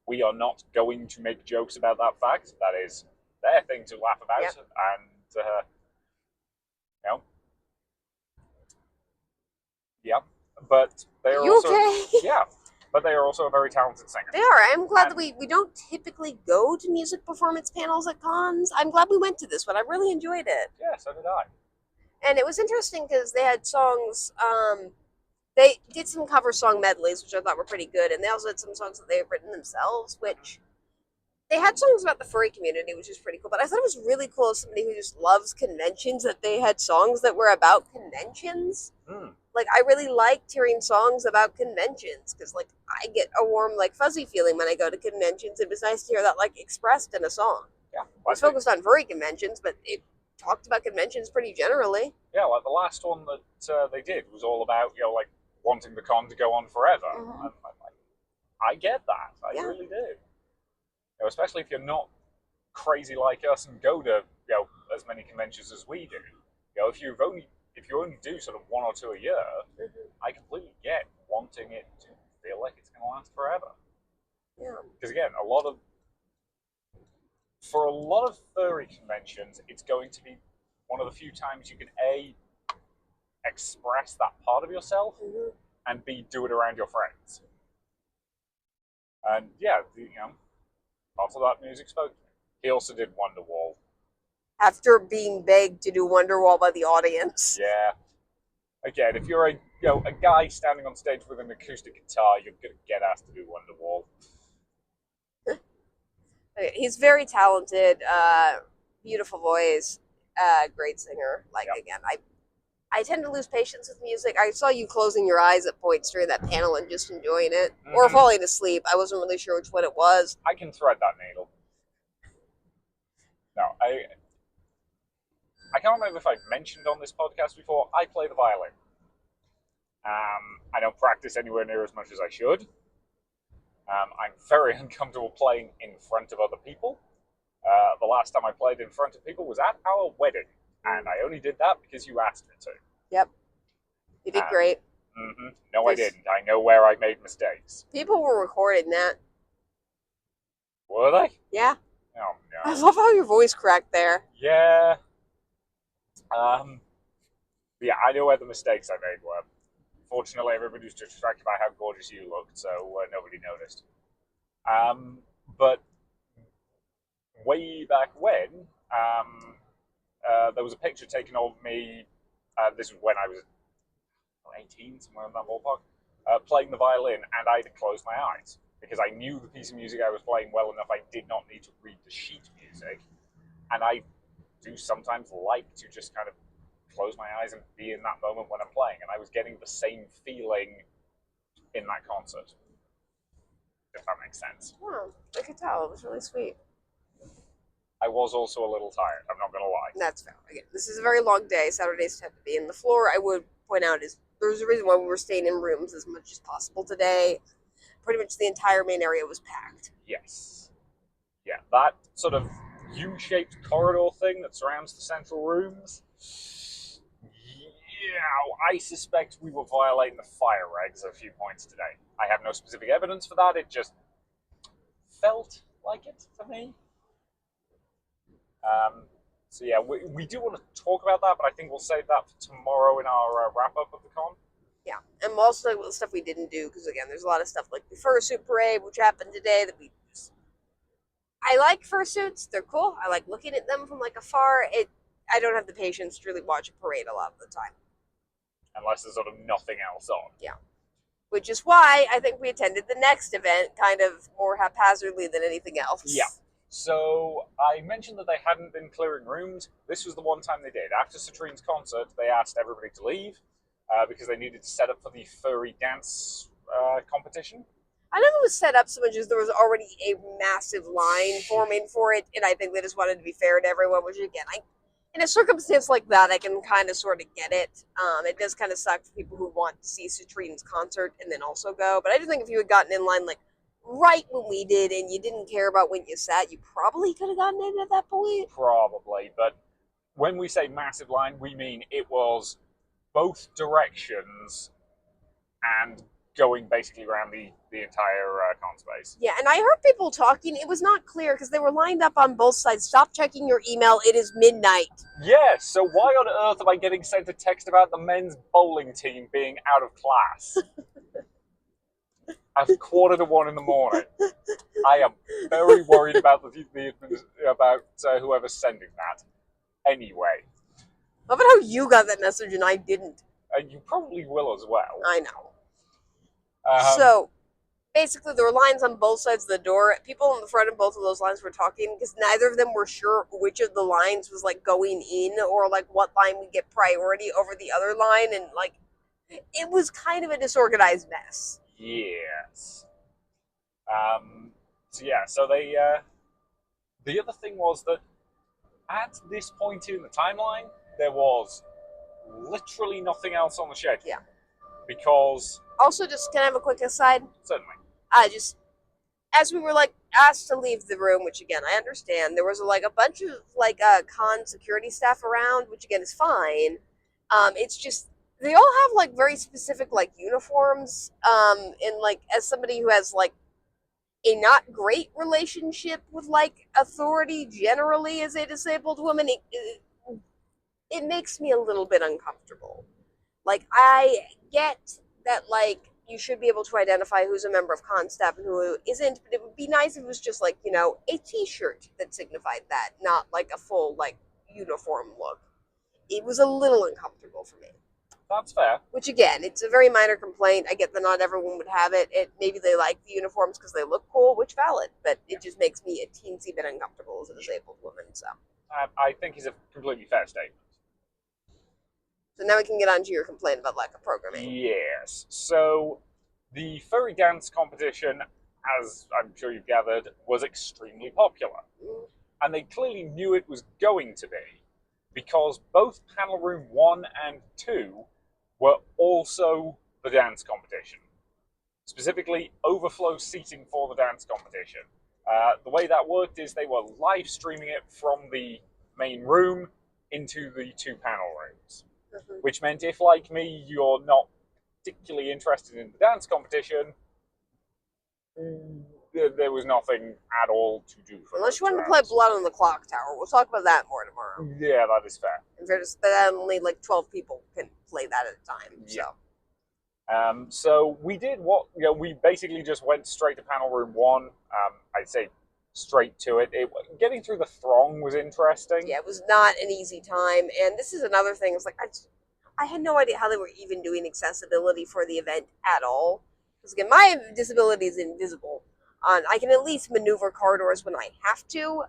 We are not going to make jokes about that fact. That is their thing to laugh about. Yep. And, yeah. But they are also... okay? Yeah. But they are also a very talented singer. They are. I'm glad that we don't typically go to music performance panels at cons. I'm glad we went to this one. I really enjoyed it. Yeah, so did I. And it was interesting because they had songs, they did some cover song medleys, which I thought were pretty good, and they also had some songs that they had written themselves, which, they had songs about the furry community, which is pretty cool, but I thought it was really cool as somebody who just loves conventions that they had songs that were about conventions. Like, I really liked hearing songs about conventions, because, like, I get a warm, like, fuzzy feeling when I go to conventions. It was nice to hear that, like, expressed in a song. Yeah. It was focused on furry conventions, but it talked about conventions pretty generally. Yeah, like the last one that they did was all about, like, wanting the con to go on forever. Mm-hmm. I get that. I really do. Especially if you're not crazy like us and go to, as many conventions as we do. If you only do sort of 1 or 2 a year, I completely get wanting it to feel like it's going to last forever. Yeah. Because again, for a lot of furry conventions, it's going to be one of the few times you can A, express that part of yourself, and B, do it around your friends. And yeah, parts of that music spoke to me. He also did Wonderwall. After being begged to do Wonderwall by the audience. Yeah. Again, if you're a guy standing on stage with an acoustic guitar, you're gonna get asked to do Wonderwall. He's very talented, beautiful voice, great singer. Again, I tend to lose patience with music. I saw you closing your eyes at points during that panel and just enjoying it. Or falling asleep. I wasn't really sure which one it was. I can thread that needle. No, I can't remember if I've mentioned on this podcast before, I play the violin. I don't practice anywhere near as much as I should. I'm very uncomfortable playing in front of other people. The last time I played in front of people was at our wedding, and I only did that because you asked me to. Yep. You did great. No, I didn't. I know where I made mistakes. People were recording that. Were they? Yeah. Oh I no. love how your voice cracked there. Yeah. Um. Yeah, I know where the mistakes I made were. Fortunately, everybody was distracted by how gorgeous you looked, so nobody noticed. Um. But way back when, there was a picture taken of me. This was when I was 18, somewhere in that ballpark, playing the violin, and I had to close my eyes because I knew the piece of music I was playing well enough. I did not need to read the sheet music, and I do sometimes like to just kind of close my eyes and be in that moment when I'm playing, and I was getting the same feeling in that concert, if that makes sense. Oh, I could tell. It was really sweet. I was also a little tired, I'm not going to lie. That's fair. Again, this is a very long day. Saturdays tend to be. And the floor, I would point out, is there's a reason why we were staying in rooms as much as possible today. Pretty much the entire main area was packed. Yes. Yeah, that sort of U-shaped corridor thing that surrounds the central rooms. Yeah, I suspect we were violating the fire regs at a few points today. I have no specific evidence for that. It just felt like it to me. So yeah, we do want to talk about that, but I think we'll save that for tomorrow in our wrap up of the con. Yeah, and also the stuff we didn't do because again, there's a lot of stuff like the fursuit parade, which happened today. That we just, I like fursuits; they're cool. I like looking at them from like afar. I don't have the patience to really watch a parade a lot of the time. Unless there's sort of nothing else on. Yeah, which is why I think we attended the next event kind of more haphazardly than anything else. Yeah. So I mentioned that they hadn't been clearing rooms. This was the one time they did. After Citrine's concert, they asked everybody to leave because they needed to set up for the furry dance competition. I don't know if it was set up so much as there was already a massive line forming for it, and I think they just wanted to be fair to everyone, which again, in a circumstance like that, I can kind of sort of get it. It does kind of suck for people who want to see Citrine's concert and then also go, but I do think if you had gotten in line like right when we did and you didn't care about when you sat, you probably could have gotten in at that point. Probably, but when we say massive line, we mean it was both directions and going basically around the entire con space. Yeah, and I heard people talking. It was not clear because they were lined up on both sides. Stop checking your email. It is midnight. Yeah, so why on earth am I getting sent a text about the men's bowling team being out of class? At 1:45 in the morning. I am very worried about whoever's sending that. Anyway. Love it how you got that message and I didn't. And you probably will as well. I know. So, basically, there were lines on both sides of the door. People in the front of both of those lines were talking because neither of them were sure which of the lines was like going in or like what line would get priority over the other line, and like it was kind of a disorganized mess. Yes. So they. The other thing was that at this point in the timeline, there was literally nothing else on the schedule. Yeah. Because. Also, just can I have a quick aside? Certainly. Just as we were like asked to leave the room, which again I understand, there was like a bunch of like con security staff around, which again is fine. It's just they all have like very specific like uniforms. And like as somebody who has like a not great relationship with like authority generally as a disabled woman, it makes me a little bit uncomfortable. Like I get that like you should be able to identify who's a member of con staff and who isn't, but it would be nice if it was just like, you know, a t-shirt that signified that, not like a full like uniform look. It was a little uncomfortable for me. That's fair. Which again, it's a very minor complaint. I get that not everyone would have it. Maybe they like the uniforms because they look cool, which valid, but it just makes me a teensy bit uncomfortable as a disabled woman. So I think it's a completely fair statement. So now we can get on to your complaint about lack of programming. Yes. So the furry dance competition, as I'm sure you've gathered, was extremely popular. And they clearly knew it was going to be, because both panel room 1 and 2 were also the dance competition. Specifically, overflow seating for the dance competition. The way that worked is they were live streaming it from the main room into the 2 panel rooms. Which meant if, like me, you're not particularly interested in the dance competition, there was nothing at all to do for Unless you those wanted 2 to play hours. Blood on the Clock Tower. We'll talk about that more tomorrow. Yeah, that is fair. And there's that only like 12 people can play that at a time. Yeah. So. So we did what, we basically just went straight to panel room 1. I'd say straight to it. Getting through the throng was interesting. Yeah, it was not an easy time. And this is another thing. It's like, I had no idea how they were even doing accessibility for the event at all. Because again, my disability is invisible. I can at least maneuver corridors when I have to.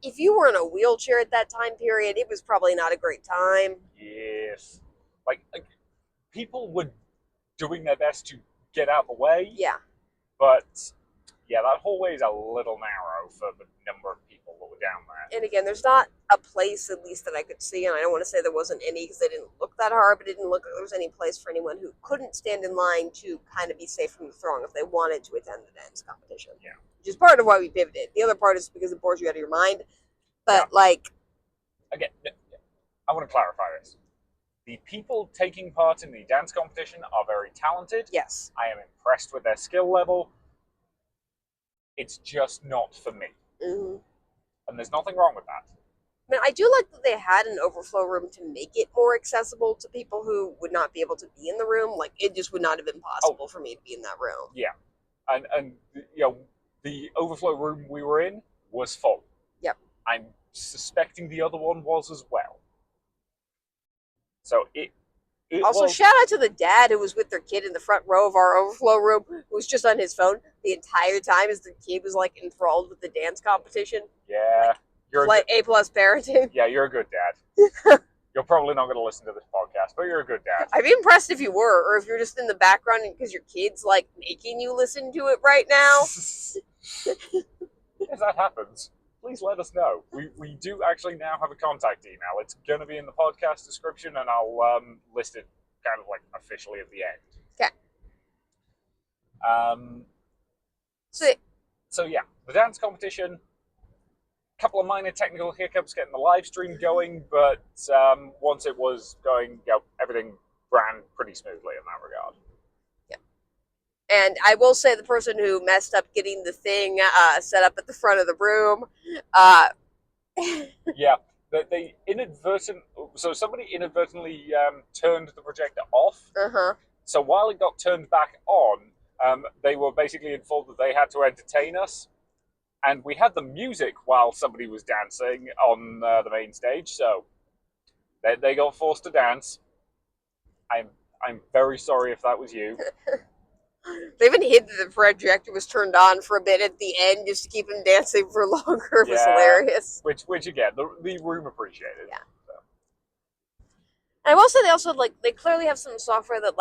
If you were in a wheelchair at that time period, it was probably not a great time. Yes. Like people were doing their best to get out of the way. Yeah. But yeah, that hallway is a little narrow for the number of people that were down there. And again, there's not a place, at least that I could see, and I don't want to say there wasn't any because they didn't look that hard, but it didn't look like there was any place for anyone who couldn't stand in line to kind of be safe from the throng if they wanted to attend the dance competition. Yeah. Which is part of why we pivoted. The other part is because it bores you out of your mind. But, again, I want to clarify this. The people taking part in the dance competition are very talented. Yes. I am impressed with their skill level. It's just not for me. Mm-hmm. And there's nothing wrong with that. I mean, I do like that they had an overflow room to make it more accessible to people who would not be able to be in the room. Like, it just would not have been possible for me to be in that room. Yeah. And the overflow room we were in was full. Yep. I'm suspecting the other one was as well. So it also, shout out to the dad who was with their kid in the front row of our overflow room, who was just on his phone the entire time as the kid was like enthralled with the dance competition. Yeah. You're like A+ parenting. Yeah, you're a good dad. You're probably not going to listen to this podcast, but you're a good dad. I'd be impressed if you were, or if you're just in the background because your kid's like making you listen to it right now. If that happens, please let us know. We do actually now have a contact email. It's going to be in the podcast description, and I'll list it kind of like officially at the end. Okay. So yeah, the dance competition. Couple of minor technical hiccups getting the live stream going, but once it was going, everything ran pretty smoothly in that regard. Yeah. And I will say the person who messed up getting the thing set up at the front of the room. Yeah, somebody inadvertently turned the projector off. Uh-huh. So while it got turned back on, they were basically informed that they had to entertain us. And we had the music while somebody was dancing on the main stage, so they got forced to dance. I'm very sorry if that was you. They even hid that the projector was turned on for a bit at the end just to keep them dancing for longer. It was hilarious. Which again, the room appreciated. Yeah. So. And I will say they also they clearly have some software that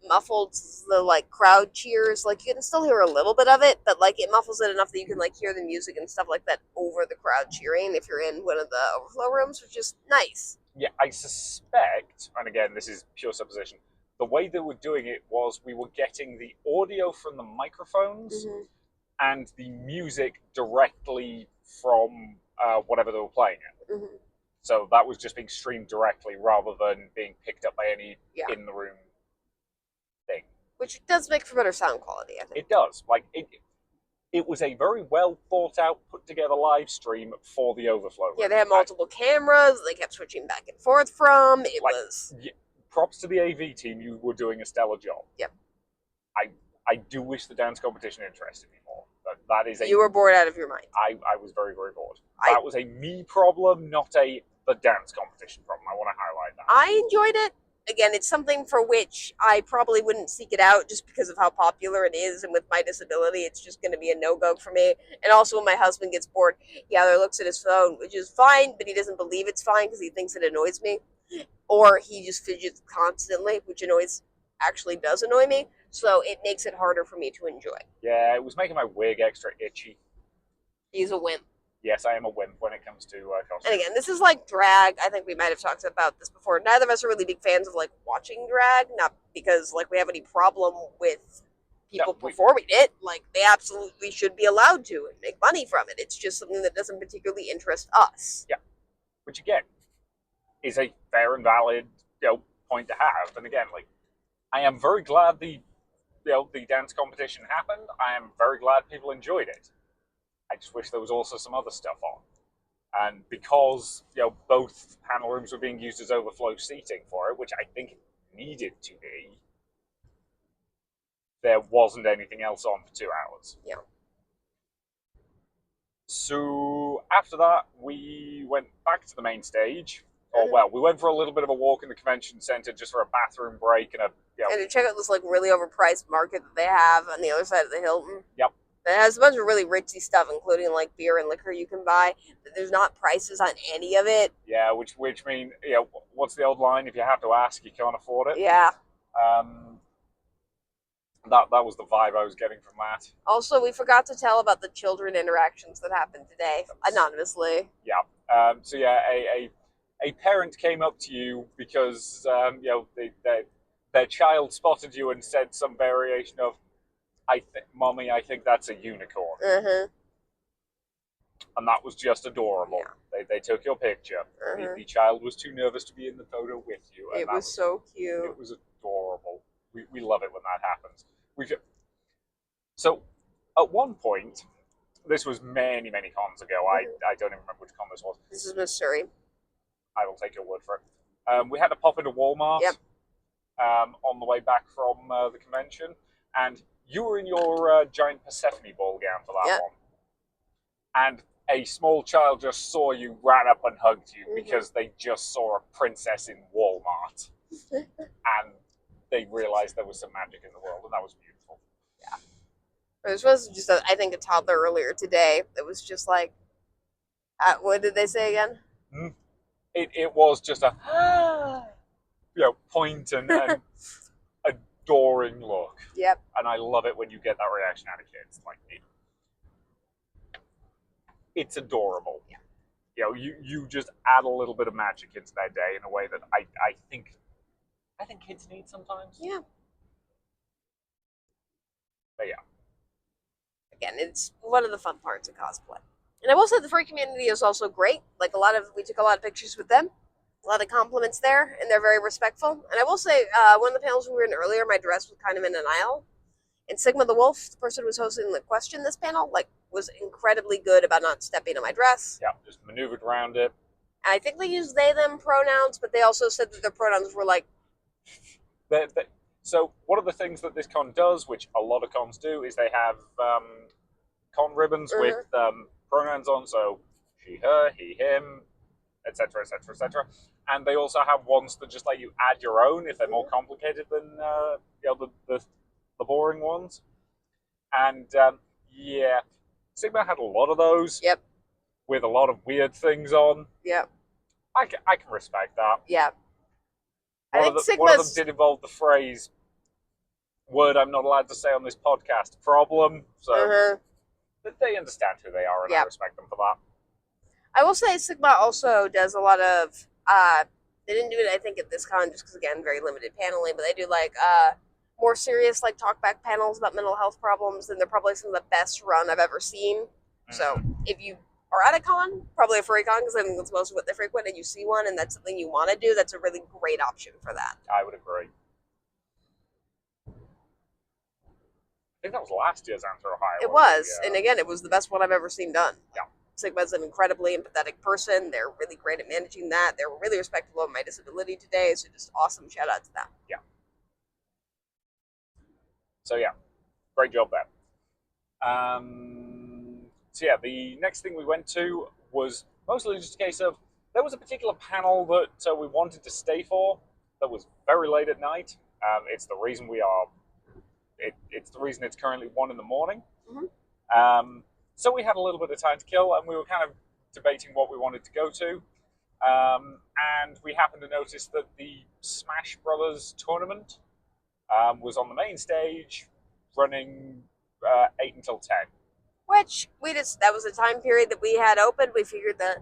muffled the crowd cheers. You can still hear a little bit of it, but it muffles it enough that you can hear the music and stuff like that over the crowd cheering if you're in one of the overflow rooms, which is nice. Yeah, I suspect, and again, this is pure supposition, the way they were doing it was we were getting the audio from the microphones and the music directly from whatever they were playing it. Mm-hmm. So that was just being streamed directly rather than being picked up by any in-the-room thing. Which does make for better sound quality, I think. It does. It was a very well thought out, put together live stream for the overflow room. Yeah, they had multiple cameras. They kept switching back and forth from. It was. Yeah, props to the AV team. You were doing a stellar job. Yep. I do wish the dance competition interested me more. But that is you were bored out of your mind. I was very, very bored. That was a me problem, not the dance competition problem. I want to highlight that. I enjoyed it. Again, it's something for which I probably wouldn't seek it out just because of how popular it is, and with my disability, it's just going to be a no-go for me. And also when my husband gets bored, he either looks at his phone, which is fine, but he doesn't believe it's fine because he thinks it annoys me, or he just fidgets constantly, which actually does annoy me, so it makes it harder for me to enjoy. Yeah, it was making my wig extra itchy. He's a wimp. Yes, I am a wimp when it comes to costumes. And again, this is like drag. I think we might have talked about this before. Neither of us are really big fans of watching drag, not because we have any problem with people performing it. They absolutely should be allowed to and make money from it. It's just something that doesn't particularly interest us. Yeah, which again is a fair and valid point to have. And again, I am very glad the the dance competition happened. I am very glad people enjoyed it. I just wish there was also some other stuff on. And because both panel rooms were being used as overflow seating for it, which I think it needed to be, there wasn't anything else on for 2 hours. Yeah. So after that, we went back to the main stage. Or well, we went for a little bit of a walk in the convention center just for a bathroom break and and to check out this like really overpriced market that they have on the other side of the Hilton. Yep. It has a bunch of really ritzy stuff, including like beer and liquor you can buy. But there's not prices on any of it. Yeah, which mean what's the old line? If you have to ask, you can't afford it. Yeah. That was the vibe I was getting from that. Also, we forgot to tell about the children interactions that happened today anonymously. Yeah. So yeah, a parent came up to you because their child spotted you and said some variation of, "Mommy, I think that's a unicorn," and that was just adorable. Yeah. They took your picture. The child was too nervous to be in the photo with you. And it was so cute. It was adorable. We love it when that happens. So at one point, this was many cons ago. I don't even remember which con this was. This is Missouri. I will take your word for it. We had to pop into Walmart on the way back from the convention, and you were in your giant Persephone ball gown for that one. And a small child just saw you, ran up and hugged you because they just saw a princess in Walmart. And they realized there was some magic in the world, and that was beautiful. Yeah. This was just, I think, a toddler earlier today. It was just like, what did they say again? It was just a point and adoring look. Yep. And I love it when you get that reaction out of kids. Like it's adorable. Yeah. You just add a little bit of magic into their day in a way that I think kids need sometimes. Yeah. But yeah. Again, it's one of the fun parts of cosplay. And I will say the furry community is also great. Like we took a lot of pictures with them. A lot of compliments there, and they're very respectful. And I will say, one of the panels we were in earlier, my dress was kind of in an aisle. And Sigma the Wolf, the person who was hosting the question this panel, was incredibly good about not stepping on my dress. Yeah, just maneuvered around it. And I think they used they, them pronouns, but they also said that their pronouns were like... So one of the things that this con does, which a lot of cons do, is they have con ribbons with pronouns on, so she, her, he, him, etc., etc., etc. And they also have ones that just let you add your own if they're more complicated than the boring ones. And Sigma had a lot of those. Yep. With a lot of weird things on. Yep. I can respect that. Yeah. One of them did involve the phrase, word I'm not allowed to say on this podcast, problem. So they understand who they are, and I respect them for that. I will say Sigma also does a lot of, they didn't do it, I think, at this con, just because, again, very limited paneling, but they do, more serious, talk-back panels about mental health problems, and they're probably some of the best run I've ever seen. So, if you are at a con, probably a furry con, because I think that's most of what they frequent, and you see one, and that's something you want to do, that's a really great option for that. I would agree. I think that was last year's AnthrOhio. It was, and again, it was the best one I've ever seen done. Yeah. Sigma's an incredibly empathetic person. They're really great at managing that. They were really respectful of my disability today, so just awesome shout out to them. Yeah. So yeah, great job there. So yeah, the next thing we went to was mostly just a case of, there was a particular panel that we wanted to stay for that was very late at night. It's the reason it's the reason it's currently 1 a.m. So we had a little bit of time to kill, and we were kind of debating what we wanted to go to. And we happened to notice that the Smash Brothers tournament was on the main stage, running 8 until 10. Which, that was a time period that we had open. We figured the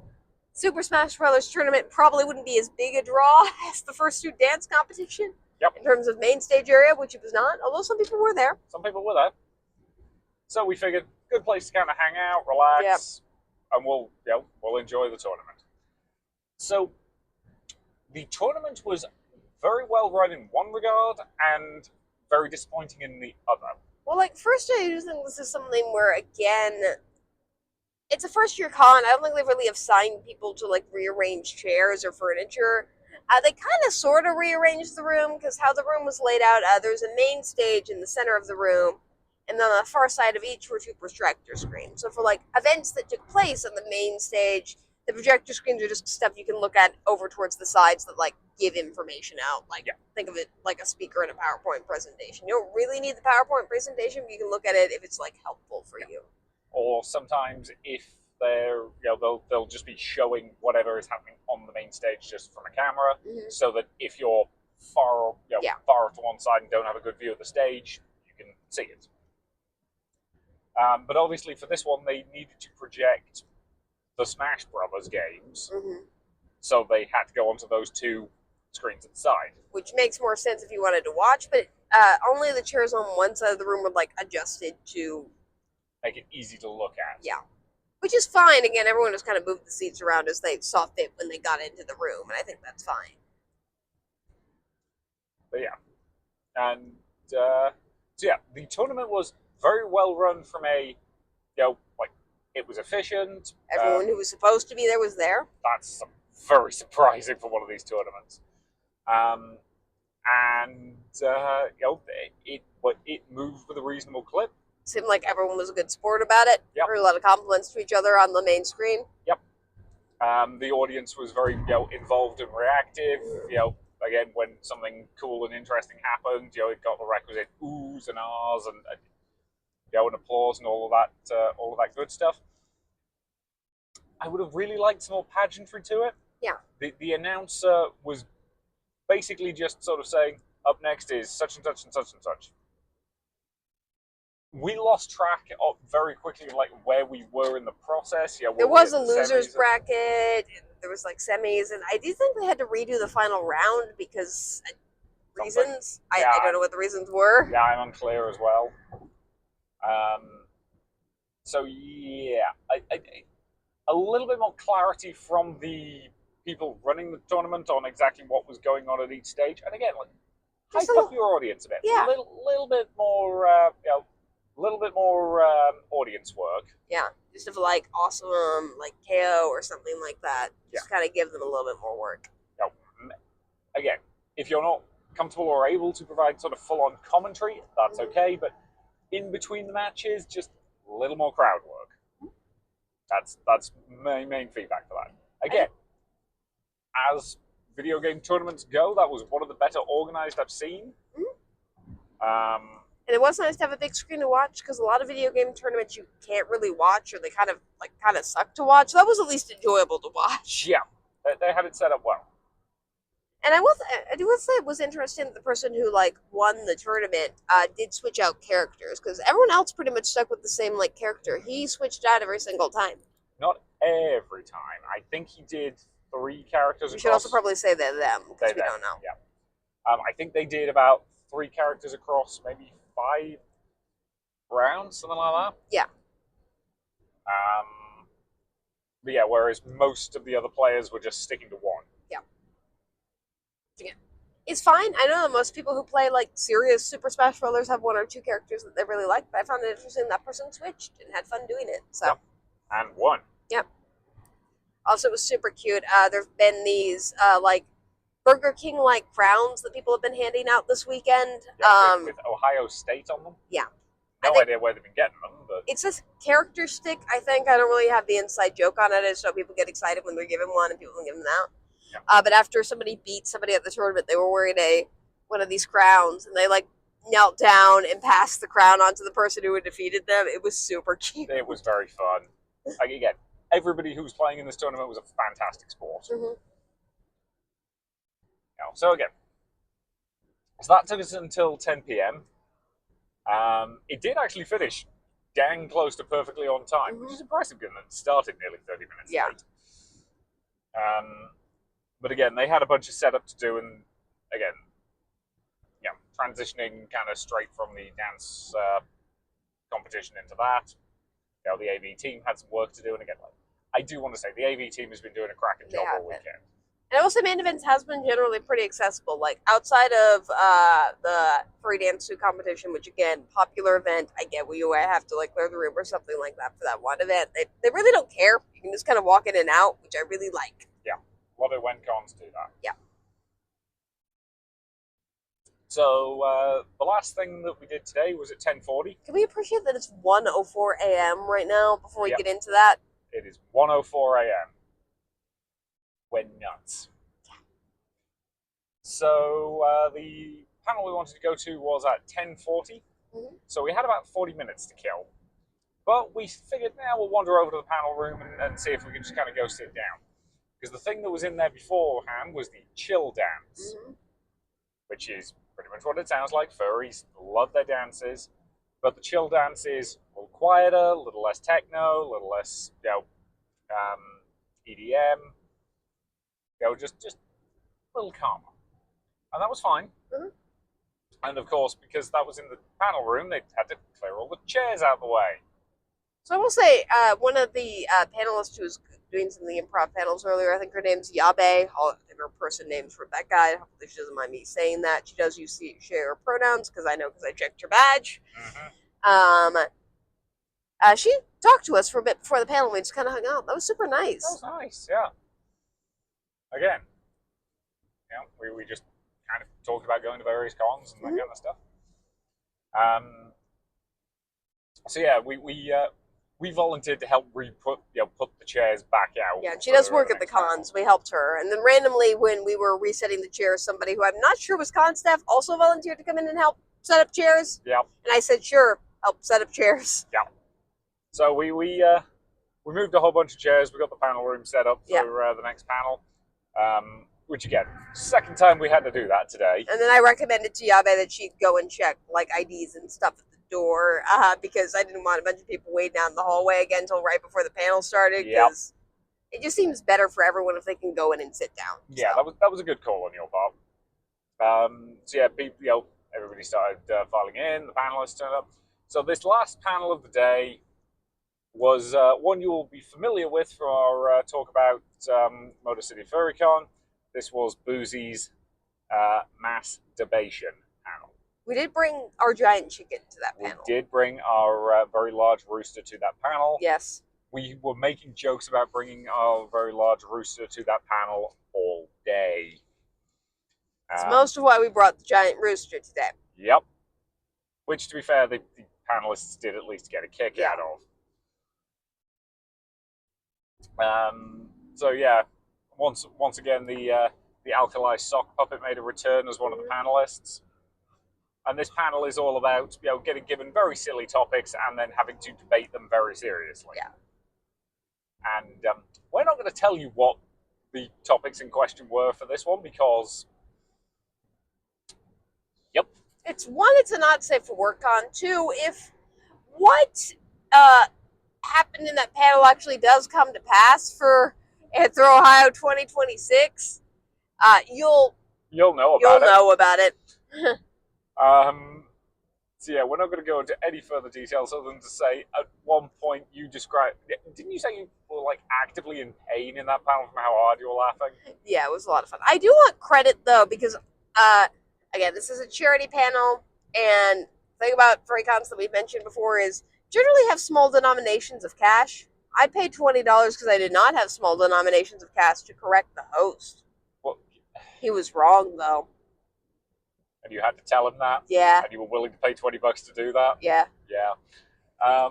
Super Smash Brothers tournament probably wouldn't be as big a draw as the first 2 dance competition. Yep. In terms of main stage area, which it was not, although some people were there. Some people were there. So we figured, good place to kind of hang out, relax, and we'll enjoy the tournament. So the tournament was very well run in one regard, and very disappointing in the other. Well, like, first I do think this is something where, again, it's a first year con. I don't think they really have signed people to like rearrange chairs or furniture. They kind of sort of rearranged the room because how the room was laid out. There's a main stage in the center of the room, and then on the far side of each were two projector screens. So for like events that took place on the main stage, the projector screens are just stuff you can look at over towards the sides that like give information out. Like think of it like a speaker in a PowerPoint presentation. You don't really need the PowerPoint presentation, but you can look at it if it's like helpful for you. Or sometimes if they're, they'll just be showing whatever is happening on the main stage just from a camera, so that if you're far, far to one side and don't have a good view of the stage, you can see it. But obviously for this one, they needed to project the Smash Brothers games, so they had to go onto those two screens at the side. Which makes more sense if you wanted to watch, but only the chairs on one side of the room were like adjusted to make it easy to look at. Yeah. Which is fine. Again, everyone just kind of moved the seats around as they saw fit when they got into the room, and I think that's fine. But yeah. And so yeah, the tournament was very well run from a, like, it was efficient. Everyone who was supposed to be there was there. That's very surprising for one of these tournaments. And it moved with a reasonable clip. Seemed like everyone was a good sport about it. Yep. There were a lot of compliments to each other on the main screen. Yep. The audience was very, involved and reactive. Again, when something cool and interesting happened, it got the requisite oohs and ahs and and applause and all of that good stuff. I would have really liked some more pageantry to it. Yeah. The announcer was basically just sort of saying, up next is such and such and such and such. We lost track of very quickly, like, where we were in the process. There was a losers bracket. There was like semis, and I do think they had to redo the final round because reasons. I don't know what the reasons were. Yeah, I'm unclear as well. So yeah, a little bit more clarity from the people running the tournament on exactly what was going on at each stage, and again, like, hype up your audience a bit. Yeah, little bit more. A little bit more audience work. Yeah, just of like awesome, like KO or something like that. Just kind of give them a little bit more work. Again, if you're not comfortable or able to provide sort of full-on commentary, that's okay. But in between the matches, just a little more crowd work. That's my main feedback for that. Again, as video game tournaments go, that was one of the better organized I've seen. And it was nice to have a big screen to watch because a lot of video game tournaments you can't really watch, or they kind of suck to watch. That was at least enjoyable to watch. Yeah, they had it set up well. And I do want to say it was interesting that the person who like won the tournament did switch out characters because everyone else pretty much stuck with the same like character. He switched out every single time. Not every time. I think he did 3 characters. We should also probably say they're them because we don't know. Yeah. I think they did about 3 characters across maybe 5 rounds, something like that. Yeah. But yeah, whereas most of the other players were just sticking to 1. Yeah. It's fine. I know that most people who play like serious Super Smash Brothers have 1 or 2 characters that they really like, but I found it interesting that person switched and had fun doing it. So. Yep. And won. Yep. Also, it was super cute. There've been these like Burger King like crowns that people have been handing out this weekend. Yeah, with Ohio State on them. Yeah. No idea where they've been getting them, but it's this character stick. I think I don't really have the inside joke on it. I just know people get excited when they're given one and people can give them out. Yeah. But after somebody beat somebody at the tournament, they were wearing one of these crowns, and they like knelt down and passed the crown onto the person who had defeated them. It was super cute. It was very fun. Again, everybody who was playing in this tournament was a fantastic sport. So again, that took us until 10 p.m. It did actually finish dang close to perfectly on time, which is impressive given that it started nearly 30 minutes late. But again, they had a bunch of setup to do, and again, transitioning kind of straight from the dance competition into that. The AV team had some work to do, and again, I do want to say the AV team has been doing a cracking job all weekend. And I will say main events has been generally pretty accessible. Like outside of the furry dance suit competition, which again, popular event, I get where you have to like clear the room or something like that for that one event. They really don't care. You can just kind of walk in and out, which I really like. Yeah, love it when cons do that. Yeah. So the last thing that we did today was at 10:40. Can we appreciate that it's 1:04 a.m. right now before we Yep. get into that? It is 1:04 a.m. We're nuts. So the panel we wanted to go to was at 10:40. Mm-hmm. So we had about 40 minutes to kill. But we figured now we'll wander over to the panel room and see if we can just kind of go sit down. Because the thing that was in there beforehand was the chill dance, which is pretty much what it sounds like. Furries love their dances. But the chill dance is a little quieter, a little less techno, a little less, EDM. Just a little calmer. And that was fine. Mm-hmm. And of course, because that was in the panel room, they had to clear all the chairs out of the way. So I will say, one of the panelists who was doing some of the improv panels earlier, I think her name's Yabe. All her person name's Rebecca. Hopefully she doesn't mind me saying that. She does use share her pronouns because I checked her badge. Mm-hmm. She talked to us for a bit before the panel. We just kind of hung out. That was super nice. That was nice, yeah. Again, we just kind of talked about going to various cons and that kind of stuff. So yeah, we volunteered to help put the chairs back out. Yeah, she does work at the cons. We helped her, and then randomly when we were resetting the chairs, somebody who I'm not sure was con staff also volunteered to come in and help set up chairs. Yeah. And I said, sure, help set up chairs. Yeah. So we moved a whole bunch of chairs. We got the panel room set up for the next panel. Which again, second time we had to do that today. And then I recommended to Yabe that she'd go and check like IDs and stuff at the door because I didn't want a bunch of people waiting out in the hallway again until right before the panel started. Because it just seems better for everyone if they can go in and sit down. Yeah, so. that was a good call on your part. So yeah, people, everybody started filing in. The panelists turned up. So this last panel of the day was one you will be familiar with from our talk about Motor City FurryCon. This was Boozy's masturbation panel. We did bring our giant chicken to that panel. We did bring our very large rooster to that panel. Yes. We were making jokes about bringing our very large rooster to that panel all day. It's most of why we brought the giant rooster today. Yep. Which, to be fair, the panelists did at least get a kick out of. So yeah, once again, the alkali sock puppet made a return as one of the panelists. And this panel is all about getting given very silly topics and then having to debate them very seriously. Yeah. And we're not going to tell you what the topics in question were for this one because, it's one, it's a not safe for work con. Two, if what happened in that panel actually does come to pass for AnthrOhio 2026, you'll know about it. So yeah, we're not going to go into any further details other than to say at one point you described, didn't you say you were like actively in pain in that panel from how hard you were laughing? Yeah, it was a lot of fun. I do want credit though because again, this is a charity panel, and the thing about FurryCons that we've mentioned before is generally have small denominations of cash. I paid $20 because I did not have small denominations of cash to correct the host. Well, he was wrong though. And you had to tell him that? Yeah. And you were willing to pay $20 to do that? Yeah. Yeah.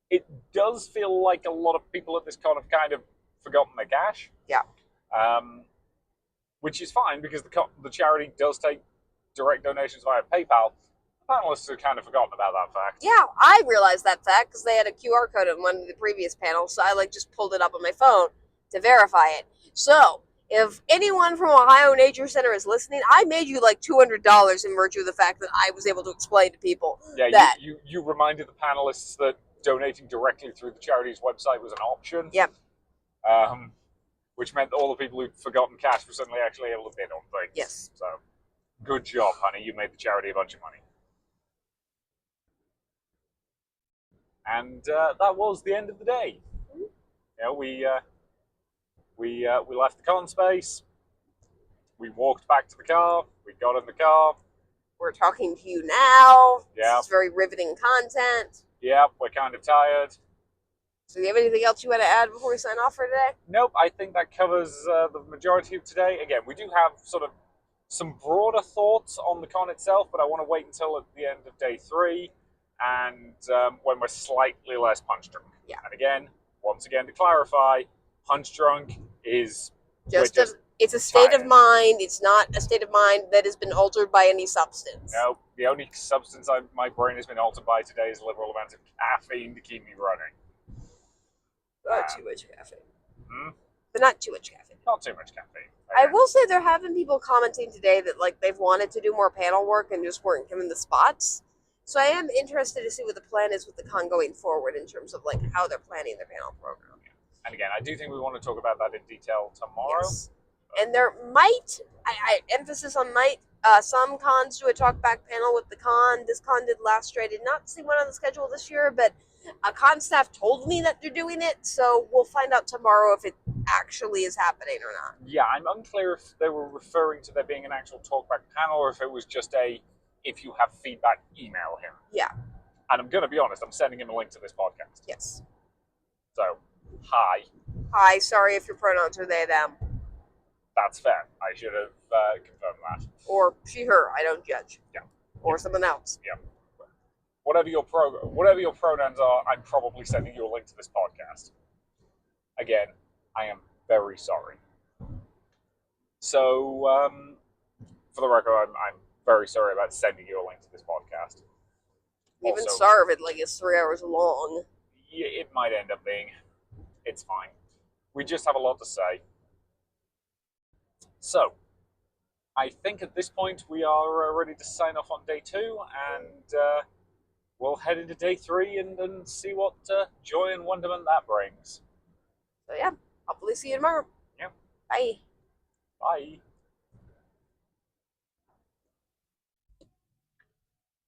It does feel like a lot of people at this con have kind of forgotten their cash. Yeah. Which is fine because the charity does take direct donations via PayPal. The panelists have kind of forgotten about that fact. Yeah, I realized that fact because they had a QR code on one of the previous panels, so I just pulled it up on my phone to verify it. So, if anyone from Ohio Nature Center is listening, I made you like $200 in virtue of the fact that I was able to explain to people that. You reminded the panelists that donating directly through the charity's website was an option. Yep. Which meant that all the people who'd forgotten cash were suddenly actually able to bid on things. Yes. So, good job, honey. You made the charity a bunch of money. And that was the end of the day. We left the con space. We walked back to the car. We got in the car. We're talking to you now. Yeah. This is very riveting content. Yep, we're kind of tired. So do you have anything else you want to add before we sign off for today? Nope, I think that covers the majority of today. Again, we do have sort of some broader thoughts on the con itself, but I want to wait until at the end of day 3 and when we're slightly less punch drunk. Yeah. And again, once again to clarify, punch drunk is it's a state tired. of mind. It's not a state of mind that has been altered by any substance. No, the only substance my brain has been altered by today is liberal amounts of caffeine to keep me running. Not too much caffeine. Hmm? But not too much caffeine. Not too much caffeine. I will say there have been people commenting today that like they've wanted to do more panel work and just weren't given the spots. So I am interested to see what the plan is with the con going forward in terms of like how they're planning their panel program. And again, I do think we want to talk about that in detail tomorrow. Yes. And there might, I emphasis on might, some cons do a talk back panel with the con. This con did last year. I did not see one on the schedule this year, but con staff told me that they're doing it. So we'll find out tomorrow if it actually is happening or not. Yeah, I'm unclear if they were referring to there being an actual talkback panel or if it was just if you have feedback, email him. Yeah. And I'm going to be honest, I'm sending him a link to this podcast. Yes. So, hi. Hi, sorry if your pronouns are they, them. That's fair. I should have confirmed that. Or she, her. I don't judge. Yeah. Or someone else. Yeah. Whatever your pronouns are, I'm probably sending you a link to this podcast. Again, I am very sorry. So, for the record, I'm very sorry about sending you a link to this podcast. Even sorry if it's 3 hours long. Yeah, it might end up being. It's fine. We just have a lot to say. So, I think at this point we are ready to sign off on day 2, and we'll head into day 3 and see what joy and wonderment that brings. So yeah, hopefully see you tomorrow. Yeah. Bye. Bye.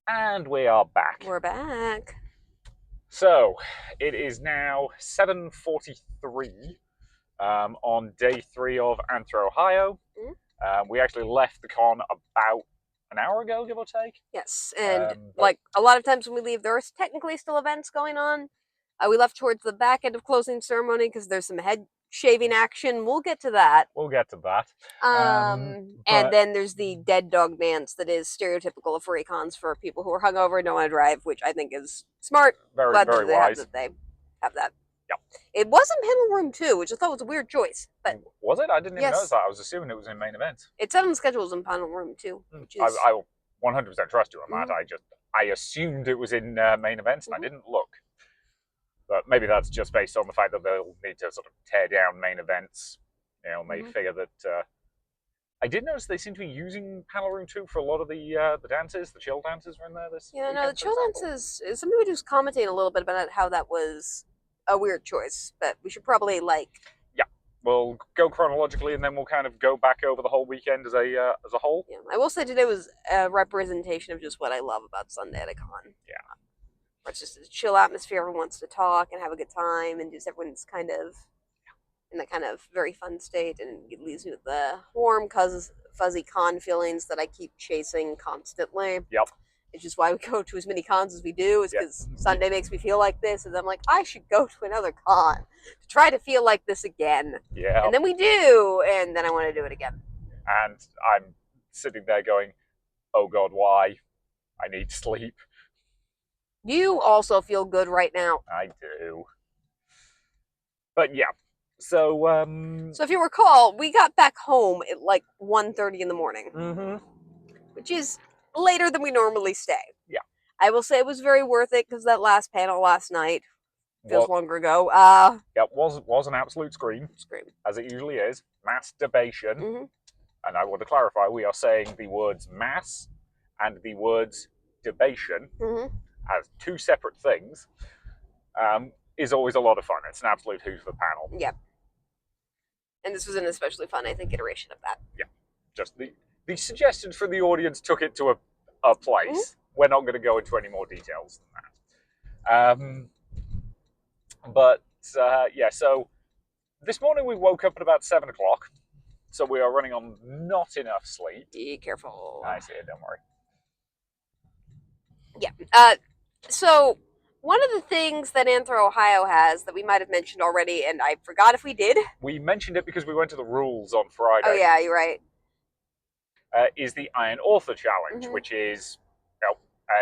And we are back. We're back. So, it is now 7:43 on day 3 of AnthrOhio. We actually left the con about an hour ago, give or take. Yes, and like a lot of times when we leave, there are technically still events going on. We left towards the back end of closing ceremony because there's some head shaving action. We'll get to that. And then there's the dead dog dance that is stereotypical of furry cons for people who are hungover and don't want to drive, which I think is smart. Very, Glad very wise. that they have that. Yep. It was in panel room 2, which I thought was a weird choice. But was it? I didn't even notice that. I was assuming it was in main event. It said on the schedule it was in panel room 2. Which is... I will 100% trust you on that. I assumed it was in main event and I didn't look. But maybe that's just based on the fact that they'll need to sort of tear down main events. May figure that. I did notice they seem to be using panel room 2 for a lot of the dances. The chill dances are in there this weekend, the chill dances. Somebody was commenting a little bit about how that was a weird choice, but we should probably Yeah, we'll go chronologically and then we'll kind of go back over the whole weekend as a whole. Yeah, I will say today was a representation of just what I love about Sunday at a con. Yeah. It's just a chill atmosphere. Everyone wants to talk and have a good time, and just everyone's kind of in that kind of very fun state, and it leaves me with the warm, fuzzy con feelings that I keep chasing constantly. Yep. It's just why we go to as many cons as we do, is because Sunday makes me feel like this, and I'm like, I should go to another con to try to feel like this again. Yeah. And then we do, and then I want to do it again. And I'm sitting there going, oh God, why? I need sleep. You also feel good right now. I do. But yeah. So if you recall, we got back home at 1:30 in the morning. Which is later than we normally stay. Yeah. I will say it was very worth it because that last panel last night feels longer ago. Yeah, was an absolute scream. As it usually is. Masturbation. And I want to clarify, we are saying the words mass and the words debation as 2 separate things. Is always a lot of fun. It's an absolute hoot for the panel. Yep. And this was an especially fun, I think, iteration of that. Yeah. Just the suggestions from the audience took it to a place. We're not going to go into any more details than that. Yeah, so this morning we woke up at about 7 o'clock. So we are running on not enough sleep. Be careful. I see it, don't worry. Yeah. So one of the things that AnthrOhio has that we might have mentioned already, and I forgot if we did. We mentioned it because we went to the rules on Friday. Oh yeah, you're right. Is the Iron Author Challenge, Mhm. which is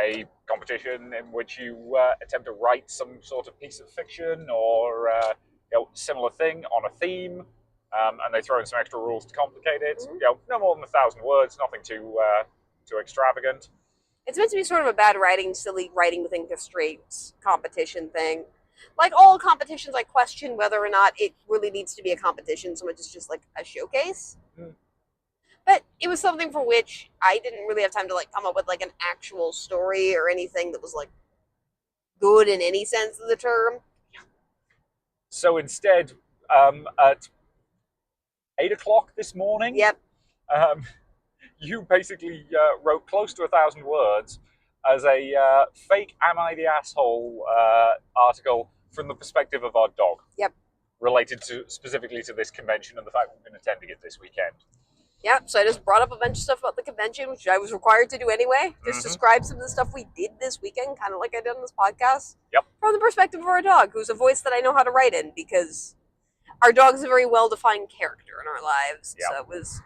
a competition in which you attempt to write some sort of piece of fiction or similar thing on a theme, and they throw in some extra rules to complicate it. Mhm. No more than 1,000 words, nothing too extravagant. It's meant to be sort of a bad writing, silly writing within constraints competition thing. Like all competitions, I question whether or not it really needs to be a competition so much as just like a showcase. Mm. But it was something for which I didn't really have time to like come up with like an actual story or anything that was like good in any sense of the term. So instead, at 8 o'clock this morning, Yep. um, you basically wrote close to 1,000 words as a fake "Am I the Asshole" article from the perspective of our dog. Yep. Related specifically to this convention and the fact we've been attending it this weekend. Yep. So I just brought up a bunch of stuff about the convention, which I was required to do anyway. Just describe some of the stuff we did this weekend, kind of like I did on this podcast. Yep. From the perspective of our dog, who's a voice that I know how to write in because our dog's a very well-defined character in our lives. Yep. So it was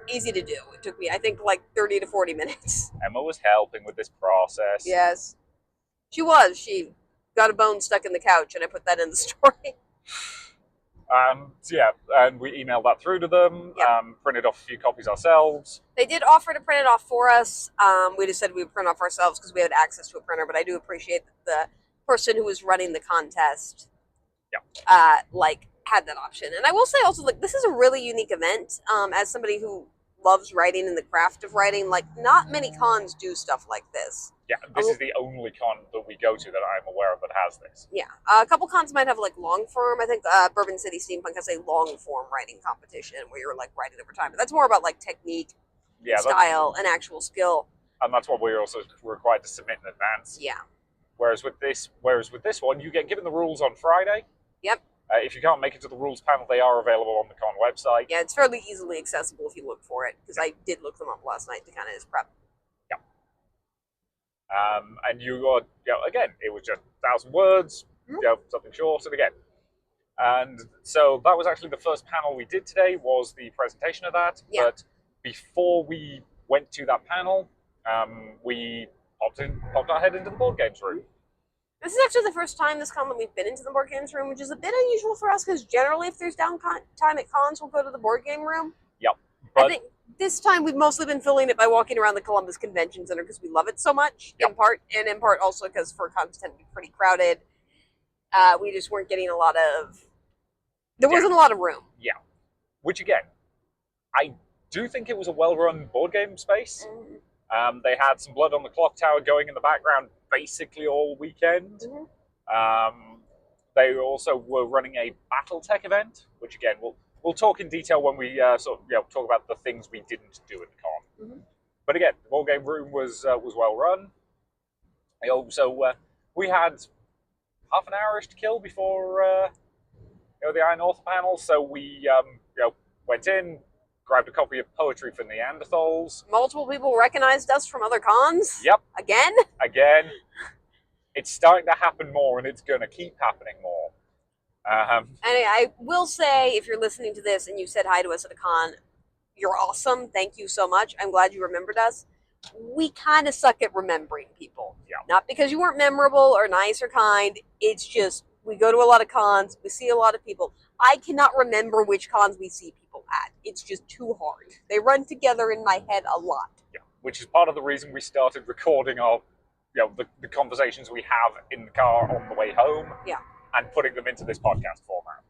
easy to do. It took me, I think, like 30 to 40 minutes. Emma was helping with this process. Yes. She was. She got a bone stuck in the couch, and I put that in the story. So yeah, and we emailed that through to them, Yep. Printed off a few copies ourselves. They did offer to print it off for us. We just said we would print off ourselves because we had access to a printer, but I do appreciate that the person who was running the contest had that option. And I will say also, like, this is a really unique event. As somebody who loves writing and the craft of writing, like, not many cons do stuff like this. Yeah, this is the only con that we go to that I'm aware of that has this. Yeah, a couple cons might have like long form. I think Bourbon City Steampunk has a long form writing competition where you're like writing over time. But that's more about like technique, style, and actual skill. And that's what we're also required to submit in advance. Yeah. Whereas with this one, you get given the rules on Friday. Yep. If you can't make it to the rules panel, they are available on the con website. Yeah, it's fairly easily accessible if you look for it, because I did look them up last night to kind of just prep. Yeah. And you got, again, it was just 1,000 words, something short, and again. And so that was actually the first panel we did today, was the presentation of that. Yeah. But before we went to that panel, we popped our head into the board games room. This is actually the first time this con that we've been into the board games room, which is a bit unusual for us, because generally if there's downtime at cons, we'll go to the board game room. Yep. I think this time we've mostly been filling it by walking around the Columbus Convention Center because we love it so much, in part, and in part also because fur cons tend to be pretty crowded. We just weren't getting a lot of... There wasn't a lot of room. Yeah. Which, again, I do think it was a well-run board game space. Mm-hmm. They had some Blood on the Clock Tower going in the background basically all weekend. Mm-hmm. They also were running a BattleTech event, which, again, we'll talk in detail when we talk about the things we didn't do at the con. Mm-hmm. But again, the board game room was well run. So we had half an hour-ish to kill before the Iron Author panel. So we went in, grabbed a copy of Poetry for Neanderthals. Multiple people recognized us from other cons. Yep. Again. It's starting to happen more, and it's going to keep happening more. And I will say, if you're listening to this and you said hi to us at a con, you're awesome. Thank you so much. I'm glad you remembered us. We kind of suck at remembering people. Yeah. Not because you weren't memorable or nice or kind. It's just we go to a lot of cons. We see a lot of people. I cannot remember which cons we see people at. It's just too hard. They run together in my head a lot. Yeah. Which is part of the reason we started recording our, the conversations we have in the car on the way home. Yeah. And putting them into this podcast format.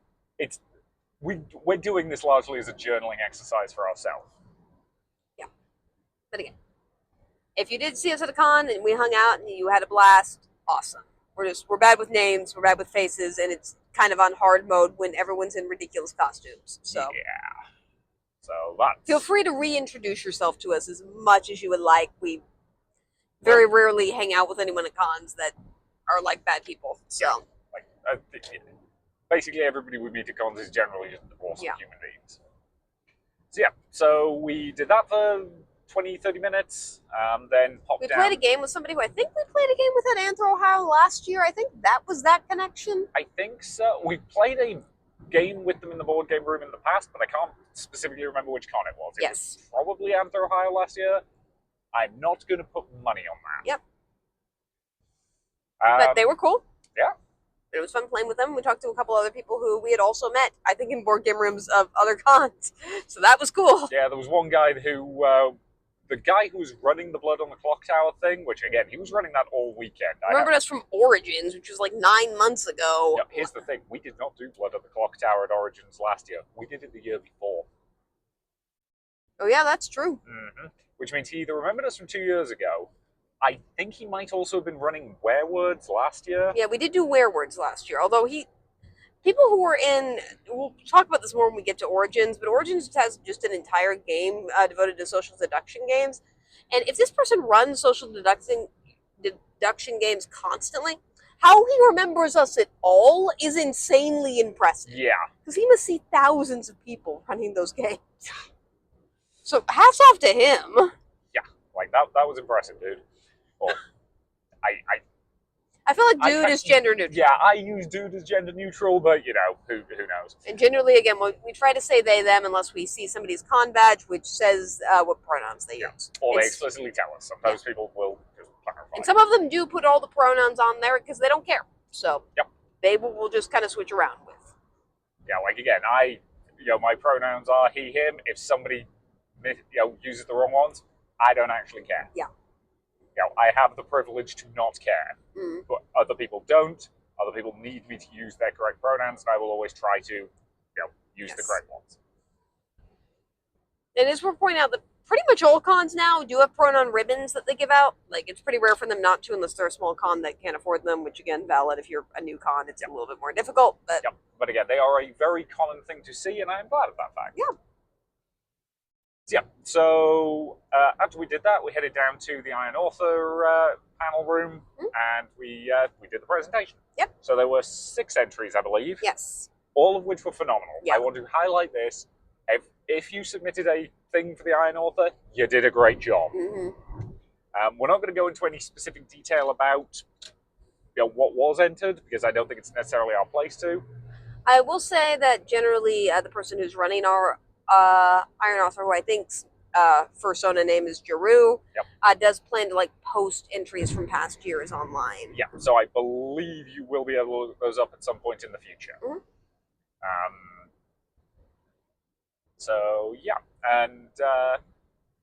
We're doing this largely as a journaling exercise for ourselves. Yeah. But again, if you did see us at a con and we hung out and you had a blast, awesome. We're bad with names, we're bad with faces, and it's kind of on hard mode when everyone's in ridiculous costumes. So yeah. So that's... Feel free to reintroduce yourself to us as much as you would like. We very rarely hang out with anyone at cons that are like bad people. So basically everybody we meet at cons is generally just awesome human beings. So yeah, so we did that for 20, 30 minutes, then popped We down. played a game with somebody who I think we played a game with at AnthrOhio last year. I think that was that connection. I think so. We played a game with them in the board game room in the past, but I can't specifically remember which con it was. It Yes. was probably AnthrOhio last year. I'm not going to put money on that. Yep. But they were cool. Yeah. It was fun playing with them. We talked to a couple other people who we had also met, I think, in board game rooms of other cons. So that was cool. Yeah, there was one guy who, the guy who was running the Blood on the Clock Tower thing, which again, he was running that all weekend. Remembered us from Origins, which was like 9 months ago. Yeah, here's the thing: we did not do Blood on the Clock Tower at Origins last year. We did it the year before. Oh yeah, that's true. Mm-hmm. Which means he either remembered us from 2 years ago. I think he might also have been running Werewords last year. Yeah, we did do Werewords last year, although people who were in, we'll talk about this more when we get to Origins, but Origins has just an entire game devoted to social deduction games. And if this person runs social deduction games constantly, how he remembers us at all is insanely impressive. Yeah. Because he must see thousands of people running those games. So hats off to him. Yeah, like that was impressive, dude. Well, I feel like dude is gender neutral. Yeah, I use dude as gender neutral, but you know, who knows? And generally, again, we try to say they, them unless we see somebody's con badge, which says what pronouns they use. Or they explicitly tell us. Sometimes people will just clarify. And some of them do put all the pronouns on there because they don't care. So they will just kind of switch around with. Yeah, like again, my pronouns are he, him. If somebody uses the wrong ones, I don't actually care. Yeah. I have the privilege to not care, but other people don't. Other people need me to use their correct pronouns, and I will always try to, use the correct ones. It is worth pointing out that pretty much all cons now do have pronoun ribbons that they give out. Like, it's pretty rare for them not to, unless they're a small con that can't afford them, which, again, valid. If you're a new con, it's a little bit more difficult. But again, they are a very common thing to see, and I am glad of that fact. Yeah. So after we did that, we headed down to the Iron Author panel room, and we did the presentation. Yep. So there were 6 entries, I believe. Yes. All of which were phenomenal. Yeah. I want to highlight this. If you submitted a thing for the Iron Author, you did a great job. Mm-hmm. We're not going to go into any specific detail about what was entered, because I don't think it's necessarily our place to. I will say that generally the person who's running our Iron Author, who I think's persona name is Jeru, does plan to post entries from past years online. Yeah, so I believe you will be able to look those up at some point in the future. Mm-hmm. So yeah, and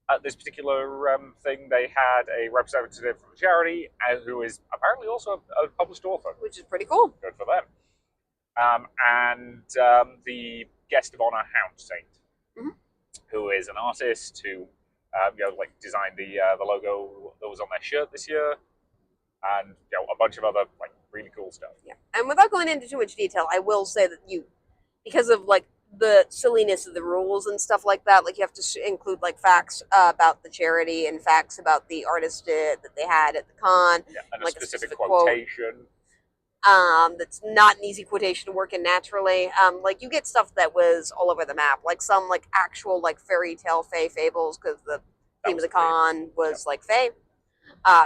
at this particular thing, they had a representative from the charity who is apparently also a published author, which is pretty cool. Good for them. And the guest of honor, Hound Saint, who is an artist who designed the logo that was on their shirt this year, and a bunch of other really cool stuff. Yeah, and without going into too much detail, I will say that because of the silliness of the rules and stuff like that, you have to include facts about the charity and facts about the artist that they had at the con. Yeah, and a specific quotation. That's not an easy quotation to work in naturally. You get stuff that was all over the map, some actual fairy tale fae fables, because the theme of the con was fae.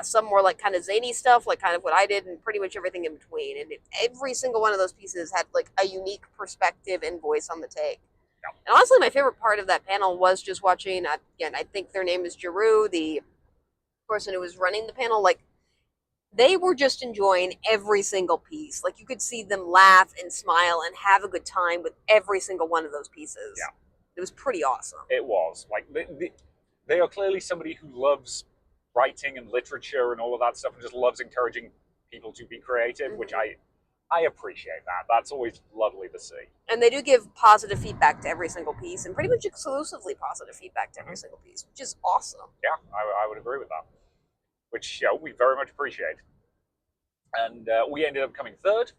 Some more kind of zany stuff, kind of what I did, and pretty much everything in between. And every single one of those pieces had a unique perspective and voice on the take. Yeah. And honestly, my favorite part of that panel was just watching, again, I think their name is Jeru, the person who was running the panel, they were just enjoying every single piece. You could see them laugh and smile and have a good time with every single one of those pieces. Yeah. It was pretty awesome. It was. They are clearly somebody who loves writing and literature and all of that stuff, and just loves encouraging people to be creative, which I appreciate that. That's always lovely to see. And they do give positive feedback to every single piece, and pretty much exclusively positive feedback to every single piece, which is awesome. Yeah, I would agree with that. Which we very much appreciate. And we ended up coming third.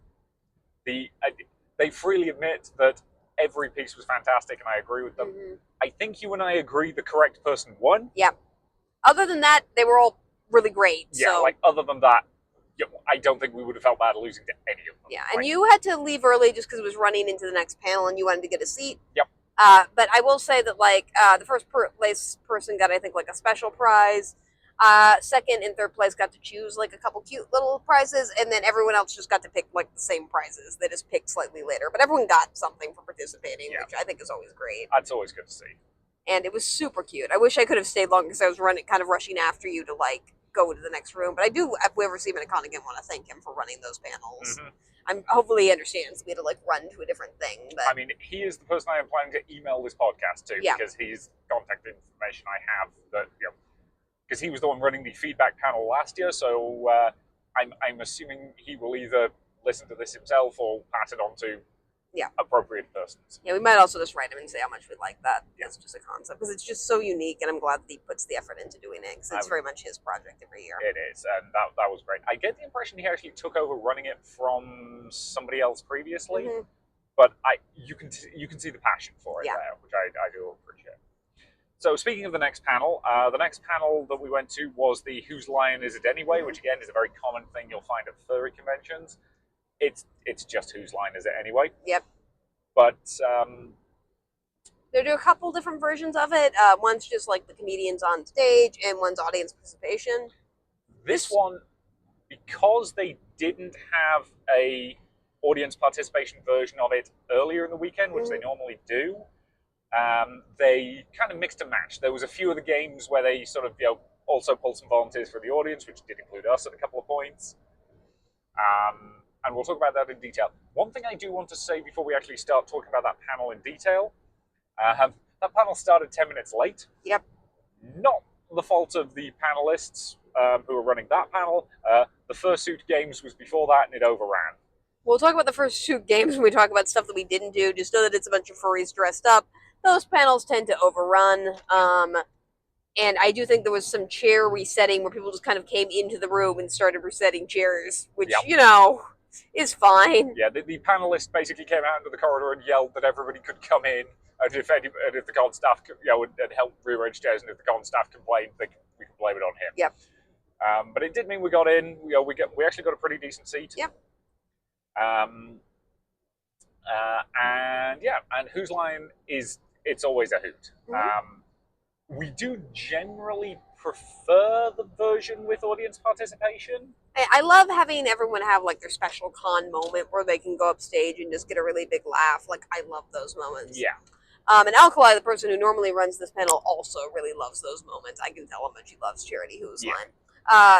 They freely admit that every piece was fantastic, and I agree with them. Mm-hmm. I think you and I agree the correct person won. Yeah. Other than that, they were all really great. Yeah, so. Other than that, I don't think we would have felt bad losing to any of them. Yeah, and you had to leave early just because it was running into the next panel and you wanted to get a seat. Yep. But I will say that the first place person got, I think, like a special prize. Second and third place got to choose like a couple cute little prizes, and then everyone else just got to pick like the same prizes. They just picked slightly later, but everyone got something for participating, which I think is always great. That's always good to see. And it was super cute. I wish I could have stayed longer because I was kind of rushing after you to like go to the next room. But I do, if we ever see him in a con again, want to thank him for running those panels. Hopefully he understands me to like run to a different thing. But I mean, he is the person I am planning to email this podcast to because he's contact information I have that because he was the one running the feedback panel last year. So I'm assuming he will either listen to this himself or pass it on to appropriate persons. Yeah, we might also just write him and say how much we like that. It's just a concept because it's just so unique, and I'm glad that he puts the effort into doing it because it's very much his project every year. It is, and that was great. I get the impression he actually took over running it from somebody else previously, but you can see the passion for it there, which I do appreciate. So speaking of the next panel that we went to was the Whose Line Is It Anyway, which again is a very common thing you'll find at furry conventions. It's just Whose Line Is It Anyway? Yep. But they do a couple different versions of it. One's just like the comedians on stage, and one's audience participation. This one, because they didn't have a audience participation version of it earlier in the weekend, which they normally do, they kind of mixed and matched. There was a few of the games where they sort of also pulled some volunteers for the audience, which did include us at a couple of points. And we'll talk about that in detail. One thing I do want to say before we actually start talking about that panel in detail, that panel started 10 minutes late. Yep. Not the fault of the panelists who were running that panel. The Fursuit Games was before that, and it overran. We'll talk about the Fursuit Games when we talk about stuff that we didn't do. Just know that it's a bunch of furries dressed up. Those panels tend to overrun. And I do think there was some chair resetting where people just kind of came into the room and started resetting chairs, which, is fine. Yeah, the panelists basically came out into the corridor and yelled that everybody could come in, and if the con staff had helped rearrange chairs, and if the con staff complained, we could blame it on him. Yep. But it did mean we got in. We actually got a pretty decent seat. Yep. And Whose Line is it's always a hoot. We do generally prefer the version with audience participation. I love having everyone have like their special con moment where they can go up stage and just get a really big laugh. Like, I love those moments. Yeah. And AnthrOhio, the person who normally runs this panel, also really loves those moments. I can tell how much he loves Charity Whose Line.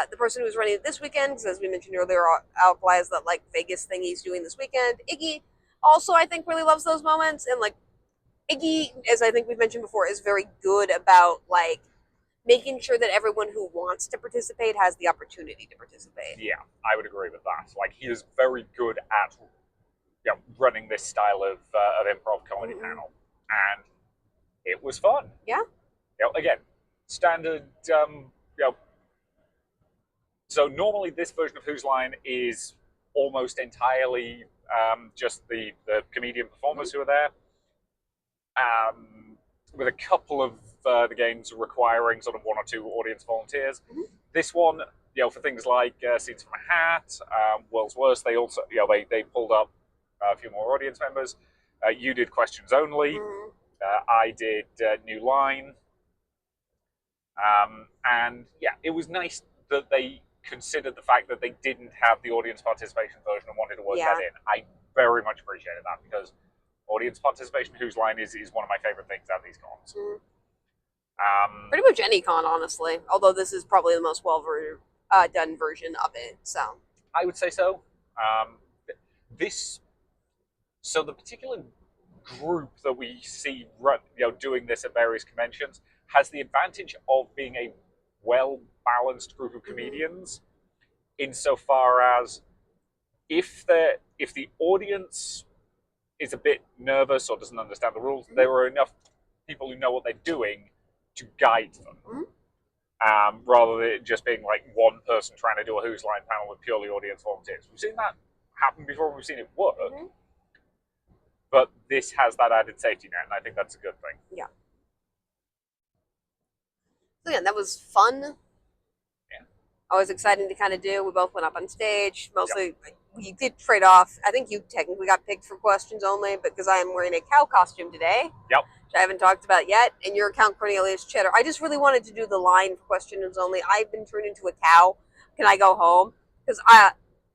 The person who's running it this weekend, because as we mentioned earlier, AnthrOhio is that like Vegas thing he's doing this weekend. Iggy also, I think, really loves those moments, and like Iggy, as I think we've mentioned before, is very good about like making sure that everyone who wants to participate has the opportunity to participate. Yeah, I would agree with that. Like, he is very good at running this style of improv comedy panel, and it was fun. Yeah. Again, standard. So normally this version of Whose Line is almost entirely just the comedian performers who are there, with a couple of the games requiring sort of one or two audience volunteers. This one, for things like Scenes from a Hat, World's Worst, they also they pulled up a few more audience members. You did questions only. I did New Line. And it was nice that they considered the fact that they didn't have the audience participation version and wanted to work that in. I very much appreciated that, because audience participation Whose Line is one of my favorite things at these cons. Pretty much any con, honestly. Although this is probably the most done version of it. So I would say so. So the particular group that we see doing this at various conventions has the advantage of being a well-balanced group of comedians, insofar as if the audience is a bit nervous or doesn't understand the rules, there are enough people who know what they're doing to guide them, rather than it just being like one person trying to do a Whose Line panel with purely audience volunteers. We've seen that happen before, we've seen it work, but this has that added safety net, and I think that's a good thing. Yeah. So again, that was fun. Yeah. Always exciting to kind of do. We both went up on stage. Mostly, we did trade off. I think you technically got picked for questions only, because I am wearing a cow costume today. Yep. Which I haven't talked about yet. And your account, Cornelius Cheddar. I just really wanted to do the line for questions only. I've been turned into a cow. Can I go home? Because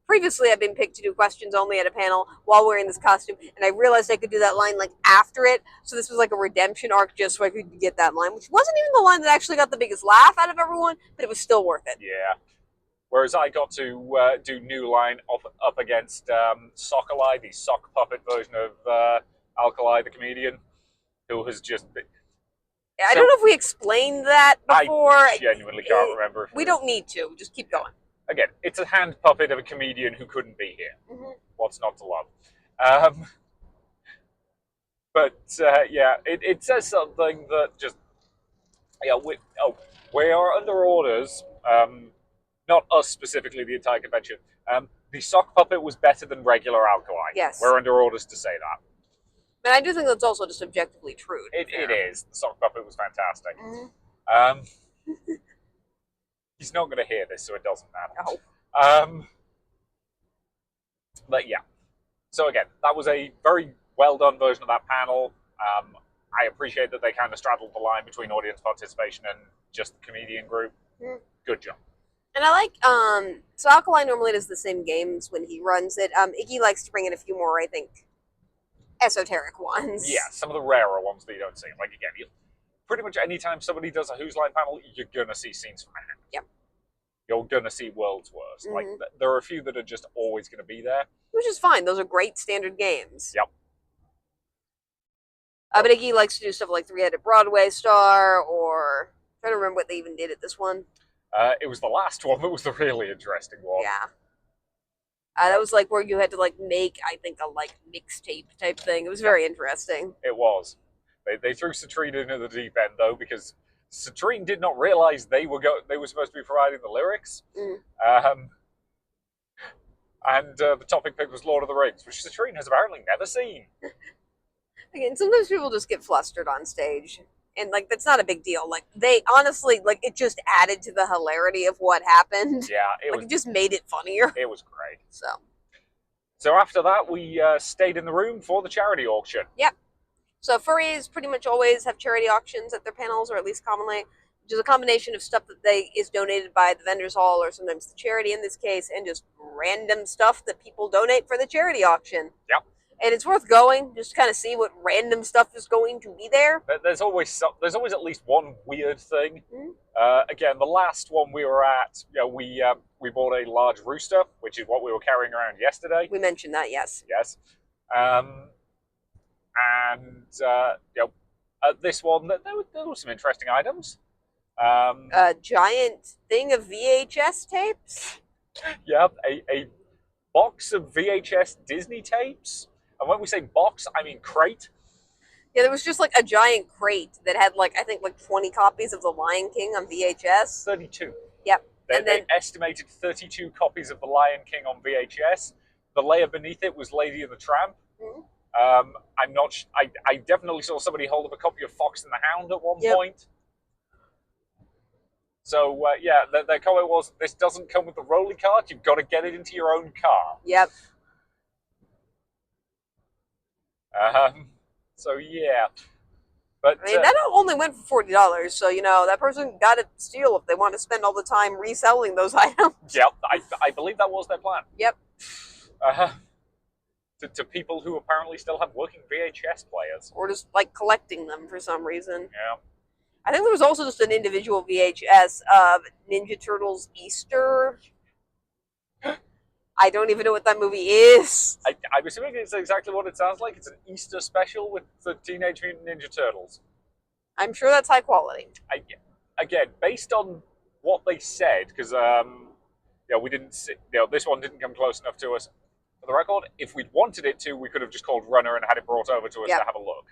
previously I've been picked to do questions only at a panel while wearing this costume, and I realized I could do that line like after it. So this was like a redemption arc just so I could get that line, which wasn't even the line that actually got the biggest laugh out of everyone, but it was still worth it. Yeah. Whereas I got to do New Line up against Sockalai, the sock puppet version of Alkali the comedian, who has just. I don't know if we explained that before. I genuinely can't remember. We don't need to. Just keep going. Again, it's a hand puppet of a comedian who couldn't be here. Mm-hmm. What's not to love? But yeah, it says something that just we are under orders. Not us specifically, the entire convention. The sock puppet was better than regular Alkali. Yes, we're under orders to say that. And I do think that's also just objectively true. It is. The sock puppet was fantastic. Mm-hmm. He's not going to hear this, so it doesn't matter. No. But yeah. So again, that was a very well done version of that panel. I appreciate that they kind of straddled the line between audience participation and just the comedian group. Mm. Good job. And I like, so Alkali normally does the same games when he runs it. Iggy likes to bring in a few more, I think, esoteric ones. Yeah, some of the rarer ones that you don't see. Like, again, pretty much anytime somebody does a Who's Line panel, you're going to see scenes from a hand. Yep. You're going to see World's Worst. Mm-hmm. Like, there are a few that are just always going to be there. Which is fine. Those are great standard games. Yep. But Iggy likes to do stuff like Three-Headed Broadway Star, or I'm trying to remember what they even did at this one. It was the last one that was the really interesting one. Yeah. That was like where you had to like make, I think, a like mixtape type thing. It was very interesting. It was. They threw Citrine into the deep end though, because Citrine did not realize they were supposed to be providing the lyrics. Mm. And the topic pick was Lord of the Rings, which Citrine has apparently never seen. Again, sometimes people just get flustered on stage, and like that's not a big deal. Like they honestly, like it just added to the hilarity of what happened. Yeah, it just made it funnier. It was great. So after that, we stayed in the room for the charity auction. Yep. So furries pretty much always have charity auctions at their panels, or at least commonly, which is a combination of stuff that is donated by the vendors hall, or sometimes the charity in this case, and just random stuff that people donate for the charity auction. Yep. And it's worth going just to kind of see what random stuff is going to be there. There's always at least one weird thing. Mm-hmm. Again, the last one we were at, we bought a large rooster, which is what we were carrying around yesterday. We mentioned that, yes. Yes. At this one, there were some interesting items. A giant thing of VHS tapes. Yeah, a box of VHS Disney tapes. And when we say box, I mean crate. Yeah, there was just like a giant crate that had I think 20 copies of The Lion King on VHS. 32. Yep. They estimated 32 copies of The Lion King on VHS. The layer beneath it was Lady and the Tramp. Mm-hmm. I'm not. I definitely saw somebody hold up a copy of Fox and the Hound at one point. So their comment was, "This doesn't come with the rolly cart. You've got to get it into your own car." Yep. So yeah, but I mean that only went for $40, so that person got to steal if they want to spend all the time reselling those items. Yep, I believe that was their plan. Yep. To people who apparently still have working VHS players, or just collecting them for some reason. Yeah. I think there was also just an individual VHS of Ninja Turtles Easter. I don't even know what that movie is. I'm assuming it's exactly what it sounds like. It's an Easter special with the Teenage Mutant Ninja Turtles. I'm sure that's high quality. Again, based on what they said, because we didn't see, this one didn't come close enough to us. For the record, if we'd wanted it to, we could have just called Runner and had it brought over to us to have a look.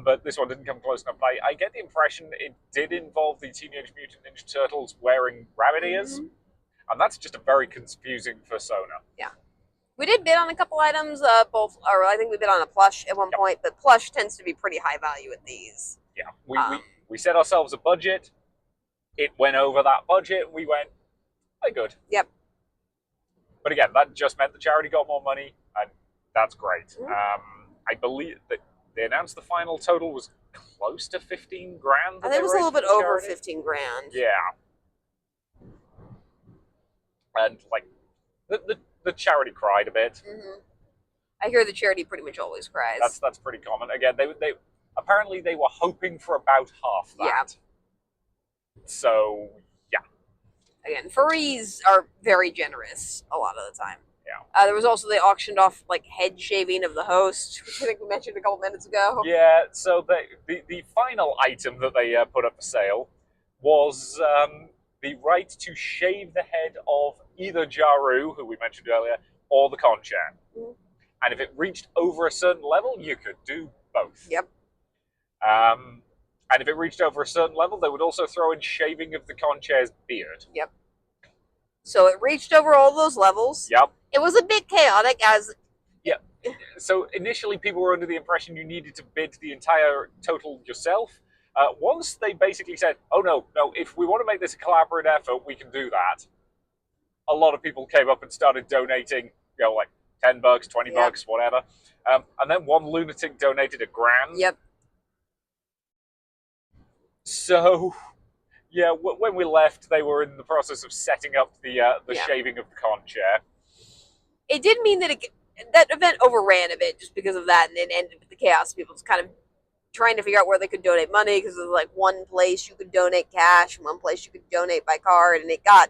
But this one didn't come close enough. I get the impression it did involve the Teenage Mutant Ninja Turtles wearing rabbit ears. Mm-hmm. And that's just a very confusing persona. Yeah. We did bid on a couple items, I think we bid on a plush at one point, but plush tends to be pretty high value at these. Yeah. We set ourselves a budget. It went over that budget. We went, They're good. Yep. But again, that just meant the charity got more money, and that's great. Mm-hmm. I believe that they announced the final total was close to 15 grand. I think it was a little bit over 15 grand. Yeah. And like the charity cried a bit. Mm-hmm. I hear the charity pretty much always cries. That's pretty common. Again, they apparently they were hoping for about half that. Yeah. So yeah. Again, furries are very generous a lot of the time. Yeah. There was also, they auctioned off like head shaving of the host, which I think we mentioned a couple minutes ago. Yeah. So the final item that they put up for sale was the right to shave the head of either Jaru, who we mentioned earlier, or the Conchan. Mm-hmm. And if it reached over a certain level, you could do both. Yep. And if it reached over a certain level, they would also throw in shaving of the Conchan's beard. Yep. So it reached over all those levels. Yep. It was a bit chaotic as... Yeah. So initially people were under the impression you needed to bid the entire total yourself. Once they basically said, oh no, if we want to make this a collaborative effort, we can do that. A lot of people came up and started donating, like $10, $20, whatever. And then one lunatic donated $1,000. Yep. So, yeah, when we left, they were in the process of setting up the shaving of the conch chair. It did mean that that event overran a bit just because of that, and it ended with the chaos. People just kind of trying to figure out where they could donate money, because there's like one place you could donate cash, one place you could donate by card, and it got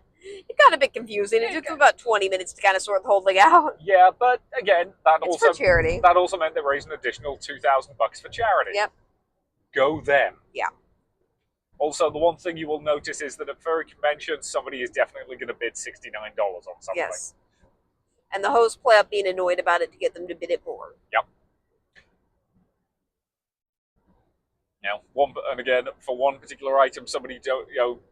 a bit confusing. It took them about 20 minutes to kind of sort the whole thing out. Yeah, but again, it's for charity. That also meant they raised an additional $2,000 for charity. Yep. Go them. Yeah. Also, the one thing you will notice is that at furry conventions, somebody is definitely going to bid $69 on something. Yes. And the hosts play up being annoyed about it to get them to bid it more. Yep. Now, and again, for one particular item, somebody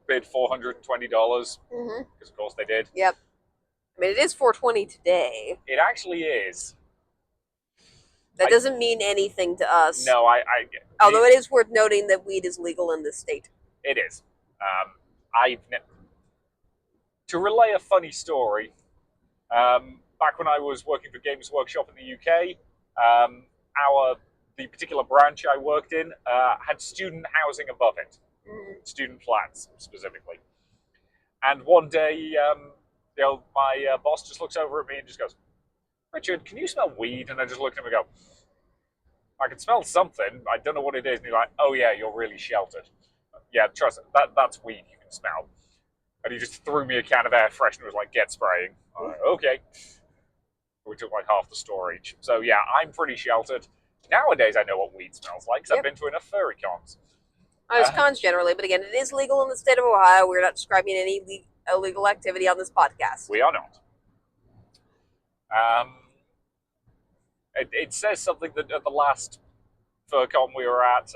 bid $420 because, of course, they did. Yep. I mean, it is $420 today. It actually is. That doesn't mean anything to us. No, although it is worth noting that weed is legal in this state. It is. To relay a funny story, back when I was working for Games Workshop in the UK, the particular branch I worked in had student housing above it, student flats specifically. And one day, my boss just looks over at me and just goes, "Richard, can you smell weed?" And I just looked at him and go, "I can smell something. I don't know what it is." And he's like, "Oh yeah, you're really sheltered. Yeah, trust it. That's weed you can smell." And he just threw me a can of air freshener and was like, "Get spraying." I'm like, okay. We took like half the storage. So yeah, I'm pretty sheltered. Nowadays, I know what weed smells like because I've been to enough furry cons. There's cons generally, but again, it is legal in the state of Ohio. We're not describing any illegal activity on this podcast. We are not. It says something that at the last FurCon we were at,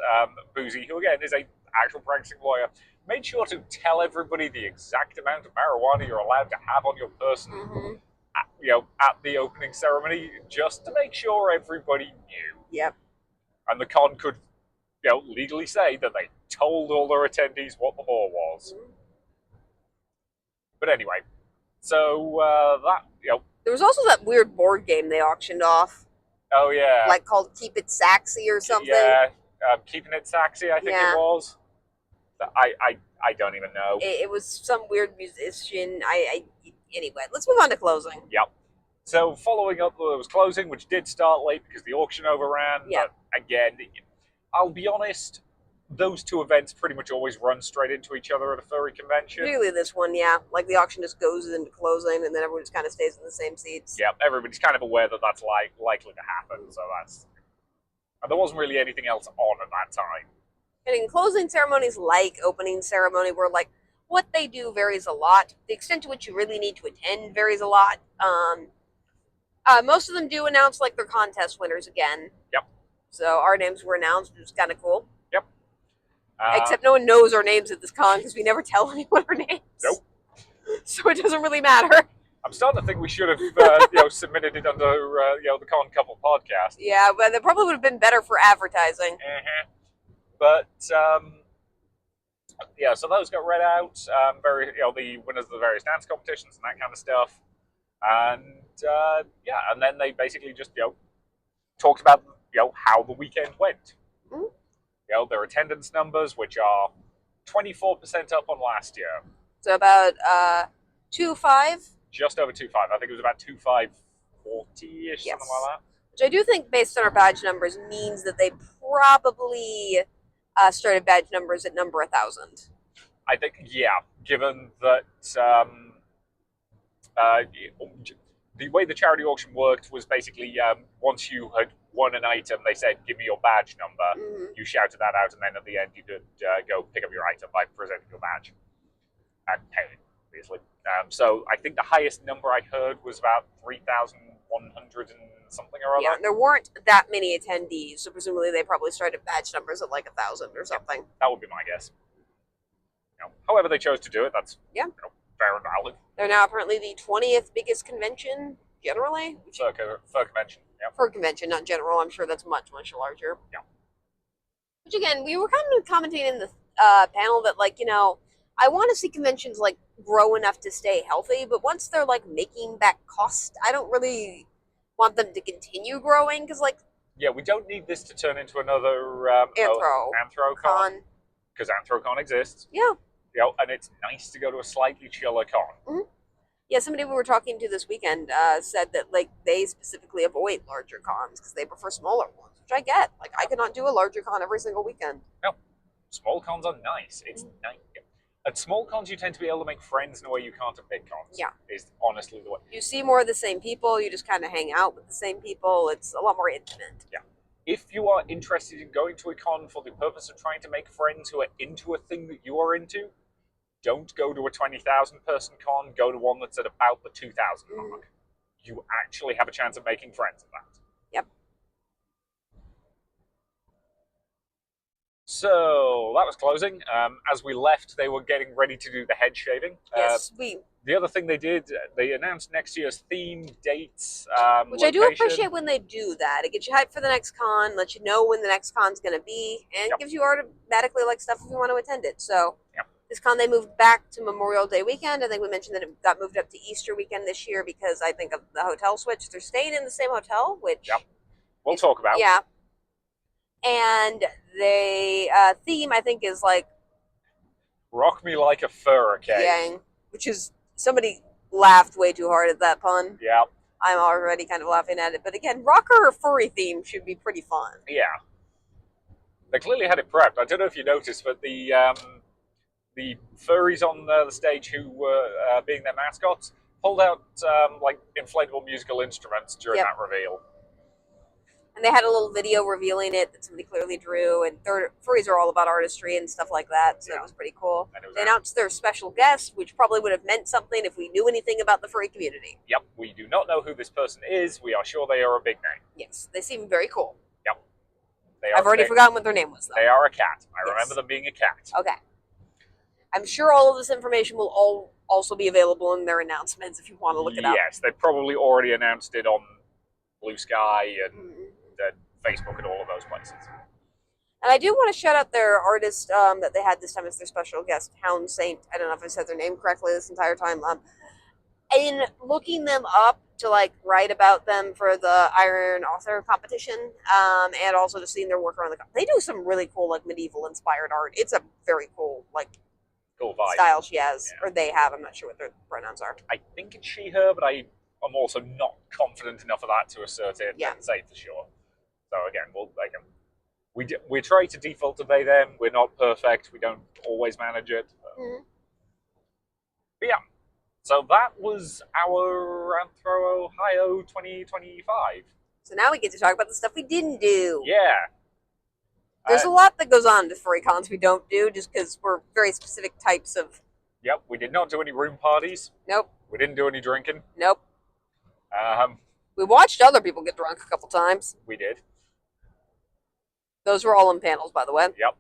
Boozy, who again is an actual practicing lawyer, made sure to tell everybody the exact amount of marijuana you're allowed to have on your person, at the opening ceremony, just to make sure everybody knew. Yep. And the con could, legally say that they told all their attendees what the law was. But anyway, so there was also that weird board game they auctioned off. Oh yeah. Like called Keep It Saxy or something. Yeah, Keeping It Saxy, I think it was. I don't even know. It was some weird musician. Anyway, let's move on to closing. Yep. So following up, there was closing, which did start late because the auction overran. Yep. But again, I'll be honest, those two events pretty much always run straight into each other at a furry convention. Particularly this one, yeah. Like the auction just goes into closing, and then everyone just kind of stays in the same seats. Yeah, everybody's kind of aware that that's likely to happen. So and there wasn't really anything else on at that time. And in closing ceremonies, like opening ceremony, where like what they do varies a lot. The extent to which you really need to attend varies a lot. Most of them do announce like their contest winners again. Yep. So our names were announced, which was kind of cool. Yep. Except no one knows our names at this con because we never tell anyone our names. Nope. So it doesn't really matter. I'm starting to think we should have, submitted it under, the Con Couple podcast. Yeah, but that probably would have been better for advertising. But Yeah, so those got read out. The winners of the various dance competitions and that kind of stuff. And yeah, and then they basically just talked about how the weekend went. Mm. Their attendance numbers, which are 24% up on last year. So about 2.5. Just over 2.5. I think it was about 2.540 ish, something Yes. like that. Which I do think, based on our badge numbers, means that they probably started badge numbers at number 1,000. I think, yeah, given that uh, the way the charity auction worked was basically once you had won an item, they said, "Give me your badge number." Mm-hmm. You shouted that out, and then at the end, you did go pick up your item by presenting your badge and paying, obviously. So I think the highest number I heard was about 3,100 and something or other. Yeah, and there weren't that many attendees, so presumably they probably started badge numbers at like 1,000 or something. Yeah, that would be my guess. However they chose to do it, that's fair and valid. They're now apparently the 20th biggest convention generally. Fur convention, yeah. Fur convention, not general. I'm sure that's much, much larger. Yeah. Which again, we were kind of commenting in the panel that, like, I want to see conventions like grow enough to stay healthy, but once they're like making back cost, I don't really want them to continue growing because, like, yeah, we don't need this to turn into another AnthrOhio because AnthrOhio exists. Yeah. And it's nice to go to a slightly chiller con. Mm-hmm. Yeah, somebody we were talking to this weekend said that, like, they specifically avoid larger cons because they prefer smaller ones, which I get. Like, I could not do a larger con every single weekend. No, small cons are nice. It's nice. At small cons, you tend to be able to make friends in a way you can't at big cons. Yeah. Is honestly the way. You see more of the same people. You just kind of hang out with the same people. It's a lot more intimate. Yeah. If you are interested in going to a con for the purpose of trying to make friends who are into a thing that you are into, don't go to a 20,000 person con. Go to one that's at about the 2,000 mark. You actually have a chance of making friends at that. Yep. So that was closing. As we left, they were getting ready to do the head shaving. Yes, the other thing they did, they announced next year's theme, dates, which location. I do appreciate when they do that. It gets you hyped for the next con, lets you know when the next con's going to be, and gives you automatically like stuff if you want to attend it. So this con, they moved back to Memorial Day weekend. I think we mentioned that it got moved up to Easter weekend this year because I think of the hotel switch. They're staying in the same hotel, which we'll talk about. Yeah. And they theme, I think, is like Rock Me Like a Furricane. Which is, somebody laughed way too hard at that pun. Yeah. I'm already kind of laughing at it. But again, rocker or furry theme should be pretty fun. Yeah. They clearly had it prepped. I don't know if you noticed, but the furries on the stage who were being their mascots pulled out like inflatable musical instruments during that reveal. And they had a little video revealing it that somebody clearly drew. And furries are all about artistry and stuff like that. So it was pretty cool. They announced their special guest, which probably would have meant something if we knew anything about the furry community. Yep. We do not know who this person is. We are sure they are a big name. Yes. They seem very cool. Yep. I've already forgotten what their name was, though. They are a cat. I remember them being a cat. Okay. I'm sure all of this information will also be available in their announcements if you want to look it up. Yes. They probably already announced it on Blue Sky and Facebook and all of those places. And I do want to shout out their artist that they had this time as their special guest, Hound Saint. I don't know if I said their name correctly this entire time. In looking them up to like write about them for the Iron Author competition, and also just seeing their work around they do some really cool like medieval inspired art. It's a very cool cool vibe. Style she has, or they have. I'm not sure what their pronouns are. I think it's she, her, but I'm also not confident enough of that to assert it and say for sure. So again, we try to default to they, them. We're not perfect. We don't always manage it. But yeah, so that was our AnthrOhio 2025. So now we get to talk about the stuff we didn't do. Yeah. There's a lot that goes on to furry cons we don't do just because we're very specific types of... Yep, we did not do any room parties. Nope. We didn't do any drinking. Nope. We watched other people get drunk a couple times. We did. Those were all in panels, by the way. Yep.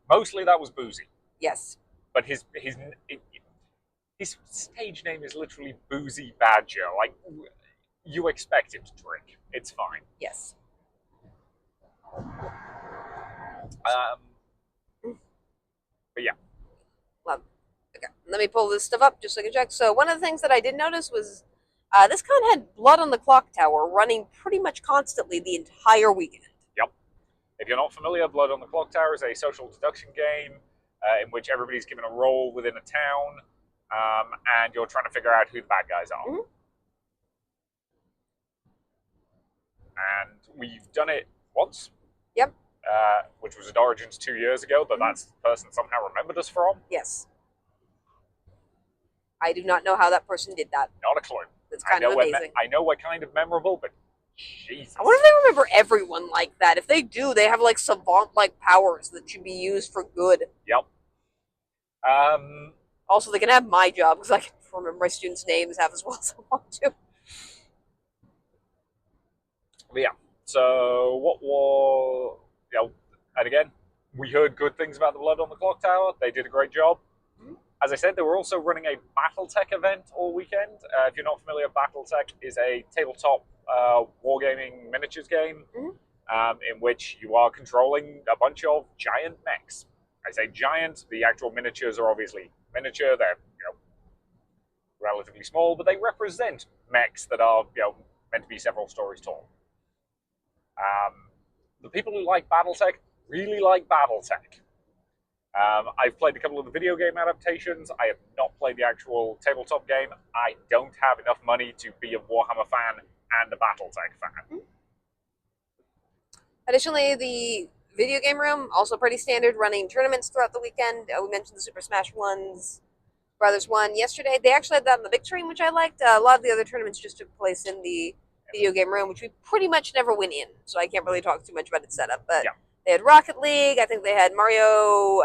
Mostly that was boozy. Yes. But his stage name is literally Boozy Badger. Like, you expect him to drink. It's fine. Yes. But yeah. Love. Okay, let me pull this stuff up just so I can check. So one of the things that I did notice was this con had Blood on the Clock Tower running pretty much constantly the entire weekend. Yep. If you're not familiar, Blood on the Clock Tower is a social deduction game in which everybody's given a role within a town, and you're trying to figure out who the bad guys are. Mm-hmm. And we've done it once. Yep. Which was at Origins 2 years ago, but that's the person somehow remembered us from. Yes. I do not know how that person did that. Not a clue. That's kind of amazing. I know we're kind of memorable, but Jesus. I wonder if they remember everyone like that. If they do, they have like savant-like powers that should be used for good. Yep. Also, they can have my job because I can remember my students' names half as well as I want to. But yeah. So what was and again, we heard good things about the Blood on the Clock Tower. They did a great job. As I said, they were also running a BattleTech event all weekend. If you're not familiar, BattleTech is a tabletop wargaming miniatures game in which you are controlling a bunch of giant mechs. I say giant, the actual miniatures are obviously miniature. They're relatively small, but they represent mechs that are meant to be several stories tall. The people who like BattleTech really like BattleTech. I've played a couple of the video game adaptations. I have not played the actual tabletop game. I don't have enough money to be a Warhammer fan and a BattleTech fan. Additionally, the video game room, also pretty standard, running tournaments throughout the weekend. We mentioned the Super Smash Brothers one yesterday. They actually had that on the big screen, which I liked. A lot of the other tournaments just took place in the video game room, which we pretty much never went in, so I can't really talk too much about its setup. But they had Rocket League. I think they had Mario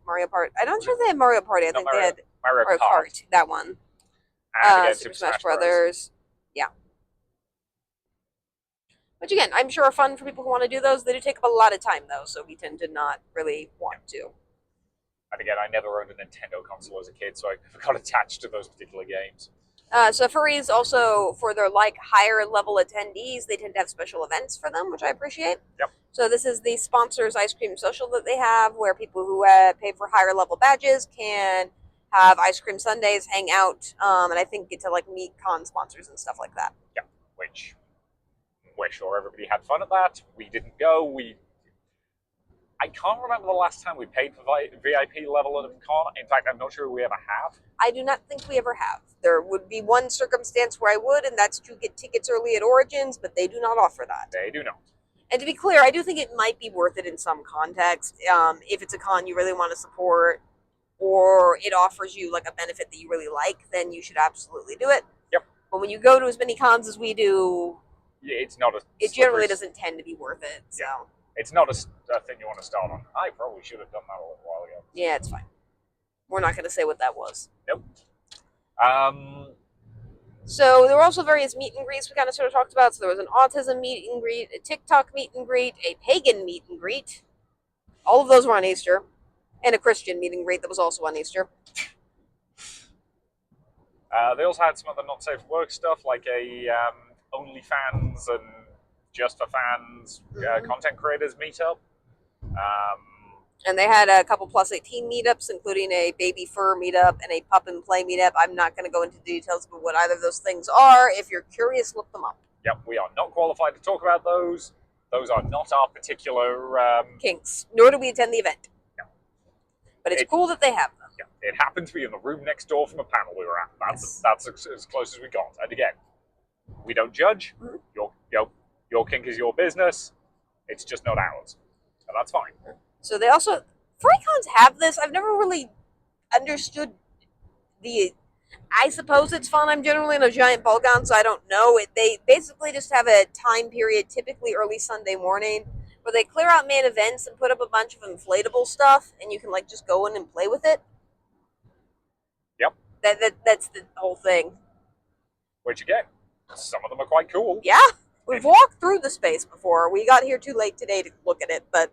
Mario Party. I'm not sure if they had Mario Party. I think they had Mario Kart. That one. And Super Smash Brothers. Yeah. Which again, I'm sure are fun for people who want to do those. They do take up a lot of time though, so we tend to not really want to. And again, I never owned a Nintendo console as a kid, so I never got attached to those particular games. So furries also, for their higher level attendees, they tend to have special events for them, which I appreciate. Yep. So this is the sponsors ice cream social that they have, where people who pay for higher level badges can have ice cream sundaes, hang out, and I think get to meet con sponsors and stuff like that. Yeah, which we're sure everybody had fun at that. We didn't go. I can't remember the last time we paid for VIP level at a con. In fact, I'm not sure we ever have. I do not think we ever have. There would be one circumstance where I would, and that's to get tickets early at Origins, but they do not offer that. They do not. And to be clear, I do think it might be worth it in some context. If it's a con you really want to support, or it offers you a benefit that you really like, then you should absolutely do it. Yep. But when you go to as many cons as we do, it's not it generally doesn't tend to be worth it. So. Yeah. It's not a thing you want to start on. I probably should have done that a little while ago. Yeah, it's fine. We're not going to say what that was. Nope. So there were also various meet and greets we kind of sort of talked about. So there was an autism meet and greet, a TikTok meet and greet, a pagan meet and greet. All of those were on Easter. And a Christian meet and greet that was also on Easter. They also had some other not safe for work stuff, like a OnlyFans and Just for Fans content creators meetup. And they had a couple plus 18 meetups, including a baby fur meetup and a pup and play meetup. I'm not going to go into details about what either of those things are. If you're curious, look them up. Yep, we are not qualified to talk about those. Those are not our particular kinks, nor do we attend the event. No. But it's cool that they have them. Yeah, it happened to be in the room next door from a panel we were at. That's as close as we got. And again, we don't judge. Mm-hmm. Your kink is your business. It's just not ours. And that's fine. So they also, FurryCons have this. I've never really understood I suppose it's fun. I'm generally in a giant ball gown, so I don't know. They basically just have a time period, typically early Sunday morning, where they clear out main events and put up a bunch of inflatable stuff, and you can just go in and play with it. Yep. That's the whole thing. Which again, some of them are quite cool. Yeah. We've walked through the space before. We got here too late today to look at it, but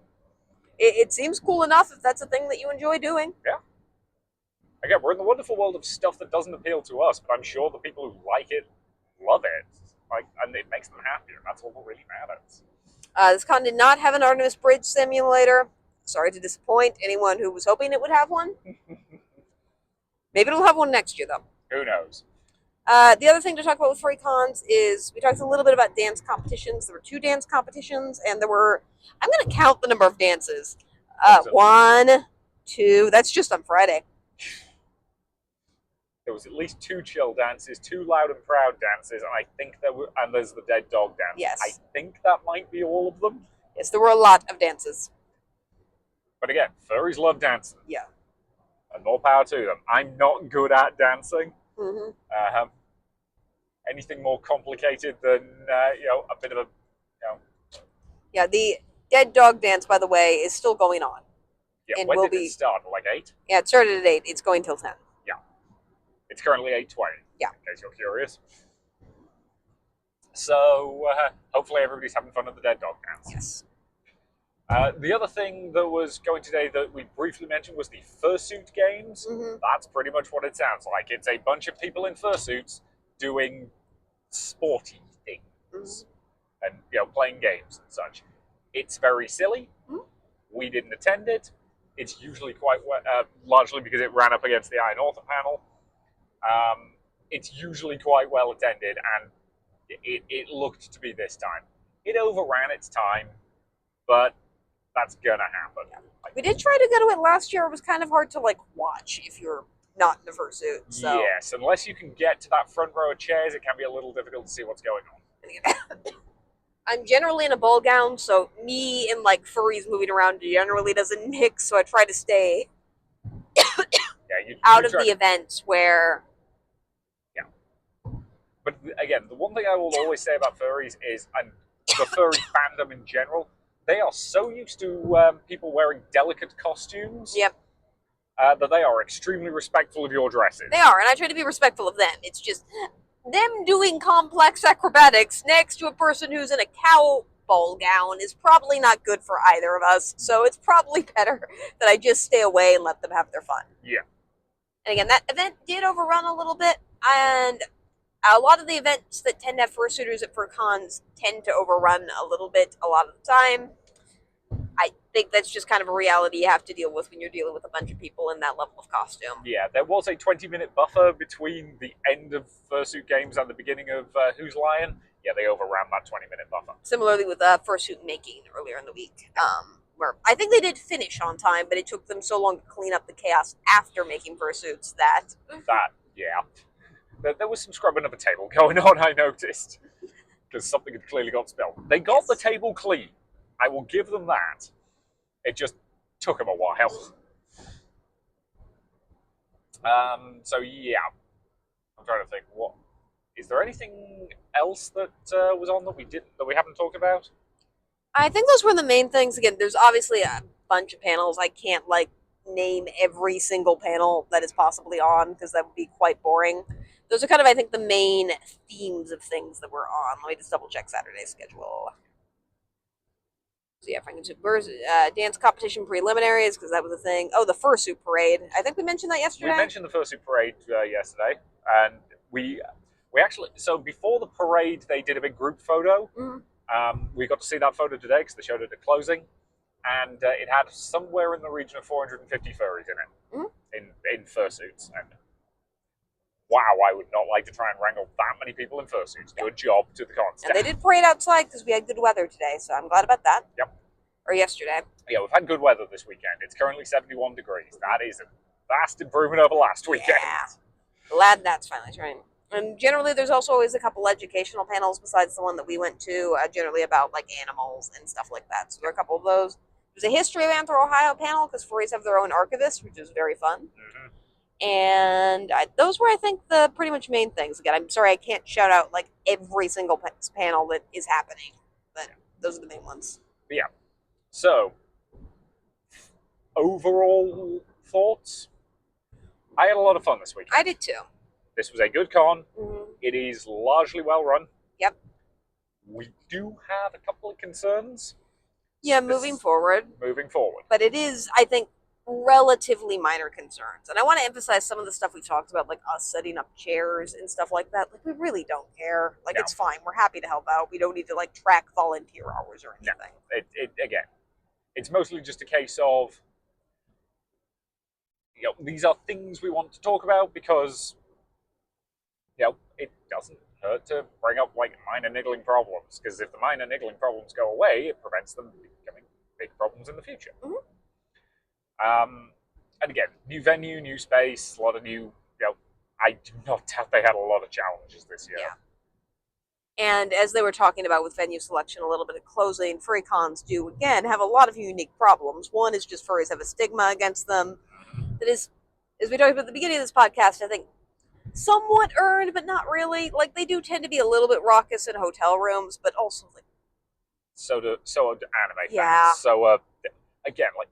it seems cool enough if that's a thing that you enjoy doing. Yeah. Again, we're in the wonderful world of stuff that doesn't appeal to us, but I'm sure the people who like it love it. And it makes them happy, and that's all that really matters. This con did not have an Artemis Bridge simulator, Sorry to disappoint anyone who was hoping it would have one. Maybe it'll have one next year, though. Who knows? The other thing to talk about with furry cons is we talked a little bit about dance competitions. There were 2 dance competitions, and there were, I'm going to count the number of dances. 1, 2, that's just on Friday. There was at least 2 chill dances, 2 loud and proud dances, and I think and there's the dead dog dance. Yes. I think that might be all of them. Yes, there were a lot of dances. But again, furries love dancing. Yeah. And more power to them. I'm not good at dancing. Mm-hmm. Anything more complicated than a bit of a Yeah, the dead dog dance, by the way, is still going on. Yeah, and when will did it start? Like 8? Yeah, it started at 8. It's going till 10. Yeah. It's currently 8:20. Yeah. In case you're curious. So hopefully everybody's having fun at the dead dog dance. Yes. The other thing that was going today that we briefly mentioned was the fursuit games. Mm-hmm. That's pretty much what it sounds like. It's a bunch of people in fursuits doing sporty things and playing games and such. It's very silly. Mm-hmm. We didn't attend it. It's usually quite largely because it ran up against the AnthrOhio panel. It's usually quite well attended, and it looked to be this time. It overran its time, but that's gonna happen. Yeah. We did try to go to it last year. It was kind of hard to watch if you're not in the fursuit. So. Yes, unless you can get to that front row of chairs, it can be a little difficult to see what's going on. I'm generally in a ball gown, so me and furries moving around generally doesn't mix. So I try to stay out of the events where. Yeah. But again, the one thing I will always say about furries is, and the furry fandom in general, they are so used to people wearing delicate costumes. Yep. That they are extremely respectful of your dresses. They are, and I try to be respectful of them. It's just them doing complex acrobatics next to a person who's in a cow ball gown is probably not good for either of us. So it's probably better that I just stay away and let them have their fun. Yeah. And again, that event did overrun a little bit, and a lot of the events that tend to have fursuiters at FurCons tend to overrun a little bit a lot of the time. I think that's just kind of a reality you have to deal with when you're dealing with a bunch of people in that level of costume. Yeah, there was a 20-minute buffer between the end of fursuit games and the beginning of Who's Lion. Yeah, they overran that 20-minute buffer. Similarly with fursuit making earlier in the week, where I think they did finish on time, but it took them so long to clean up the chaos after making fursuits that... There was some scrubbing of a table going on, I noticed, because something had clearly got spilled. They got the table clean. I will give them that. It just took them a while. So yeah, I'm trying to think. What is there anything else that was on that we haven't talked about? I think those were the main things. Again, there's obviously a bunch of panels. I can't name every single panel that is possibly on because that would be quite boring. Those are kind of, I think, the main themes of things that were on. Let me just double check Saturday's schedule. So yeah, dance competition preliminaries, because that was a thing. Oh, the fursuit parade. I think we mentioned that yesterday. We mentioned the fursuit parade yesterday, and we actually, so before the parade, they did a big group photo. Mm-hmm. We got to see that photo today because they showed it at closing, and it had somewhere in the region of 450 furries in it, in fursuits. And wow, I would not like to try and wrangle that many people in fursuits. Good job to the con staff. And they did parade outside because we had good weather today, so I'm glad about that. Yep. Or yesterday. Yeah, we've had good weather this weekend. It's currently 71 degrees. That is a vast improvement over last weekend. Yeah. Glad that's finally turning. And generally, there's also always a couple educational panels besides the one that we went to, generally about animals and stuff like that. So there are a couple of those. There's a history of AnthrOhio panel because furries have their own archivist, which is very fun. Mm-hmm. And those were, I think, the pretty much main things. Again, I'm sorry I can't shout out every single panel that is happening, but those are the main ones. But yeah. So, overall thoughts? I had a lot of fun this week. I did too. This was a good con. Mm-hmm. It is largely well run. Yep. We do have a couple of concerns. Yeah, moving forward. But it is, I think, relatively minor concerns. And I want to emphasize some of the stuff we talked about, us setting up chairs and stuff like that. We really don't care. No. It's fine. We're happy to help out. We don't need to track volunteer hours or anything. No. Again, It's mostly just a case of, these are things we want to talk about because, it doesn't hurt to bring up like minor niggling problems, because if the minor niggling problems go away, it prevents them becoming big problems in the future. And again, new venue, new space, a lot of new. I do not doubt they had a lot of challenges this year. Yeah. And as they were talking about with venue selection, a little bit of closing, furry cons do, again, have a lot of unique problems. One is just furries have a stigma against them that is, as we talked about at the beginning of this podcast, I think somewhat earned, but not really. Like, they do tend to be a little bit raucous in hotel rooms, but also, like... So do anime Yeah. fans. So, again, like,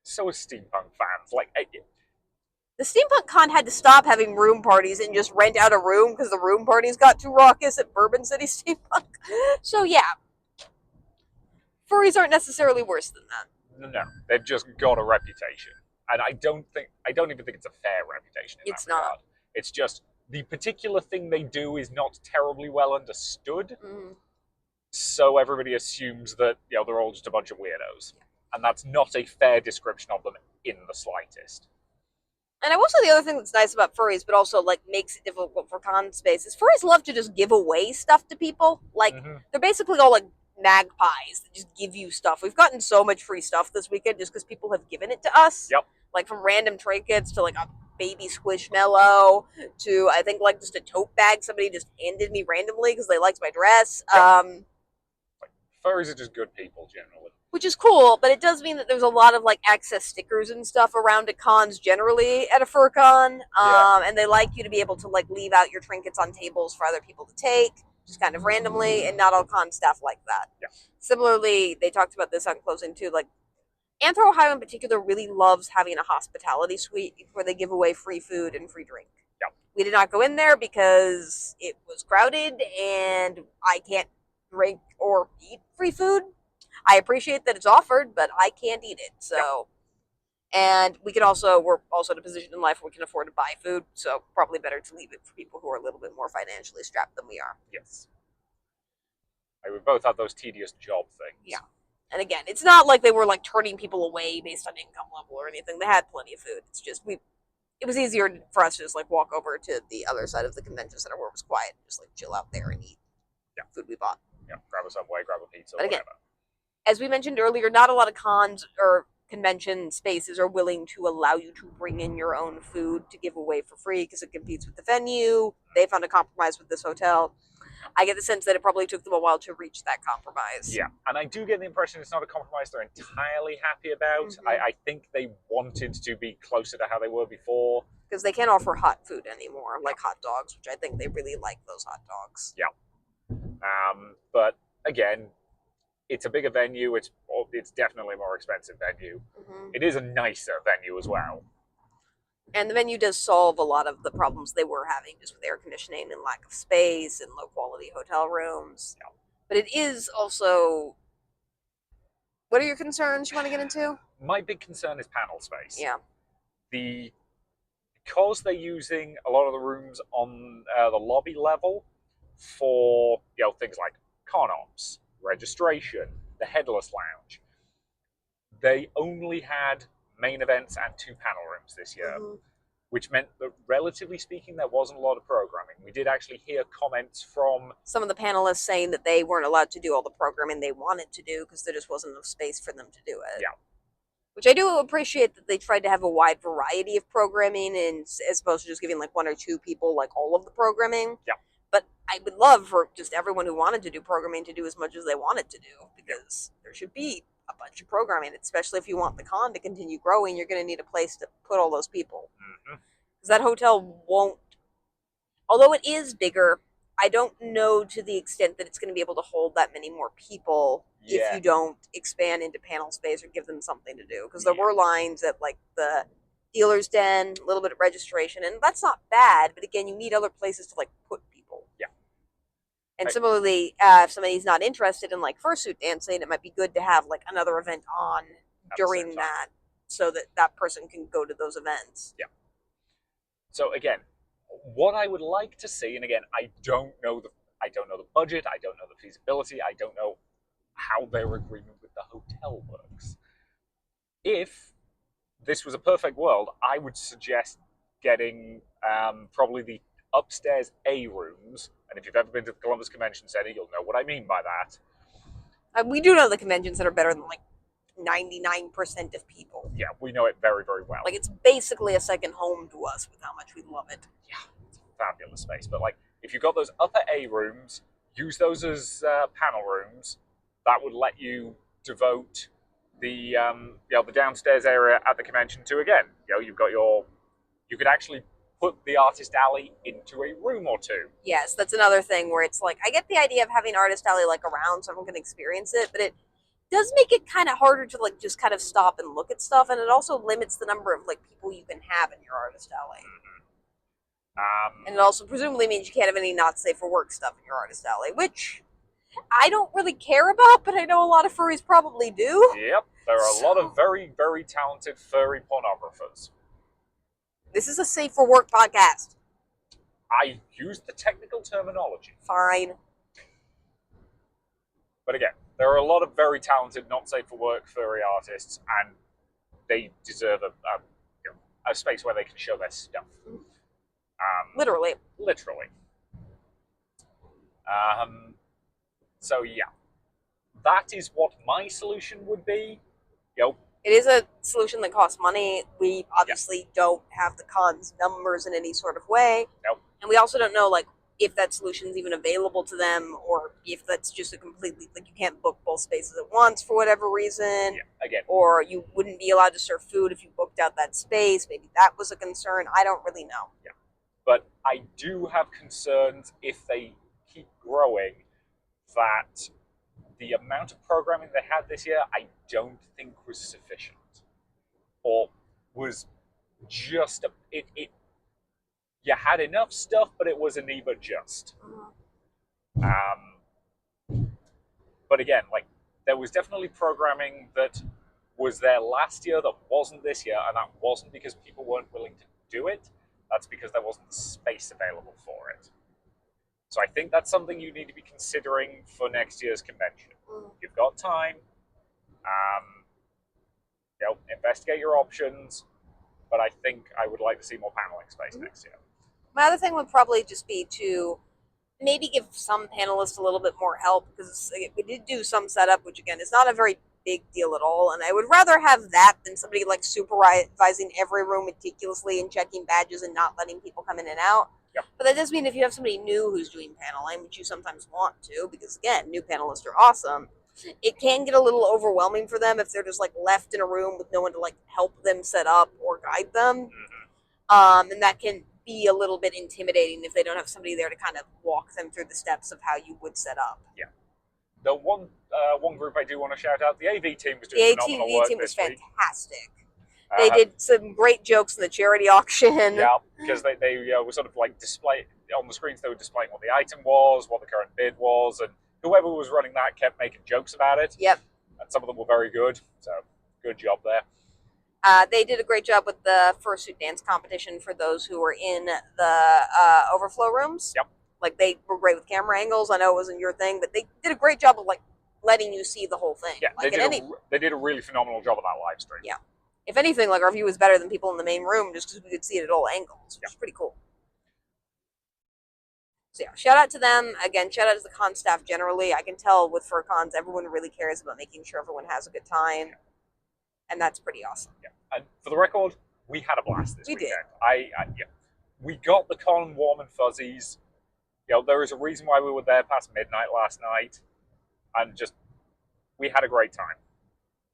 so are steampunk fans. Like, the Steampunk Con had to stop having room parties and just rent out a room because the room parties got too raucous at Bourbon City Steampunk. So yeah, furries aren't necessarily worse than that. No, they've just got a reputation, and I don't even think it's a fair reputation in It's that regard. not. It's just the particular thing they do is not terribly well understood, so everybody assumes that they're all just a bunch of weirdos, and that's not a fair description of them in the slightest. And I will say the other thing that's nice about furries, but also like makes it difficult for con space, is furries love to just give away stuff to people. Like they're basically all like magpies that just give you stuff. We've gotten so much free stuff this weekend just because people have given it to us. Yep. Like from random trinkets to like a baby squishmallow to I think like just a tote bag somebody just handed me randomly because they liked my dress. Yep. Furries are just good people generally. Which is cool, but it does mean that there's a lot of like access stickers and stuff around at cons generally at a fur con, and they like you to be able to like leave out your trinkets on tables for other people to take, just kind of randomly, and not all con staff like that. Yeah. Similarly, they talked about this on closing too. Like AnthrOhio in particular really loves having a hospitality suite where they give away free food and free drink. Yeah. We did not go in there because it was crowded, and I can't drink or eat free food. I appreciate that it's offered, but I can't eat it. So, and we're also in a position in life where we can afford to buy food. So probably better to leave it for people who are a little bit more financially strapped than we are. Yes. We both have those tedious job things. Yeah. And again, it's not like they were like turning people away based on income level or anything. They had plenty of food. It's just it was easier for us to just like walk over to the other side of the convention center where it was quiet, and just like chill out there and eat food we bought. Yeah, grab a Subway, grab a pizza, but again, whatever. As we mentioned earlier, not a lot of cons or convention spaces are willing to allow you to bring in your own food to give away for free because it competes with the venue. They found a compromise with this hotel. I get the sense that it probably took them a while to reach that compromise. Yeah, and I do get the impression it's not a compromise they're entirely happy about. Mm-hmm. I think they wanted to be closer to how they were before. Because they can't offer hot food anymore, like hot dogs, which I think they really like those hot dogs. Yeah. But again, it's a bigger venue. It's definitely a more expensive venue. Mm-hmm. It is a nicer venue as well. And the venue does solve a lot of the problems they were having just with air conditioning and lack of space and low quality hotel rooms. Yeah. But it is also... What are your concerns you want to get into? My big concern is panel space. Yeah. Because they're using a lot of the rooms on the lobby level for things like con ops, registration, the headless lounge. They only had main events and 2 panel rooms this year, which meant that, relatively speaking, there wasn't a lot of programming. We did actually hear comments from some of the panelists saying that they weren't allowed to do all the programming they wanted to do because there just wasn't enough space for them to do it. Yeah. Which I do appreciate that they tried to have a wide variety of programming, and as opposed to just giving like 1 or 2 people like all of the programming. Yeah. But I would love for just everyone who wanted to do programming to do as much as they wanted to do, because there should be a bunch of programming, especially if you want the con to continue growing. You're going to need a place to put all those people. Because that hotel won't, although it is bigger, I don't know to the extent that it's going to be able to hold that many more people if you don't expand into panel space or give them something to do. Because there were lines at like the dealer's den, a little bit of registration, and that's not bad, but again, you need other places to like put people. Yeah. And similarly, if somebody's not interested in like fursuit dancing, it might be good to have like another event on during that, so that that person can go to those events. Yeah. So again, what I would like to see, and again, I don't know the budget, I don't know the feasibility, I don't know how their agreement with the hotel works. If this was a perfect world, I would suggest getting probably the upstairs A rooms. And if you've ever been to the Columbus Convention Center, you'll know what I mean by that. We do know the conventions that are better than like 99% of people. Yeah, we know it very, very well. Like, it's basically a second home to us with how much we love it. Yeah, it's a fabulous space. But like, if you've got those upper A rooms, use those as panel rooms. That would let you devote the the downstairs area at the convention to, again. You've got you could actually put the artist alley into a room or two. Yes, that's another thing where it's like, I get the idea of having artist alley like around so everyone can experience it, but it does make it kind of harder to like just kind of stop and look at stuff, and it also limits the number of like people you can have in your artist alley. And it also presumably means you can't have any not safe for work stuff in your artist alley, which I don't really care about, but I know a lot of furries probably do. Yep, there are a lot of very, very talented furry pornographers. This is a safe for work podcast. I used the technical terminology. Fine. But again, there are a lot of very talented, not safe for work furry artists, and they deserve a space where they can show their stuff. Literally. So yeah, that is what my solution would be. It is a solution that costs money. We obviously don't have the cons numbers in any sort of way. Nope. And we also don't know like if that solution is even available to them, or if that's just a completely like you can't book both spaces at once for whatever reason. Yeah, again. Or you wouldn't be allowed to serve food if you booked out that space. Maybe that was a concern. I don't really know. Yeah. But I do have concerns if they keep growing that the amount of programming they had this year, I don't think was sufficient, or was just you had enough stuff, but it was a knee but just. But again, like there was definitely programming that was there last year that wasn't this year, and that wasn't because people weren't willing to do it. That's because there wasn't the space available for it. So I think that's something you need to be considering for next year's convention. You've got time. Investigate your options. But I think I would like to see more paneling space next year. My other thing would probably just be to maybe give some panelists a little bit more help, because we did do some setup, which again is not a very big deal at all, and I would rather have that than somebody like supervising every room meticulously and checking badges and not letting people come in and out. Yep. But that does mean if you have somebody new who's doing paneling, which you sometimes want to, because again, new panelists are awesome, it can get a little overwhelming for them if they're just like left in a room with no one to like help them set up or guide them. And that can be a little bit intimidating if they don't have somebody there to kind of walk them through the steps of how you would set up. Yeah. The one group I do want to shout out, the AV team was doing phenomenal work. The AV team was fantastic. Week. They did some great jokes in the charity auction. Yeah, because they were sort of like display on the screens. They were displaying what the item was, what the current bid was, and whoever was running that kept making jokes about it. Yep. And some of them were very good. So good job there. They did a great job with the fursuit dance competition for those who were in the overflow rooms. Yep. Like, they were great with camera angles. I know it wasn't your thing, but they did a great job of like letting you see the whole thing. Yeah, like they did a really phenomenal job on that live stream. Yeah. If anything, like, our view was better than people in the main room just because we could see it at all angles, which is pretty cool. So yeah, shout out to them. Again, shout out to the con staff generally. I can tell with FurCons, everyone really cares about making sure everyone has a good time. Yeah. And that's pretty awesome. Yeah. And for the record, we had a blast this weekend. Did. We got the con warm and fuzzies. There is a reason why we were there past midnight last night. And we had a great time.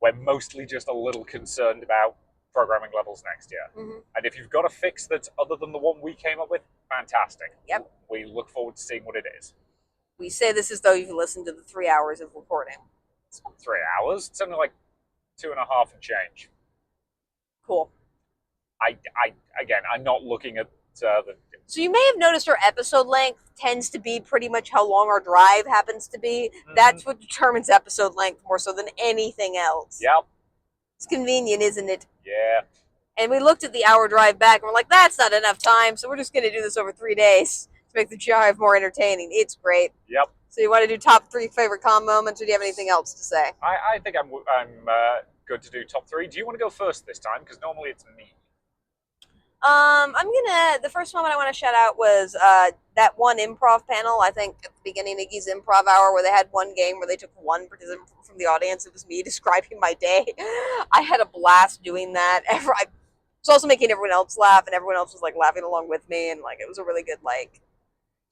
We're mostly just a little concerned about programming levels next year. Mm-hmm. And if you've got a fix that's other than the one we came up with, fantastic. Yep. We look forward to seeing what it is. We say this as though you've listened to the 3 hours of recording. It's not 3 hours. It's something like 2.5 and change. Cool. I'm not looking at the... So you may have noticed our episode length tends to be pretty much how long our drive happens to be. Mm-hmm. That's what determines episode length more so than anything else. Yep. It's convenient, isn't it? Yeah. And we looked at the hour drive back and we're like, that's not enough time, so we're just going to do this over 3 days to make the drive more entertaining. It's great. Yep. So you want to do top 3 favorite con moments, or do you have anything else to say? I think I'm good to do top 3. Do you want to go first this time? Because normally it's me. The first moment I want to shout out was that one improv panel. I think at the beginning of Iggy's improv hour, where they had one game where they took one participant from the audience. It was me describing my day. I had a blast doing that. I was also making everyone else laugh, and everyone else was like laughing along with me, and like it was a really good like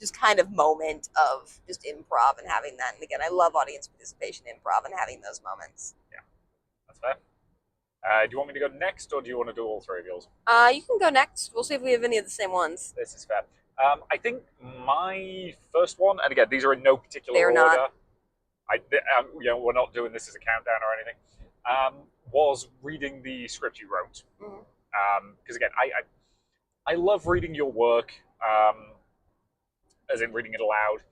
just kind of moment of just improv and having that. And again, I love audience participation improv and having those moments. Yeah, that's fair. Do you want me to go next, or do you want to do all 3 of yours? You can go next. We'll see if we have any of the same ones. This is fair. I think my first one, and again, these are in no particular order. Not. We're not doing this as a countdown or anything. Was reading the script you wrote. Because again, I love reading your work, as in reading it aloud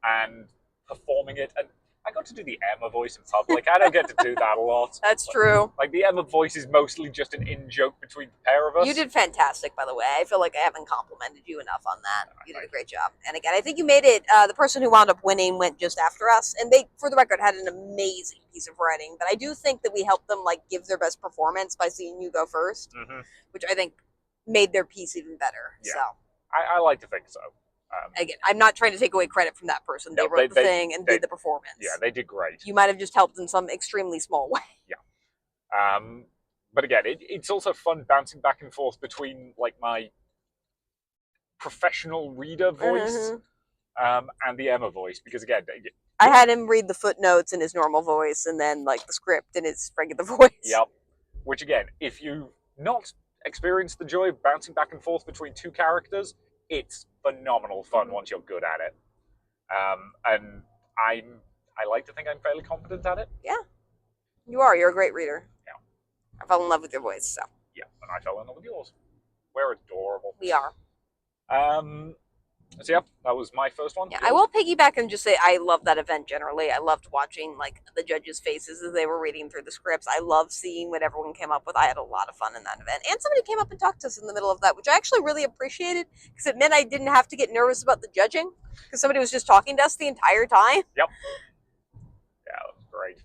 and performing it. And I got to do the Emma voice in public. I don't get to do that a lot. That's true. Like the Emma voice is mostly just an in-joke between the pair of us. You did fantastic, by the way. I feel like I haven't complimented you enough on that. You did a great job. And again, I think you made it. The person who wound up winning went just after us, and they, for the record, had an amazing piece of writing. But I do think that we helped them like give their best performance by seeing you go 1st, which I think made their piece even better. Yeah. So I like to think so. Again, I'm not trying to take away credit from that person. They wrote the thing and did the performance. Yeah, they did great. You might have just helped in some extremely small way. Yeah. But again, it's also fun bouncing back and forth between like my professional reader voice and the Emma voice, because again, I had him read the footnotes in his normal voice and then like the script in his regular voice. Yep. Which again, if you've not experienced the joy of bouncing back and forth between 2 characters, it's phenomenal fun once you're good at it. And I like to think I'm fairly competent at it. Yeah. You are. You're a great reader. Yeah. I fell in love with your voice, so. Yeah, and I fell in love with yours. We're adorable. We are. So yeah, that was my first one. Yeah, I will piggyback and just say I love that event generally. I loved watching like the judges' faces as they were reading through the scripts. I love seeing what everyone came up with. I had a lot of fun in that event. And somebody came up and talked to us in the middle of that, which I actually really appreciated because it meant I didn't have to get nervous about the judging because somebody was just talking to us the entire time. Yep. Yeah, that was great.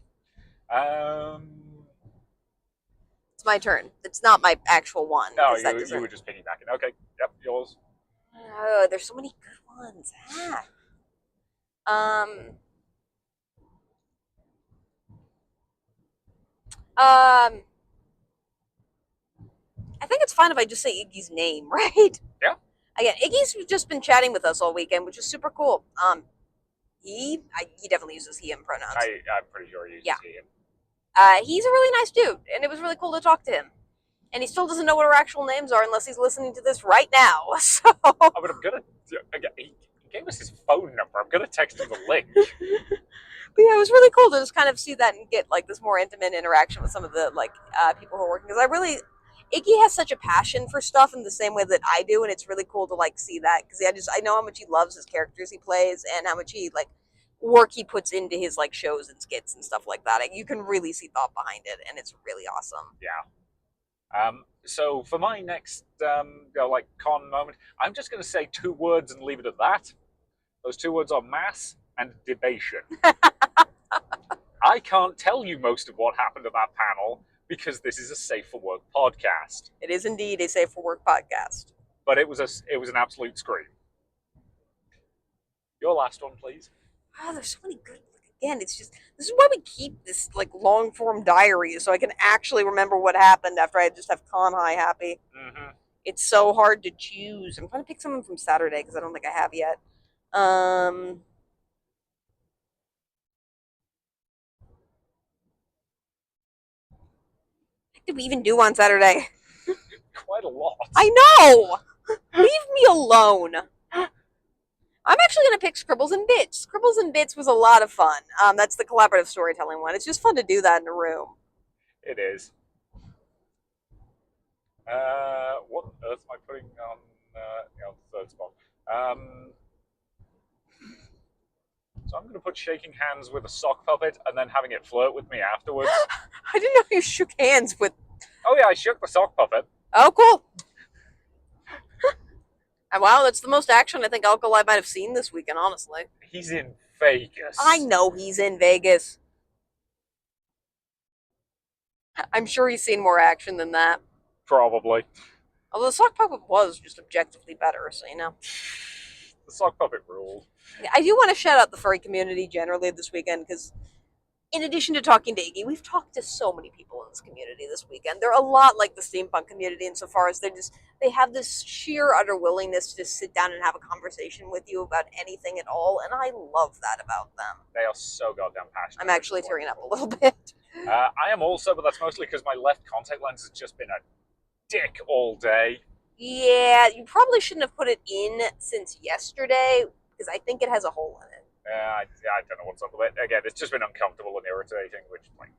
It's my turn. It's not my actual one. No, you were just piggybacking. Okay, yep, yours. Oh, there's so many good ones. I think it's fine if I just say Iggy's name, right? Yeah. Again, Iggy's just been chatting with us all weekend, which is super cool. He definitely uses he and pronouns. I'm pretty sure he uses he. He's a really nice dude, and it was really cool to talk to him. And he still doesn't know what our actual names are unless he's listening to this right now. So. Oh, but I'm gonna. Again, he gave us his phone number. I'm gonna text him the link. But yeah, it was really cool to just kind of see that and get like this more intimate interaction with some of the like people who are working. Because Iggy has such a passion for stuff in the same way that I do, and it's really cool to like see that because I know how much he loves his characters he plays and how much he like work he puts into his like shows and skits and stuff like that. You can really see thought behind it, and it's really awesome. Yeah. So for my next like con moment, I'm just going to say 2 words and leave it at that. Those 2 words are mass and debation. I can't tell you most of what happened at that panel because this is a Safe for Work podcast. It is indeed a Safe for Work podcast. But it was an absolute scream. Your last one, please. Oh, there's so many good. Again, it's just this is why we keep this like long form diary so I can actually remember what happened after I just have con high happy. It's so hard to choose. I'm trying to pick someone from Saturday because I don't think I have yet. What did we even do on Saturday? Quite a lot. I know. Leave me alone. I'm actually going to pick Scribbles and Bits. Scribbles and Bits was a lot of fun. That's the collaborative storytelling one. It's just fun to do that in a room. It is. What on earth am I putting on the 3rd spot? So I'm going to put shaking hands with a sock puppet and then having it flirt with me afterwards. I didn't know you shook hands with... Oh yeah, I shook the sock puppet. Oh, cool. Wow, that's the most action I think Alkali might have seen this weekend, honestly. He's in Vegas. I know he's in Vegas. I'm sure he's seen more action than that. Probably. Although the sock puppet was just objectively better, so you know. The sock puppet ruled. I do want to shout out the furry community generally this weekend because, in addition to talking to Iggy, we've talked to so many people in this community this weekend. They're a lot like the steampunk community insofar as they have this sheer utter willingness to just sit down and have a conversation with you about anything at all, and I love that about them. They are so goddamn passionate. I'm actually tearing up a little bit. I am also, but that's mostly because my left contact lens has just been a dick all day. Yeah, you probably shouldn't have put it in since yesterday because I think it has a hole in it. I don't know what's up with it. Again, it's just been uncomfortable and irritating, which, like,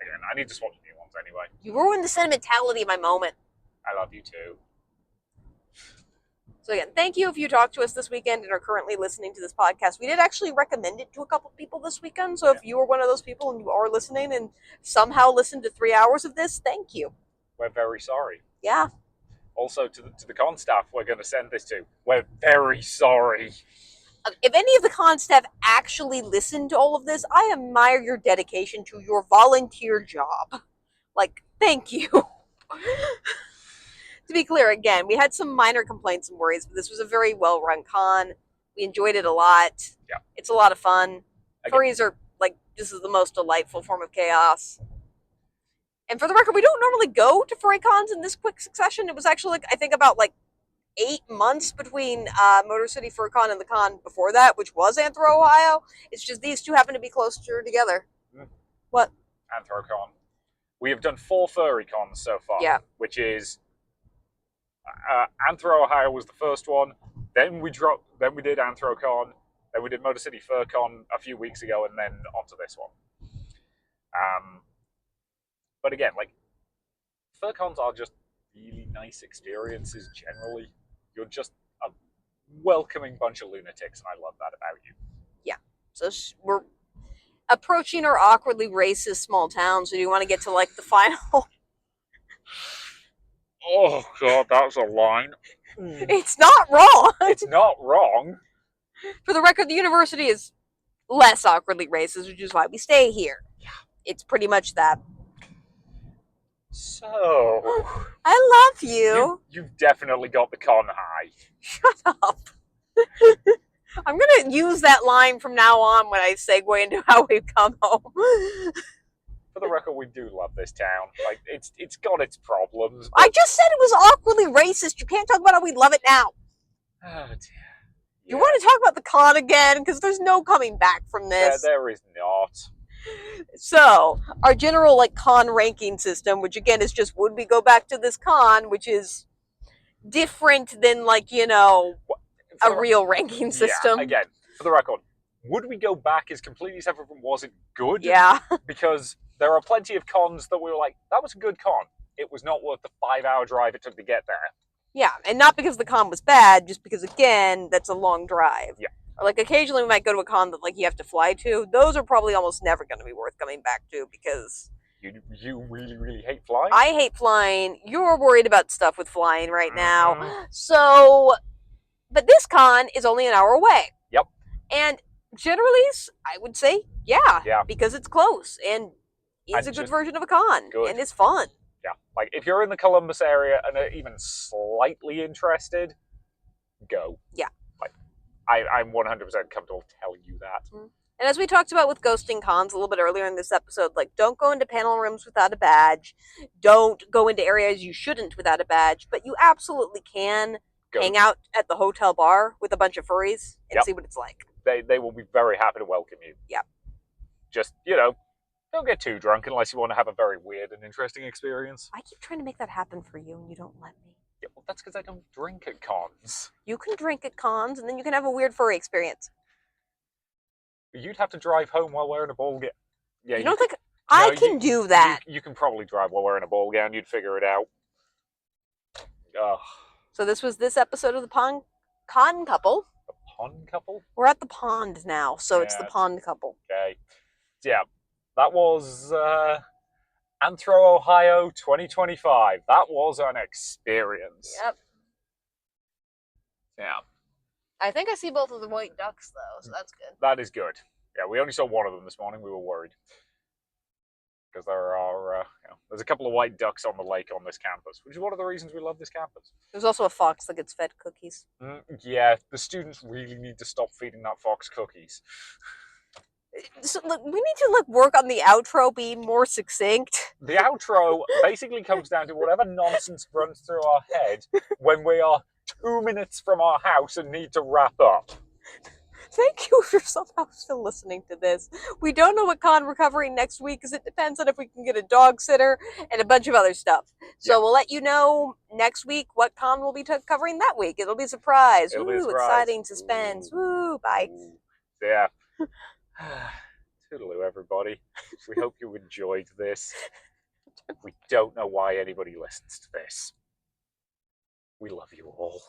again, I need to swap new ones anyway. You ruined the sentimentality of my moment. I love you too. So again, thank you if you talked to us this weekend and are currently listening to this podcast. We did actually recommend it to a couple people this weekend, so if you were one of those people and you are listening and somehow listened to 3 hours of this, thank you. We're very sorry. Yeah. Also, to the con staff we're going to send this to, we're very sorry. If any of the con staff actually listened to all of this, I admire your dedication to your volunteer job. Like, thank you. To be clear, again, we had some minor complaints and worries, but this was a very well-run con. We enjoyed it a lot. Yeah. It's a lot of fun. Again. Furries are, like, this is the most delightful form of chaos. And for the record, we don't normally go to furry cons in this quick succession. It was actually, like, I think about, 8 months between Motor City FurCon and the con before that, which was AnthrOhio. It's just these two happen to be closer together. Mm. What? AnthrOcon. We have done 4 furry cons so far. Yeah. Which is AnthrOhio was the first one. Then we did AnthrOcon. Then we did Motor City FurCon a few weeks ago, and then onto this one. But again, like, FurCons are just really nice experiences generally. You're just a welcoming bunch of lunatics, and I love that about you. Yeah. So we're approaching our awkwardly racist small town, so do you want to get to, the final? Oh, God, that was a line. It's not wrong. It's not wrong. For the record, the university is less awkwardly racist, which is why we stay here. Yeah. It's pretty much that. So... I love you. You've definitely got the con high. Shut up. I'm going to use that line from now on when I segue into how we've come home. For the record, we do love this town. Like, it's got its problems. I just said it was awkwardly racist. You can't talk about how we love it now. Oh, dear. You want to talk about the con again? Because there's no coming back from this. There is not. So, our general, con ranking system, which again is just would we go back to this con, which is different than, a real ranking system. Yeah, again, for the record, would we go back is completely separate from was it good? Yeah. Because there are plenty of cons that we were like, that was a good con. It was not worth the 5-hour drive it took to get there. Yeah, and not because the con was bad, just because, again, that's a long drive. Yeah. Or, occasionally we might go to a con that, you have to fly to. Those are probably almost never going to be worth coming back to, because... You really, really hate flying? I hate flying. You're worried about stuff with flying right now. So... But this con is only an hour away. Yep. And generally, I would say, yeah. Because it's close, and is a good version of a con. Good. And it's fun. Yeah. Like, if you're in the Columbus area and are even slightly interested, go. Yeah. Like, I'm 100% comfortable telling you that. Mm-hmm. And as we talked about with ghosting cons a little bit earlier in this episode, don't go into panel rooms without a badge. Don't go into areas you shouldn't without a badge. But you absolutely can hang out at the hotel bar with a bunch of furries and see what it's like. They will be very happy to welcome you. Yeah. Just, don't get too drunk unless you want to have a very weird and interesting experience. I keep trying to make that happen for you, and you don't let me. Yeah, well, that's because I don't drink at cons. You can drink at cons, and then you can have a weird furry experience. You'd have to drive home while wearing a ball gown. Yeah, you don't think I can do that? You can probably drive while wearing a ball gown. You'd figure it out. Ugh. So this was this episode of the con couple. The pond couple? We're at the pond now, so it's the pond couple. Okay. So yeah, that was AnthrOhio 2025. That was an experience. Yep. Yeah. I think I see both of the white ducks though, so that's good. That is good. Yeah, we only saw one of them this morning. We were worried because there are, there's a couple of white ducks on the lake on this campus, which is one of the reasons we love this campus. There's also a fox that gets fed cookies. Yeah, the students really need to stop feeding that fox cookies. So look, we need to work on the outro being more succinct. The outro basically comes down to whatever nonsense runs through our head when we are 2 minutes from our house and need to wrap up. Thank you for somehow still listening to this. We don't know what con we're covering next week because it depends on if we can get a dog sitter and a bunch of other stuff. So we'll let you know next week what con we'll be covering that week. It'll be a surprise. It'll be a Woo, surprise. exciting suspense. Woo, bye. Yeah. Toodaloo, everybody. We hope you enjoyed this. We don't know why anybody listens to this. We love you all.